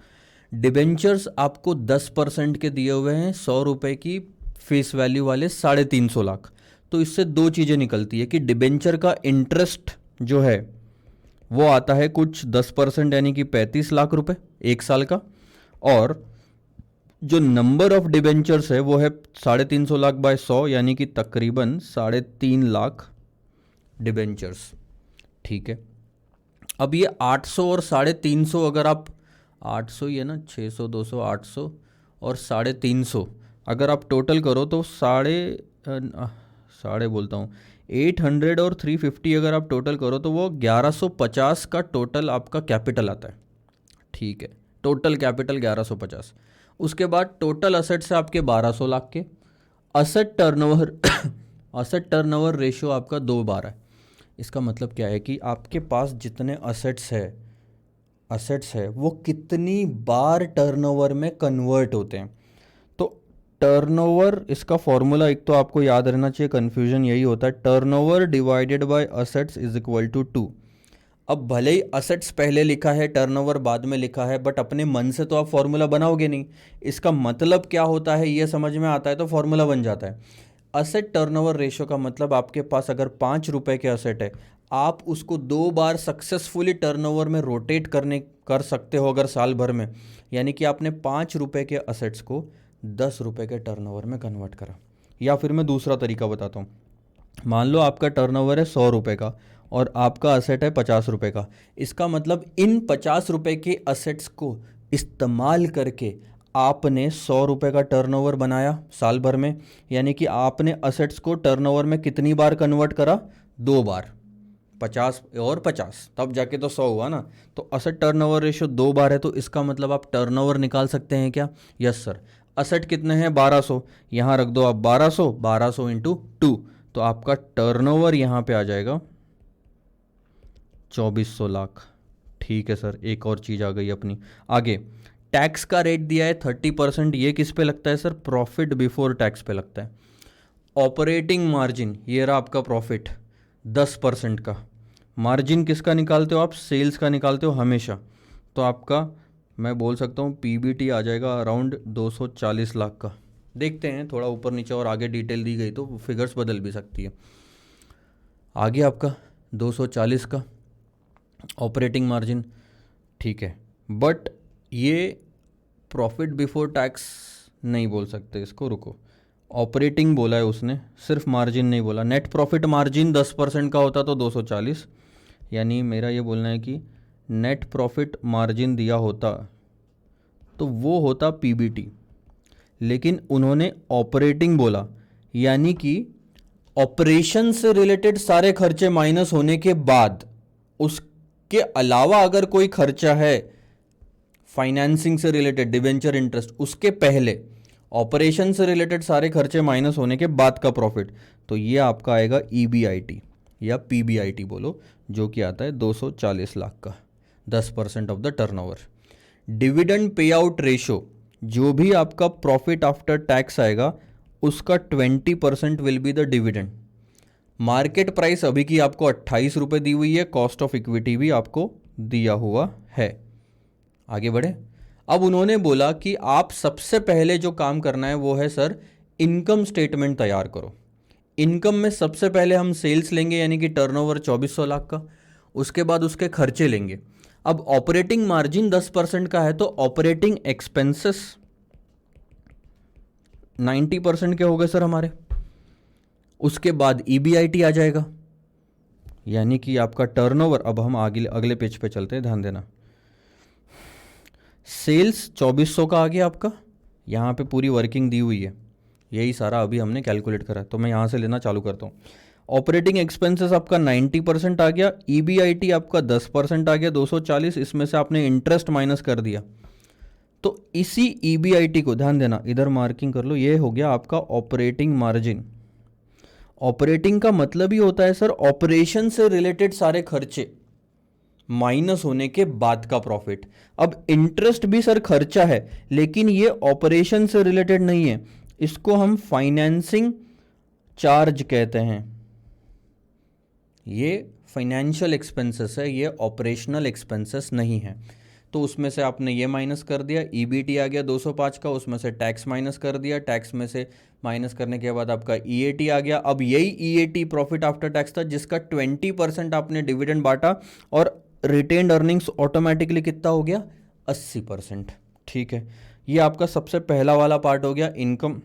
डिबेंचर्स आपको 10% के दिए हुए हैं, 100 रुपये की फेस वैल्यू वाले 350 लाख। तो इससे दो चीज़ें निकलती है कि डिबेंचर का इंटरेस्ट जो है वो आता है कुछ 10% यानी कि 35 लाख रुपए एक साल का, और जो नंबर ऑफ डिबेंचर्स है वो है 350 लाख बाय 100 यानी कि तकरीबन 3.5 लाख डिबेंचर्स। ठीक है, अब ये 800 और 350 अगर आप 800 ही है ना, 600 200 800 और 350 अगर आप टोटल करो तो साढ़े बोलता हूँ 800 और 350 अगर आप टोटल करो तो वो 1150 का टोटल आपका कैपिटल आता है। ठीक है, टोटल कैपिटल 1150। उसके बाद टोटल असेट्स है आपके 1200 लाख के। Asset turnover asset turnover ratio आपका 2 बार है। इसका मतलब क्या है कि आपके पास जितने असेट्स है वो कितनी बार टर्नओवर में कन्वर्ट होते हैं। तो टर्नओवर, इसका फॉर्मूला एक तो आपको याद रहना चाहिए, कन्फ्यूजन यही होता है, turnover divided by assets is equal to 2। अब भले ही असेट्स पहले लिखा है, टर्नओवर बाद में लिखा है, बट अपने मन से तो आप फॉर्मूला बनाओगे नहीं। इसका मतलब क्या होता है ये समझ में आता है तो फॉर्मूला बन जाता है। असेट टर्नओवर रेशियो का मतलब आपके पास अगर 5 रुपए के असेट है, आप उसको 2 बार सक्सेसफुली टर्नओवर में रोटेट कर सकते हो अगर साल भर में, यानी कि आपने 5 रुपए के असेट्स को 10 रुपए के टर्नओवर में कन्वर्ट करा। या फिर मैं दूसरा तरीका बताता हूँ, मान लो आपका टर्नओवर है 100 रुपये का और आपका असेट है 50 रुपये का। इसका मतलब इन 50 रुपये के असेट्स को इस्तेमाल करके आपने 100 रुपये का टर्नओवर बनाया साल भर में, यानी कि आपने असेट्स को टर्नओवर में कितनी बार कन्वर्ट करा, 2 बार, 50 और 50, तब जाके तो 100 हुआ ना। तो असेट टर्नओवर रेशियो 2 बार है, तो इसका मतलब आप टर्नओवर निकाल सकते हैं क्या? Yes sir. असेट कितने हैं? 1200, यहाँ रख दो आप 1200 इंटू 2, तो आपका टर्नओवर यहाँ पे आ जाएगा 2400 लाख। ठीक है सर, एक और चीज़ आ गई अपनी आगे। टैक्स का रेट दिया है 30%, ये किस पे लगता है सर? प्रॉफिट बिफोर टैक्स पे लगता है। ऑपरेटिंग मार्जिन, ये रहा आपका प्रॉफिट, 10% का। मार्जिन किसका निकालते हो आप? सेल्स का निकालते हो हमेशा। तो आपका मैं बोल सकता हूँ पीबीटी आ जाएगा अराउंड 240 लाख का। देखते हैं थोड़ा ऊपर नीचे और आगे डिटेल दी गई तो फिगर्स बदल भी सकती है। आगे आपका 240 का ऑपरेटिंग मार्जिन, ठीक है, बट ये प्रॉफिट बिफोर टैक्स नहीं बोल सकते इसको, रुको, ऑपरेटिंग बोला है उसने, सिर्फ मार्जिन नहीं बोला। नेट प्रॉफिट मार्जिन 10% का होता तो 240, यानी मेरा ये बोलना है कि नेट प्रॉफिट मार्जिन दिया होता तो वो होता पीबीटी, लेकिन उन्होंने ऑपरेटिंग बोला, यानी कि ऑपरेशन से रिलेटेड सारे खर्चे माइनस होने के बाद उसके अलावा अगर कोई खर्चा है फाइनेंसिंग से रिलेटेड, डिवेंचर इंटरेस्ट, उसके पहले ऑपरेशन से रिलेटेड सारे खर्चे माइनस होने के बाद का प्रॉफिट, तो ये आपका आएगा ईबीआईटी या पीबीआईटी बोलो, जो कि आता है 240 लाख का, 10% of the turnover. Dividend pay out ratio, जो भी आपका प्रॉफिट आफ्टर टैक्स आएगा उसका 20% will be the dividend. Market price अभी की आपको 28 रुपये दी हुई है, कॉस्ट ऑफ इक्विटी भी आपको दिया हुआ है। आगे बढ़े। अब उन्होंने बोला कि आप सबसे पहले जो काम करना है वो है सर इनकम स्टेटमेंट तैयार करो। इनकम में सबसे पहले हम सेल्स लेंगे, यानी कि टर्नओवर 2400 लाख का, उसके बाद उसके खर्चे लेंगे। अब ऑपरेटिंग मार्जिन 10% का है तो ऑपरेटिंग एक्सपेंसेस 90% के हो गए सर हमारे। उसके बाद ईबीआईटी आ जाएगा, यानी कि आपका टर्नओवर। अब हम आगे अगले पेज पे चलते हैं, ध्यान देना। सेल्स 2400 का आ गया आपका, यहाँ पे पूरी वर्किंग दी हुई है, यही सारा अभी हमने कैलकुलेट करा, तो मैं यहाँ से लेना चालू करता हूँ। ऑपरेटिंग एक्सपेंसेस आपका 90% आ गया, ईबीआईटी आपका 10% आ गया 240, इसमें से आपने इंटरेस्ट माइनस कर दिया। तो इसी ईबीआईटी को ध्यान देना, इधर मार्किंग कर लो, ये हो गया आपका ऑपरेटिंग मार्जिन। ऑपरेटिंग का मतलब ही होता है सर ऑपरेशन से रिलेटेड सारे खर्चे माइनस होने के बाद का प्रॉफिट। अब इंटरेस्ट भी सर खर्चा है, लेकिन ये ऑपरेशन से रिलेटेड नहीं है, इसको हम फाइनेंसिंग चार्ज कहते हैं। ये फाइनेंशियल एक्सपेंसेस है, ये ऑपरेशनल एक्सपेंसेस नहीं है। तो उसमें से आपने ये माइनस कर दिया, ईबीटी आ गया 205 का, उसमें से टैक्स माइनस कर दिया, टैक्स में से माइनस करने के बाद आपका ईएटी आ गया। अब यही ईएटी प्रॉफिट आफ्टर टैक्स था जिसका 20% आपने डिविडेंड बांटा, और रिटेन्ड अर्निंग्स ऑटोमेटिकली कितना हो गया? 80%। ठीक है, ये आपका सबसे पहला वाला पार्ट हो गया, इनकम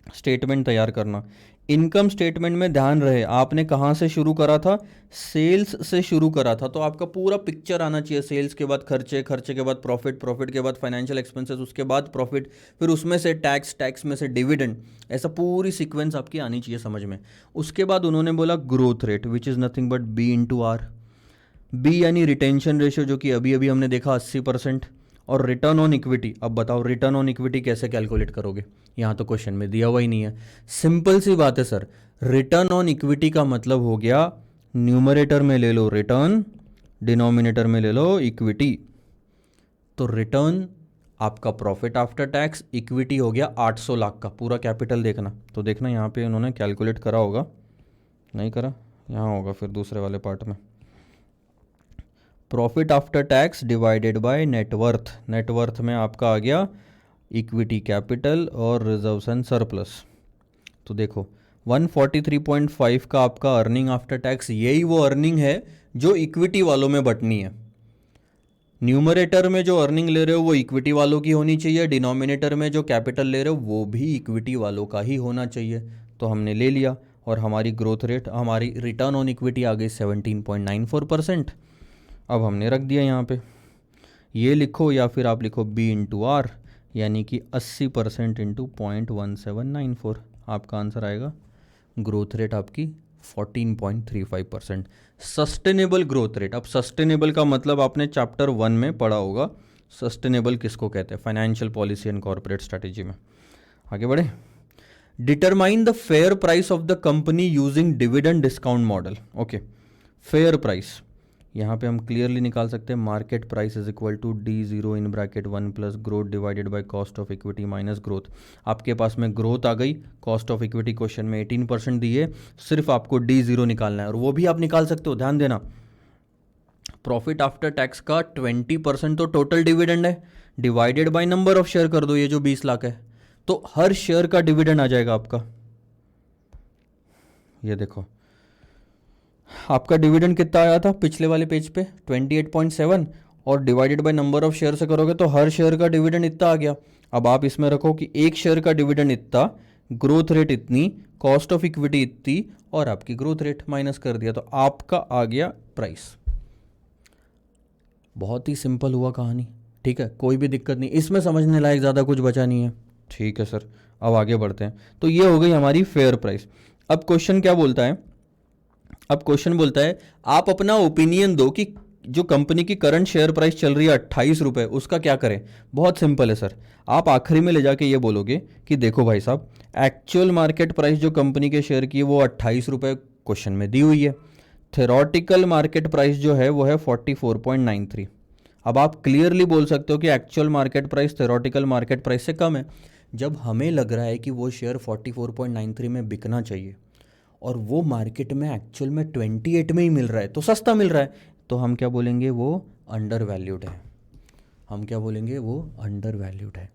स्टेटमेंट तैयार करना। इनकम स्टेटमेंट में ध्यान रहे आपने कहाँ से शुरू करा था? सेल्स से शुरू करा था, तो आपका पूरा पिक्चर आना चाहिए। सेल्स के बाद खर्चे, खर्चे के बाद प्रॉफिट, प्रॉफिट के बाद फाइनेंशियल एक्सपेंसेस, उसके बाद प्रॉफिट, फिर उसमें से टैक्स, टैक्स में से डिविडेंड, ऐसा पूरी सीक्वेंस आपकी आनी चाहिए समझ में। उसके बाद उन्होंने बोला growth rate which is nothing but B into R. B यानी रिटेंशन रेशियो, जो कि अभी अभी हमने देखा 80%, और रिटर्न ऑन इक्विटी। अब बताओ रिटर्न ऑन इक्विटी कैसे कैलकुलेट करोगे? यहाँ तो क्वेश्चन में दिया हुआ ही नहीं है। सिंपल सी बात है सर, रिटर्न ऑन इक्विटी का मतलब हो गया न्यूमरेटर में ले लो रिटर्न, डिनोमिनेटर में ले लो इक्विटी। तो रिटर्न आपका प्रॉफिट आफ्टर टैक्स, इक्विटी हो गया 800 लाख का, पूरा कैपिटल देखना। तो देखना यहाँ पे उन्होंने कैलकुलेट करा होगा, नहीं करा, यहाँ होगा फिर दूसरे वाले पार्ट में। Profit after tax divided by net worth, net worth में आपका आ गया इक्विटी कैपिटल और रिजर्व्स एंड सरप्लस। तो देखो 143.5 का आपका अर्निंग आफ्टर टैक्स, यही वो अर्निंग है जो इक्विटी वालों में बटनी है। न्यूमरेटर में जो अर्निंग ले रहे हो वो इक्विटी वालों की होनी चाहिए, डिनोमिनेटर में जो कैपिटल ले रहे हो वो भी इक्विटी वालों का ही होना चाहिए। तो हमने ले लिया, और हमारी ग्रोथ रेट, हमारी रिटर्न ऑन इक्विटी आ गई 17.94%। अब हमने रख दिया यहाँ पे, ये लिखो या फिर आप लिखो बी इंटू आर, यानी कि 80% इंटू 0.1794, आपका आंसर आएगा। ग्रोथ रेट आपकी 14.35%। Sustainable growth rate. अब सस्टेनेबल का मतलब आपने चैप्टर 1 में पढ़ा होगा, सस्टेनेबल किसको कहते हैं, financial policy and corporate strategy में। आगे बढ़े। Determine the fair price of the company using dividend discount model. Okay, fair price, यहाँ पे हम क्लियरली निकाल सकते हैं market price is equal to D0 in bracket 1 plus growth divided by cost of equity minus growth. आपके पास में growth आ गई, कॉस्ट ऑफ इक्विटी क्वेश्चन में 18% दी है, सिर्फ आपको D0 निकालना है और वो भी आप निकाल सकते हो। ध्यान देना, प्रॉफिट आफ्टर टैक्स का 20% तो टोटल डिविडेंड है, divided by number of share कर दो, ये जो 20 लाख है, तो हर शेयर का डिविडेंड आ जाएगा आपका। ये देखो आपका डिविडेंड कितना आया था पिछले वाले पेज पे 28.7, और divided by number of share से करोगे तो हर शेयर का डिविडेंड इतना आ गया। अब आप इसमें रखो कि एक शेयर का डिविडेंड इतना, ग्रोथ रेट इतनी, कॉस्ट ऑफ इक्विटी इतनी और आपकी ग्रोथ रेट माइनस कर दिया, तो आपका आ गया प्राइस। बहुत ही सिंपल हुआ कहानी, ठीक है, कोई भी दिक्कत नहीं, इसमें समझने लायक ज़्यादा कुछ बचा नहीं है। ठीक है सर, अब आगे बढ़ते हैं। तो ये हो गई हमारी फेयर प्राइस। अब क्वेश्चन क्या बोलता है, अब क्वेश्चन बोलता है आप अपना ओपिनियन दो कि जो कंपनी की करंट शेयर प्राइस चल रही है 28 रुपये, उसका क्या करें। बहुत सिंपल है सर, आप आखिरी में ले जाके ये बोलोगे कि देखो भाई साहब, एक्चुअल मार्केट प्राइस जो कंपनी के शेयर की है वो 28 रुपये क्वेश्चन में दी हुई है, थेरोटिकल मार्केट प्राइस जो है वो है 44.93। अब आप क्लियरली बोल सकते हो कि actual market price theoretical market price से कम है। जब हमें लग रहा है कि वो शेयर 44.93 में बिकना चाहिए और वो मार्केट में एक्चुअल में 28 में ही मिल रहा है, तो सस्ता मिल रहा है, तो हम क्या बोलेंगे, वो अंडर वैल्यूड है। हम क्या बोलेंगे, वो अंडर वैल्यूड है।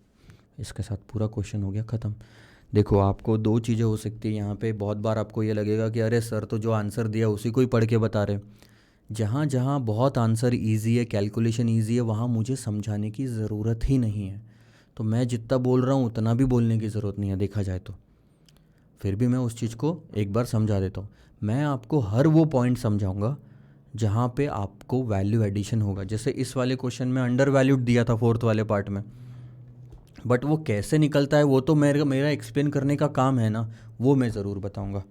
इसके साथ पूरा क्वेश्चन हो गया ख़त्म। देखो आपको दो चीज़ें हो सकती है यहाँ पे, बहुत बार आपको ये लगेगा कि अरे सर तो जो आंसर दिया उसी को ही पढ़ के बता रहे। जहाँ जहाँ बहुत आंसर इजी है, कैलकुलेशन इजी है, वहाँ मुझे समझाने की ज़रूरत ही नहीं है। तो मैं जितना बोल रहा हूँ उतना भी बोलने की ज़रूरत नहीं है देखा जाए तो, फिर भी मैं उस चीज़ को एक बार समझा देता हूँ। मैं आपको हर वो पॉइंट समझाऊंगा जहाँ पे आपको वैल्यू एडिशन होगा। जैसे इस वाले क्वेश्चन में अंडर वैल्यूड दिया था फोर्थ वाले पार्ट में, बट वो कैसे निकलता है वो तो मेरा एक्सप्लेन करने का काम है ना, वो मैं ज़रूर बताऊंगा।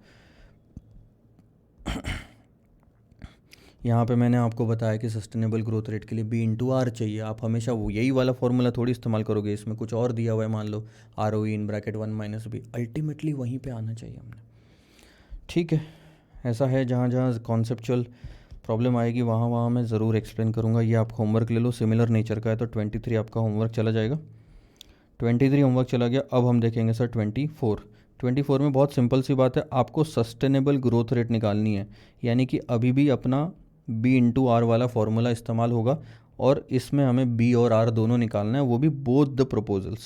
यहाँ पे मैंने आपको बताया कि सस्टेनेबल ग्रोथ रेट के लिए B/R चाहिए। आप हमेशा वो यही वाला फॉर्मूला थोड़ी इस्तेमाल करोगे, इसमें कुछ और दिया हुआ है, मान लो ROE इन ब्रैकेट 1 - B, अल्टीमेटली वहीं पे आना चाहिए हमने। ठीक है, ऐसा है, जहाँ जहाँ कॉन्सेप्चुअल प्रॉब्लम आएगी वहाँ वहाँ मैं ज़रूर एक्सप्लेन करूँगा। ये आप होमवर्क ले लो, सिमिलर नेचर का है, तो 23 आपका होमवर्क चला जाएगा। 23 होमवर्क चला गया। अब हम देखेंगे सर 24 में बहुत सिंपल सी बात है, आपको सस्टेनेबल ग्रोथ रेट निकालनी है, यानी कि अभी भी अपना B/R वाला फॉर्मूला इस्तेमाल होगा और इसमें हमें B और R दोनों निकालना है, वो भी बोथ द प्रपोजल्स।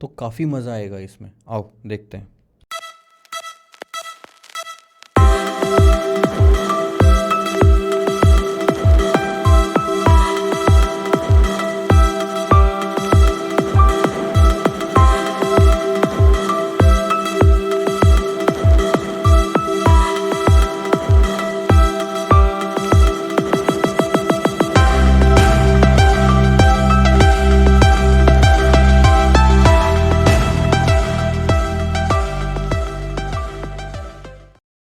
तो काफ़ी मज़ा आएगा इसमें, आओ देखते हैं।